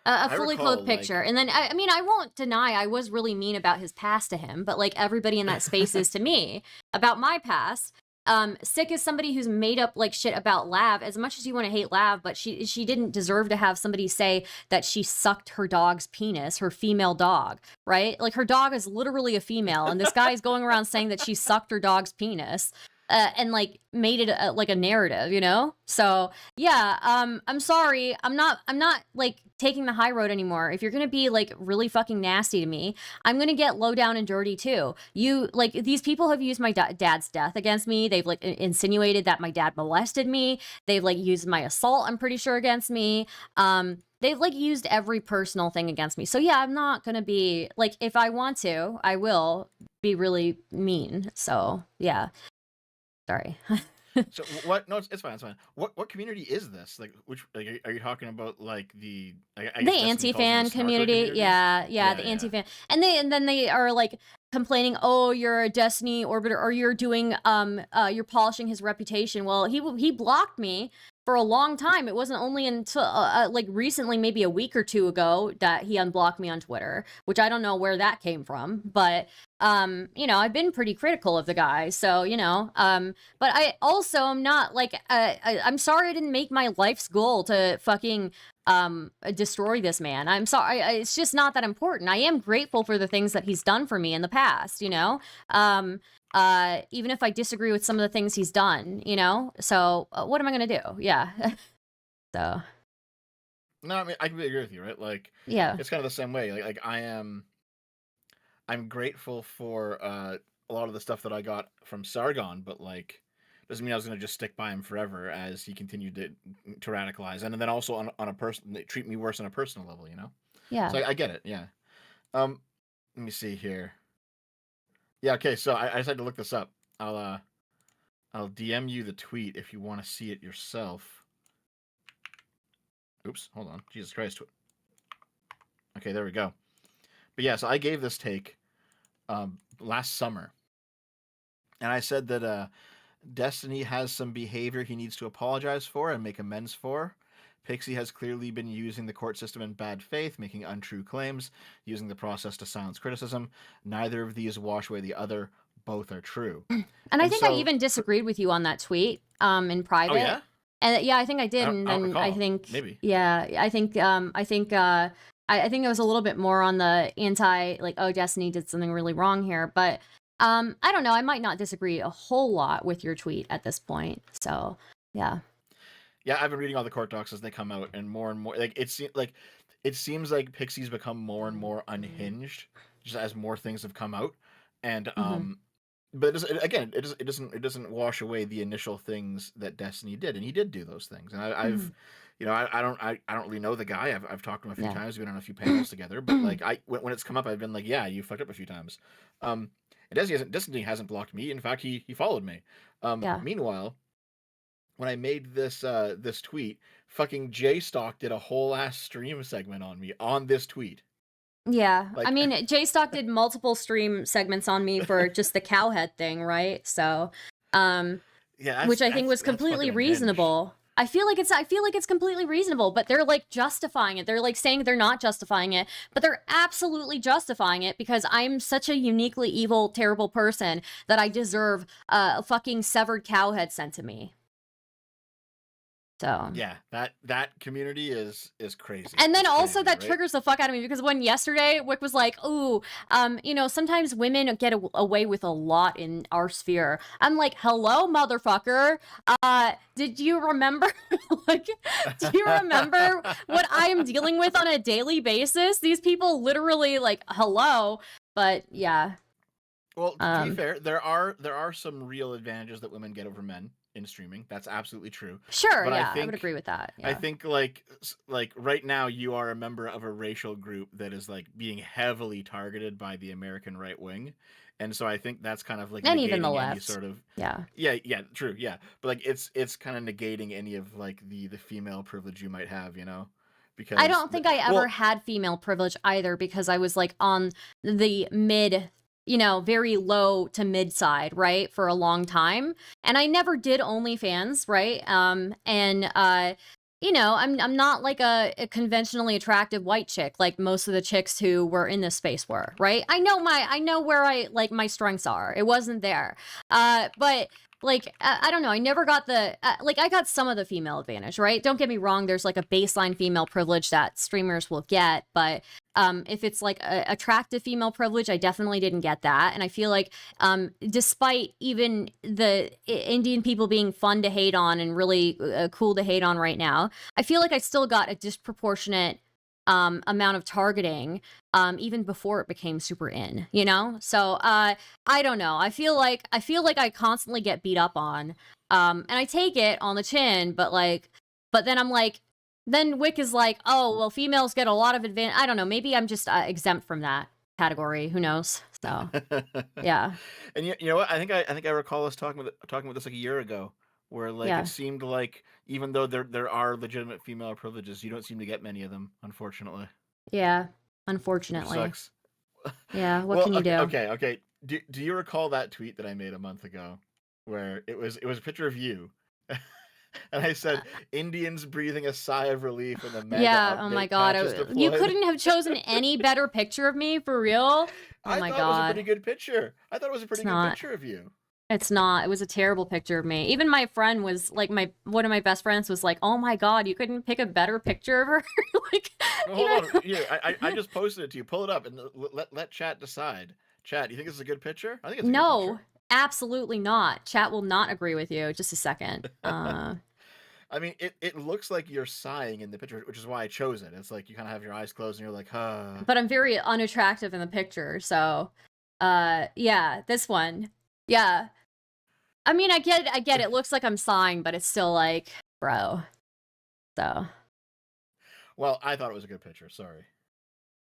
[SPEAKER 6] I
[SPEAKER 5] fully
[SPEAKER 6] recall,
[SPEAKER 5] clothed picture. And then, I mean, I won't deny I was really mean about his past to him, but like everybody in that space is to me about my past. Sick is somebody who's made up like shit about Lav. As much as you want to hate Lav, but she didn't deserve to have somebody say that she sucked her dog's penis, her female dog, right? Like her dog is literally a female, and this guy is going around saying that she sucked her dog's penis. And like made it like a narrative, you know? So yeah, I'm sorry. I'm not like taking the high road anymore. If you're gonna be like really fucking nasty to me, I'm gonna get low down and dirty too. You like these people have used my dad's death against me. They've like insinuated that my dad molested me. They've like used my assault, I'm pretty sure, against me. They've like used every personal thing against me. So yeah, I'm not gonna be like, if I want to, I will be really mean. So yeah. Sorry.
[SPEAKER 6] So what? No, it's fine. It's fine. What community is this? Like, which? Like, are you talking about like the
[SPEAKER 5] anti-fan community? Yeah, the anti-fan, and then they are like complaining, oh, you're a Destiny orbiter, or you're doing you're polishing his reputation. Well, he blocked me for a long time. It wasn't only until like recently, maybe a week or two ago, that he unblocked me on Twitter, which I don't know where that came from, but you know, I've been pretty critical of the guy, so you know, but I also am not like I'm sorry I didn't make my life's goal to fucking destroy this man. I'm sorry, it's just not that important. I am grateful for the things that he's done for me in the past, you know, even if I disagree with some of the things he's done, you know, so what am I gonna do? Yeah. So
[SPEAKER 6] no, I mean, I completely agree with you, right? Like,
[SPEAKER 5] yeah,
[SPEAKER 6] it's kind of the same way. Like I'm grateful for a lot of the stuff that I got from Sargon, but like doesn't mean I was going to just stick by him forever as he continued to radicalize, and then also on a person, they treat me worse on a personal level, you know?
[SPEAKER 5] Yeah.
[SPEAKER 6] So I get it. Yeah. Let me see here. Yeah. Okay. So I just had to look this up. I'll DM you the tweet if you want to see it yourself. Oops. Hold on. Jesus Christ. Okay. There we go. But yeah, so I gave this take last summer, and I said that Destiny has some behavior he needs to apologize for and make amends for. Pixie has clearly been using the court system in bad faith, making untrue claims, using the process to silence criticism. Neither of these wash away the other. both are true.
[SPEAKER 5] And I think I even disagreed with you on that tweet in private.
[SPEAKER 6] Oh yeah?
[SPEAKER 5] And yeah, I think I did.
[SPEAKER 6] I don't
[SPEAKER 5] I
[SPEAKER 6] recall.
[SPEAKER 5] think
[SPEAKER 6] Maybe.
[SPEAKER 5] Yeah, I think I think it was a little bit more on the anti, like, oh, Destiny did something really wrong here. But I don't know. I might not disagree a whole lot with your tweet at this point. So yeah.
[SPEAKER 6] Yeah, I've been reading all the court docs as they come out, and more, like it seems like Pixie's become more and more unhinged just as more things have come out, and but it doesn't wash away the initial things that Destiny did, and he did do those things, and I've you know, I don't really know the guy. I've talked to him a few times. We've been on a few panels together, but like when it's come up, I've been like, yeah, you fucked up a few times. And Destiny hasn't blocked me. In fact, he followed me. Meanwhile, when I made this tweet, fucking J-Stock did a whole ass stream segment on me on this tweet.
[SPEAKER 5] Yeah, like, I mean, J-Stock did multiple stream segments on me for just the cowhead thing, right? So,
[SPEAKER 6] yeah,
[SPEAKER 5] which I think was completely reasonable. I feel like it's completely reasonable, but they're like justifying it. They're like saying they're not justifying it, but they're absolutely justifying it because I'm such a uniquely evil, terrible person that I deserve a fucking severed cowhead sent to me. So
[SPEAKER 6] yeah, that community is crazy.
[SPEAKER 5] And then also that triggers the fuck out of me because when yesterday Wick was like, "Ooh, you know, sometimes women get away with a lot in our sphere." I'm like, "Hello, motherfucker. Did you remember like do you remember what I am dealing with on a daily basis? These people literally like, hello." But yeah.
[SPEAKER 6] Well, to be fair, there are some real advantages that women get over men in streaming. That's absolutely true.
[SPEAKER 5] Sure, but yeah, I would agree with that. Yeah.
[SPEAKER 6] I think like right now you are a member of a racial group that is like being heavily targeted by the American right wing, and so I think that's kind of like
[SPEAKER 5] and even the
[SPEAKER 6] any
[SPEAKER 5] left
[SPEAKER 6] sort of
[SPEAKER 5] yeah
[SPEAKER 6] true but like it's kind of negating any of like the female privilege you might have, you know. Because
[SPEAKER 5] I don't think I ever had female privilege either because I was like on the mid, you know, very low to mid side, right, for a long time, and I never did OnlyFans, right, and you know, I'm not like a conventionally attractive white chick like most of the chicks who were in this space were, right. I know where my strengths are. It wasn't there, but like I don't know, I never got the like I got some of the female advantage, right? Don't get me wrong, there's like a baseline female privilege that streamers will get, but if it's like a attractive female privilege, I definitely didn't get that. And I feel like despite even the Indian people being fun to hate on and really cool to hate on right now, I feel like I still got a disproportionate amount of targeting even before it became super in, you know. So I don't know, I feel like I constantly get beat up on and I take it on the chin, but then I'm like, then Wick is like, oh well, females get a lot of advantage. I don't know, maybe I'm just exempt from that category, who knows. So yeah.
[SPEAKER 6] And you know what, I think I recall us talking about this like a year ago, where like it seemed like even though there are legitimate female privileges, you don't seem to get many of them, unfortunately.
[SPEAKER 5] Yeah, unfortunately.
[SPEAKER 6] Which sucks.
[SPEAKER 5] Yeah, what can you do?
[SPEAKER 6] Okay. Do you recall that tweet that I made a month ago, where it was a picture of you, and I said Indians breathing a sigh of relief when the maga
[SPEAKER 5] oh my god, you couldn't have chosen any better picture of me, for real. Oh my god,
[SPEAKER 6] it was a pretty good picture. I thought it was a pretty good picture of you.
[SPEAKER 5] It's not. It was a terrible picture of me. Even my friend was like, one of my best friends was like, "Oh my god, you couldn't pick a better picture of her." Like,
[SPEAKER 6] hold on. Here, I just posted it to you. Pull it up and let chat decide. Chat, you think this is a good picture? I think it's a good picture.
[SPEAKER 5] Absolutely not. Chat will not agree with you. Just a second.
[SPEAKER 6] I mean, it looks like you're sighing in the picture, which is why I chose it. It's like you kind of have your eyes closed and you're like, huh.
[SPEAKER 5] But I'm very unattractive in the picture, so yeah, this one. Yeah. I mean, I get it. It looks like I'm sighing, but it's still like, bro. So.
[SPEAKER 6] Well, I thought it was a good picture. Sorry.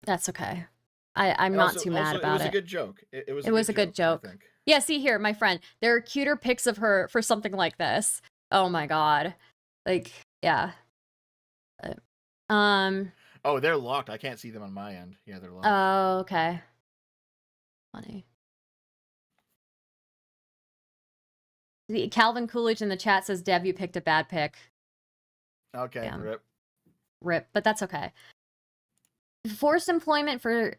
[SPEAKER 5] That's okay. I'm not too mad about it.
[SPEAKER 6] It was a good joke. It
[SPEAKER 5] was a good joke. Yeah, see here, my friend. There are cuter pics of her for something like this. Oh my god. Like, yeah.
[SPEAKER 6] Oh, they're locked. I can't see them on my end. Yeah, they're locked.
[SPEAKER 5] Oh, okay. Funny. Calvin Coolidge in the chat says, Dev, you picked a bad pick.
[SPEAKER 6] Okay, damn.
[SPEAKER 5] Rip, but that's okay. Forced employment for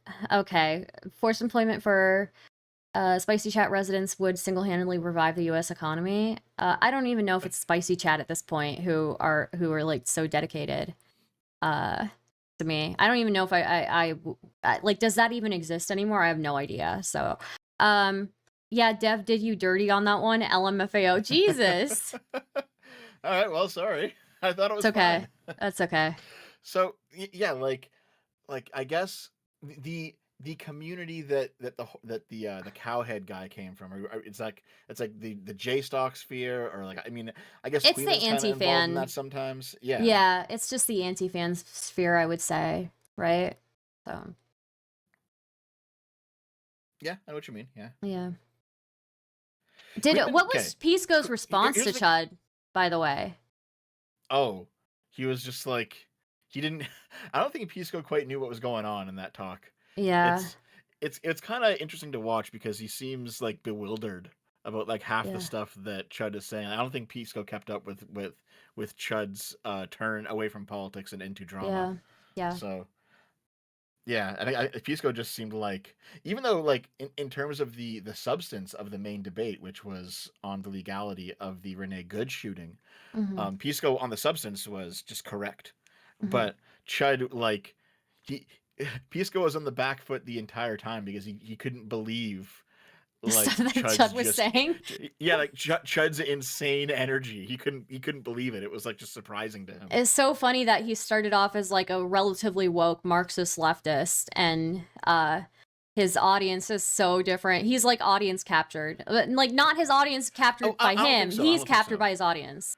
[SPEAKER 5] Spicy Chat residents would single-handedly revive the U.S. economy. I don't even know if it's Spicy Chat at this point who are like so dedicated to me. I don't even know if I like, does that even exist anymore? I have no idea. So, yeah, Dev did you dirty on that one. LMFAO. Jesus.
[SPEAKER 6] All right. Well, sorry. I thought it was
[SPEAKER 5] okay.
[SPEAKER 6] fine.
[SPEAKER 5] That's okay.
[SPEAKER 6] So yeah, like I guess the community that the cowhead guy came from, or it's like the J stock sphere, or like, I mean, I guess
[SPEAKER 5] it's the anti-fan
[SPEAKER 6] that sometimes. Yeah.
[SPEAKER 5] Yeah, it's just the anti-fan sphere, I would say, right? So.
[SPEAKER 6] Yeah, I know what you mean. Yeah.
[SPEAKER 5] Yeah. What was Pisco's response to Chud, by the way?
[SPEAKER 6] Oh, he was just like, he didn't. I don't think Pisco quite knew what was going on in that talk.
[SPEAKER 5] Yeah.
[SPEAKER 6] It's kind of interesting to watch because he seems like bewildered about like half the stuff that Chud is saying. I don't think Pisco kept up with Chud's turn away from politics and into drama.
[SPEAKER 5] Yeah.
[SPEAKER 6] So. Yeah, and Pisco just seemed like, even though like in terms of the substance of the main debate, which was on the legality of the Renee Good shooting, Pisco on the substance was just correct, but Chud, like, Pisco was on the back foot the entire time because he couldn't believe like
[SPEAKER 5] stuff that Chud was saying.
[SPEAKER 6] Yeah, like Chud's insane energy. He couldn't believe it. It was like just surprising to him.
[SPEAKER 5] It's so funny that he started off as like a relatively woke Marxist leftist, and his audience is so different. He's like audience captured, like not his audience captured by him. So. He's captured by his audience.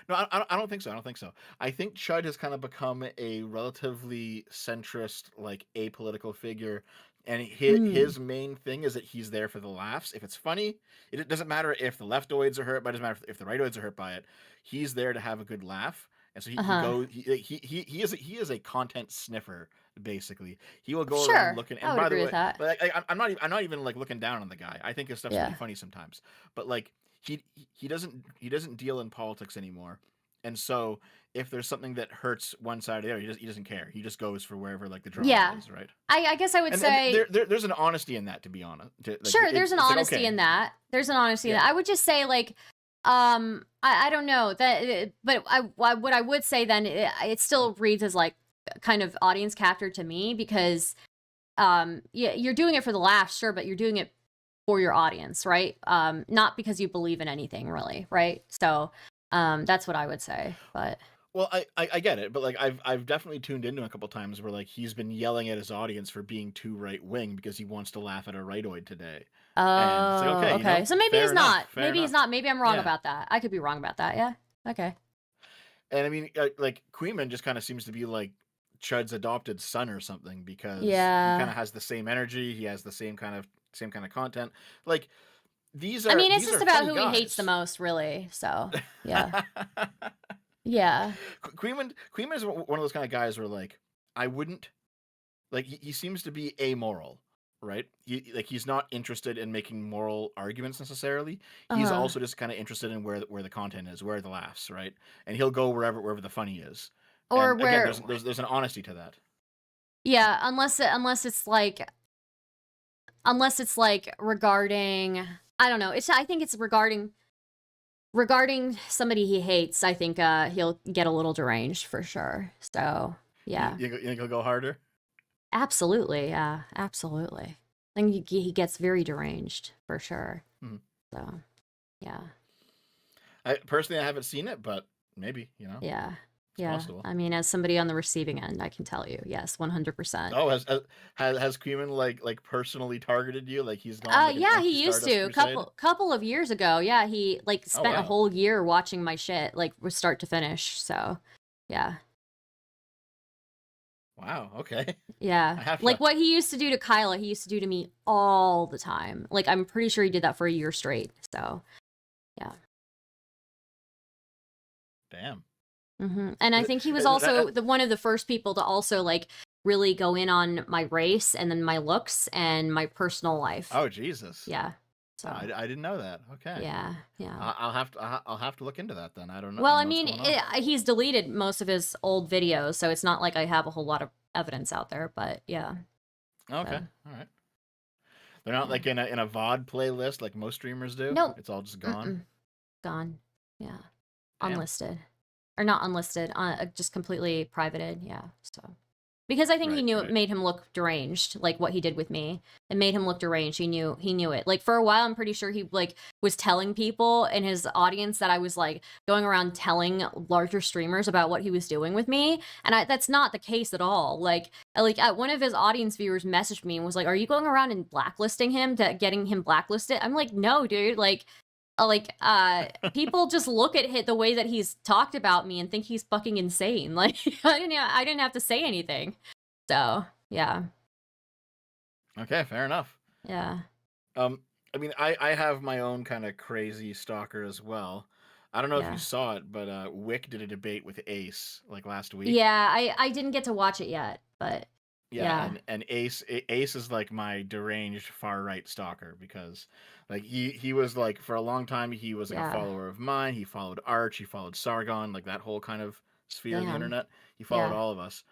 [SPEAKER 6] No, I don't think so. I don't think so. I think Chud has kind of become a relatively centrist, like apolitical figure. And his main thing is that he's there for the laughs. If it's funny, it doesn't matter if the leftoids are hurt, but it doesn't matter if the rightoids are hurt by it. He's there to have a good laugh, and so he is a content sniffer basically. He will go around looking. And by the way, like, I'm not even like looking down on the guy. I think his stuff's pretty funny sometimes, but like he doesn't deal in politics anymore, and so if there's something that hurts one side or the other, he doesn't care. He just goes for wherever like the drama is, right?
[SPEAKER 5] I guess I would say
[SPEAKER 6] there's an honesty in that, to be honest. Like,
[SPEAKER 5] sure, there's an honesty in that. There's an honesty in that. I would just say like, I don't know that, but what I would say then, it still reads as like kind of audience captured to me, because you're doing it for the laughs, sure, but you're doing it for your audience, right? Not because you believe in anything really, right? So that's what I would say, but.
[SPEAKER 6] Well, I get it, but like I've definitely tuned into a couple times where like he's been yelling at his audience for being too right wing because he wants to laugh at a rightoid today.
[SPEAKER 5] Oh, like, okay. You know, so maybe he's not. Maybe he's not. Maybe I'm wrong about that. I could be wrong about that. Yeah. Okay.
[SPEAKER 6] And I mean, like Queeman just kind of seems to be like Chud's adopted son or something, because he
[SPEAKER 5] yeah,
[SPEAKER 6] kind of has the same energy. He has the same kind of content. Like these are.
[SPEAKER 5] I mean, it's
[SPEAKER 6] these
[SPEAKER 5] just
[SPEAKER 6] are
[SPEAKER 5] about who
[SPEAKER 6] funny
[SPEAKER 5] he hates the most, really. So yeah. Yeah.
[SPEAKER 6] Queeman is one of those kind of guys where like I wouldn't like he seems to be amoral, right? He's not interested in making moral arguments necessarily. He's also just kind of interested in where the content is, where the laughs, right? And he'll go wherever the funny is.
[SPEAKER 5] Or
[SPEAKER 6] and
[SPEAKER 5] where
[SPEAKER 6] again, there's an honesty to that.
[SPEAKER 5] Yeah, unless it's like regarding, I don't know. I think it's regarding somebody he hates. I think he'll get a little deranged for sure. So yeah.
[SPEAKER 6] You think he'll go harder?
[SPEAKER 5] Absolutely, yeah, absolutely. I think he gets very deranged for sure.
[SPEAKER 6] Mm-hmm.
[SPEAKER 5] So yeah.
[SPEAKER 6] I haven't seen it, but maybe, you know.
[SPEAKER 5] Yeah.
[SPEAKER 6] It's
[SPEAKER 5] yeah.
[SPEAKER 6] possible.
[SPEAKER 5] I mean, as somebody on the receiving end, I can tell you, yes, 100%.
[SPEAKER 6] Oh, has Queeman like personally targeted you? Like he's gone.
[SPEAKER 5] Yeah, he used to couple of years ago. Yeah, he like spent a whole year watching my shit, like start to finish. So, yeah.
[SPEAKER 6] Wow. Okay.
[SPEAKER 5] Yeah, like what he used to do to Kyla, he used to do to me all the time. Like I'm pretty sure he did that for a year straight. So, yeah.
[SPEAKER 6] Damn.
[SPEAKER 5] Mm-hmm. And I think he was also one of the first people to also like really go in on my race and then my looks and my personal life.
[SPEAKER 6] Oh Jesus!
[SPEAKER 5] Yeah, so
[SPEAKER 6] I didn't know that. Okay.
[SPEAKER 5] Yeah.
[SPEAKER 6] I'll have to look into that then. I don't know.
[SPEAKER 5] Well, I mean, he's deleted most of his old videos, so it's not like I have a whole lot of evidence out there. But yeah.
[SPEAKER 6] Okay. All right. They're not like in a VOD playlist like most streamers do.
[SPEAKER 5] Nope.
[SPEAKER 6] It's all just gone.
[SPEAKER 5] Gone. Yeah.
[SPEAKER 6] Damn.
[SPEAKER 5] Unlisted. Or not unlisted, just completely privated. Yeah. So because I think he knew it made him look deranged, like what he did with me. It made him look deranged. He knew it. Like for a while, I'm pretty sure he like was telling people in his audience that I was like going around telling larger streamers about what he was doing with me, and that's not the case at all. Like one of his audience viewers messaged me and was like, "Are you going around and blacklisting him, getting him blacklisted?" I'm like, "No, dude. People just look at the way that he's talked about me and think he's fucking insane. Like I didn't have to say anything. So yeah.
[SPEAKER 6] Okay, fair enough.
[SPEAKER 5] Yeah.
[SPEAKER 6] I mean, I have my own kind of crazy stalker as well. I don't know if you saw it, but Wick did a debate with Ace like last week.
[SPEAKER 5] Yeah, I didn't get to watch it yet, but
[SPEAKER 6] yeah. And Ace is like my deranged far right stalker because like he was like for a long time he was like a follower of mine. He followed Arch, he followed Sargon, like that whole kind of sphere of the internet. He followed all of us,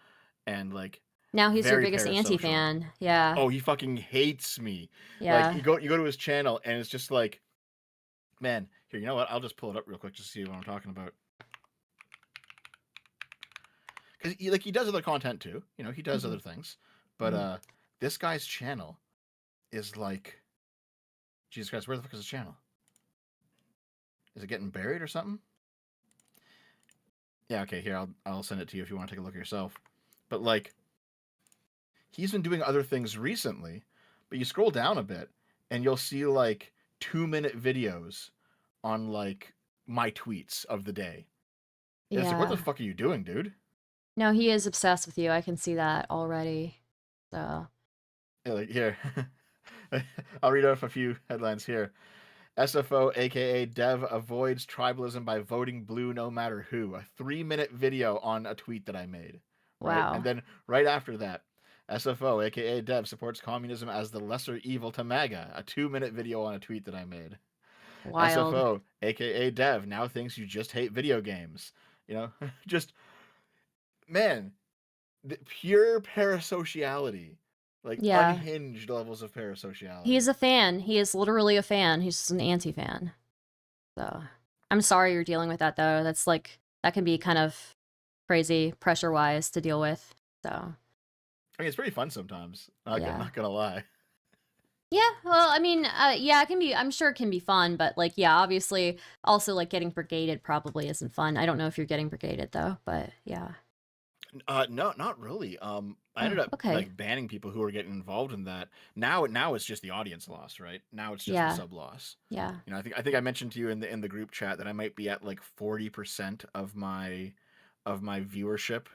[SPEAKER 6] and like
[SPEAKER 5] now he's your biggest anti-fan. Yeah.
[SPEAKER 6] Oh, he fucking hates me.
[SPEAKER 5] Yeah.
[SPEAKER 6] Like you go to his channel and it's just like, man, here, you know what? I'll just pull it up real quick just to see what I'm talking about. Because he does other content too. You know, he does other things. But this guy's channel is like, Jesus Christ, where the fuck is his channel? Is it getting buried or something? Yeah, okay, here, I'll send it to you if you want to take a look yourself. But like, he's been doing other things recently, but you scroll down a bit and you'll see like 2-minute videos on like my tweets of the day. And it's like, what the fuck are you doing, dude?
[SPEAKER 5] No, he is obsessed with you. I can see that already. So
[SPEAKER 6] yeah, like here. I'll read off a few headlines here. SFO, aka Dev, avoids tribalism by voting blue no matter who. A 3-minute video on a tweet that I made. Right?
[SPEAKER 5] Wow.
[SPEAKER 6] And then right after that, SFO, aka Dev, supports communism as the lesser evil to MAGA. A 2-minute video on a tweet that I made.
[SPEAKER 5] Wild.
[SPEAKER 6] SFO, aka Dev, now thinks you just hate video games. You know, just man, the pure parasociality. Like unhinged levels of parasociality.
[SPEAKER 5] He's a fan. He is literally a fan. He's just an anti-fan. So I'm sorry you're dealing with that though. That's like that can be kind of crazy pressure-wise to deal with. So
[SPEAKER 6] I mean, it's pretty fun sometimes. Not gonna lie.
[SPEAKER 5] Yeah, well, I mean, yeah, it can be. I'm sure it can be fun, but like, yeah, obviously, also like getting brigaded probably isn't fun. I don't know if you're getting brigaded though, but yeah.
[SPEAKER 6] No, not really. I ended up like banning people who were getting involved in that. Now it's just the audience loss, right? Now it's just the sub loss.
[SPEAKER 5] Yeah.
[SPEAKER 6] You know, I think I mentioned to you in the group chat that I might be at like 40% of my viewership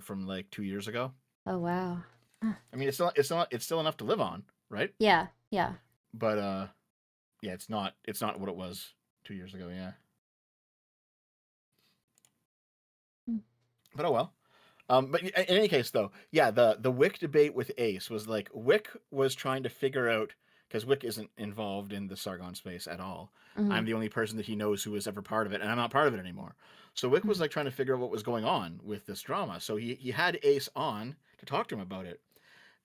[SPEAKER 6] from like 2 years ago.
[SPEAKER 5] Oh wow.
[SPEAKER 6] I mean, it's still enough to live on, right?
[SPEAKER 5] Yeah. Yeah.
[SPEAKER 6] But yeah, it's not what it was 2 years ago. Yeah. But oh well. But in any case, though, yeah, the Wick debate with Ace was like Wick was trying to figure out, because Wick isn't involved in the Sargon space at all.
[SPEAKER 5] Mm-hmm.
[SPEAKER 6] I'm the only person that he knows who was ever part of it, and I'm not part of it anymore. So Wick was like trying to figure out what was going on with this drama. So he had Ace on to talk to him about it,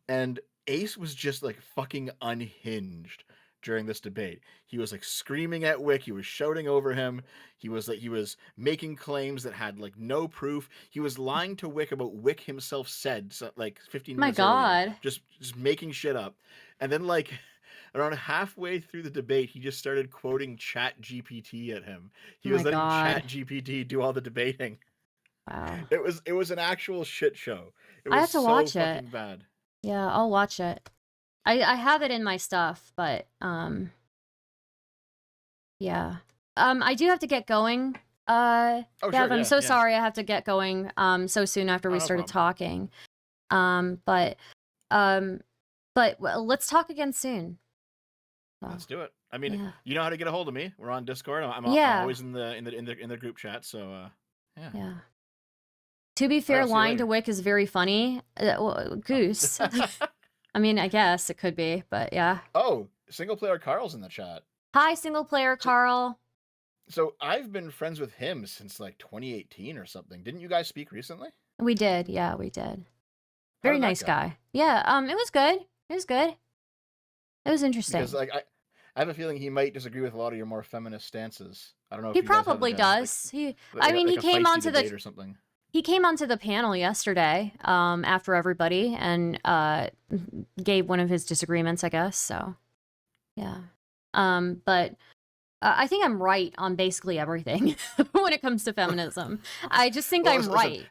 [SPEAKER 6] and Ace was just like fucking unhinged during this debate. He was like screaming at Wick. He was shouting over him. He was making claims that had like no proof. He was lying to Wick about Wick himself said like 15 minutes earlier. Just making shit up. And then like around halfway through the debate, he just started quoting Chat GPT at him. He was letting Chat GPT do all the debating.
[SPEAKER 5] Wow.
[SPEAKER 6] It was an actual shit show. It was
[SPEAKER 5] I have to watch
[SPEAKER 6] fucking
[SPEAKER 5] it.
[SPEAKER 6] Bad.
[SPEAKER 5] Yeah, I'll watch it. I have it in my stuff, but yeah. I do have to get going. Bev, I'm so sorry I have to get going so soon after we started talking. But let's talk again soon. So,
[SPEAKER 6] let's do it. I mean, you know how to get a hold of me. We're on Discord. I'm always in the group chat, so yeah.
[SPEAKER 5] Yeah. To be fair, lying to Wick is very funny. Goose. I mean, I guess it could be, but yeah.
[SPEAKER 6] Oh, single player Carl's in the chat.
[SPEAKER 5] Hi, single player Carl.
[SPEAKER 6] So I've been friends with him since like 2018 or something. Didn't you guys speak recently?
[SPEAKER 5] We did. Yeah, we did. Very nice guy. Yeah. It was good. It was good. It was interesting.
[SPEAKER 6] Because like I have a feeling he might disagree with a lot of your more feminist stances. I don't know.
[SPEAKER 5] He
[SPEAKER 6] if you guys
[SPEAKER 5] probably
[SPEAKER 6] have,
[SPEAKER 5] does.
[SPEAKER 6] like,
[SPEAKER 5] he came onto the
[SPEAKER 6] or something.
[SPEAKER 5] He came onto the panel yesterday, after everybody, and gave one of his disagreements, I guess. So, yeah. But I think I'm right on basically everything when it comes to feminism. I just think I'm right.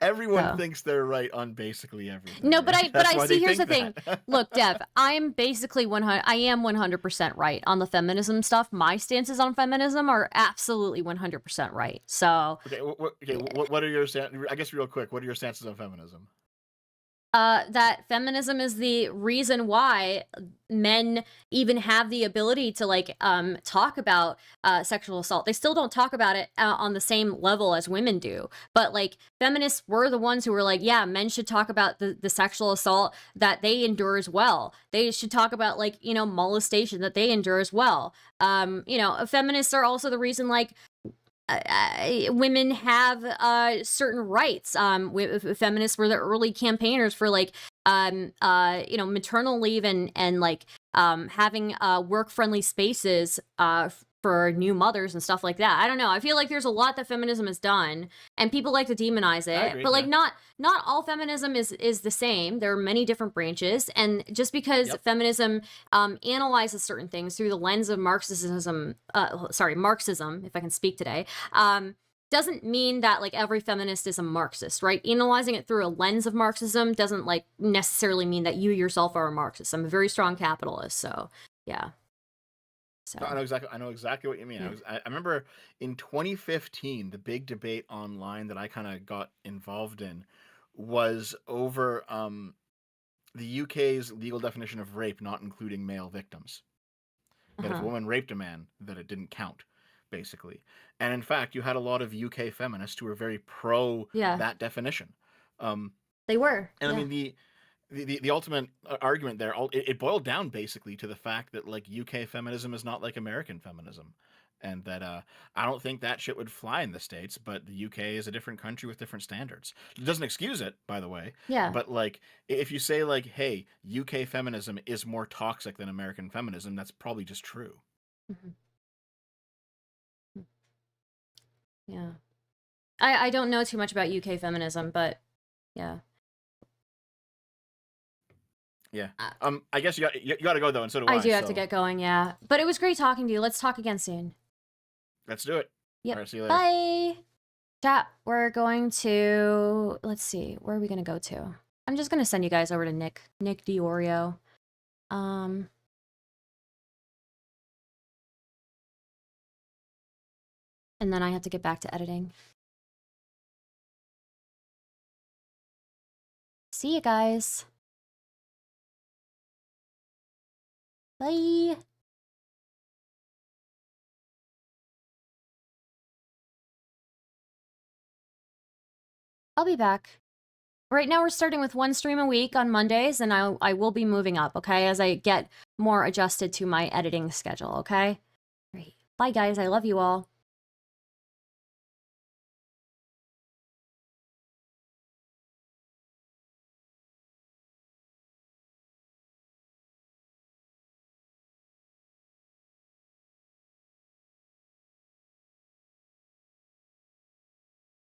[SPEAKER 6] Everyone thinks they're right on basically everything.
[SPEAKER 5] No, but
[SPEAKER 6] right?
[SPEAKER 5] I see. Here's the thing. Look, Dev, I'm basically 100. I am 100% right on the feminism stuff. My stances on feminism are absolutely 100% right. So,
[SPEAKER 6] okay, what are your? I guess real quick, what are your stances on feminism?
[SPEAKER 5] That feminism is the reason why men even have the ability to like talk about sexual assault. They still don't talk about it on the same level as women do, but like feminists were the ones who were like, yeah, men should talk about the sexual assault that they endure as well. They should talk about like, you know, molestation that they endure as well. You know, feminists are also the reason like women have certain rights. Feminists were the early campaigners for like you know, maternal leave and like having work-friendly spaces for new mothers and stuff like that. I don't know. I feel like there's a lot that feminism has done, and people like to demonize it.
[SPEAKER 6] Agree,
[SPEAKER 5] but like, not all feminism is the same. There are many different branches, and just because feminism analyzes certain things through the lens of Marxism, if I can speak today, doesn't mean that like every feminist is a Marxist, right? Analyzing it through a lens of Marxism doesn't like necessarily mean that you yourself are a Marxist. I'm a very strong capitalist, so yeah. So.
[SPEAKER 6] I know exactly what you mean. Yeah. I remember in 2015, the big debate online that I kind of got involved in was over the UK's legal definition of rape not including male victims. That if a woman raped a man, that it didn't count, basically. And in fact, you had a lot of UK feminists who were very pro that definition.
[SPEAKER 5] They were.
[SPEAKER 6] And I mean, the ultimate argument there, it boiled down basically to the fact that like UK feminism is not like American feminism, and that I don't think that shit would fly in the States, but the UK is a different country with different standards. It doesn't excuse it, by the way.
[SPEAKER 5] Yeah.
[SPEAKER 6] But like, if you say like, hey, UK feminism is more toxic than American feminism, that's probably just true.
[SPEAKER 5] Mm-hmm. Yeah. I don't know too much about UK feminism, but yeah.
[SPEAKER 6] Yeah. I guess you got to go though, and so do I.
[SPEAKER 5] I do have to get going, yeah. But it was great talking to you. Let's talk again soon.
[SPEAKER 6] Let's do it.
[SPEAKER 5] Yep.
[SPEAKER 6] All right, see you later.
[SPEAKER 5] Bye. Chat, we're going to, let's see, where are we going to go to? I'm just going to send you guys over to Nick Diorio. And then I have to get back to editing. See you guys. Bye. I'll be back. Right now we're starting with one stream a week on Mondays, and I will be moving up, okay, as I get more adjusted to my editing schedule, okay? Great. Bye, guys. I love you all.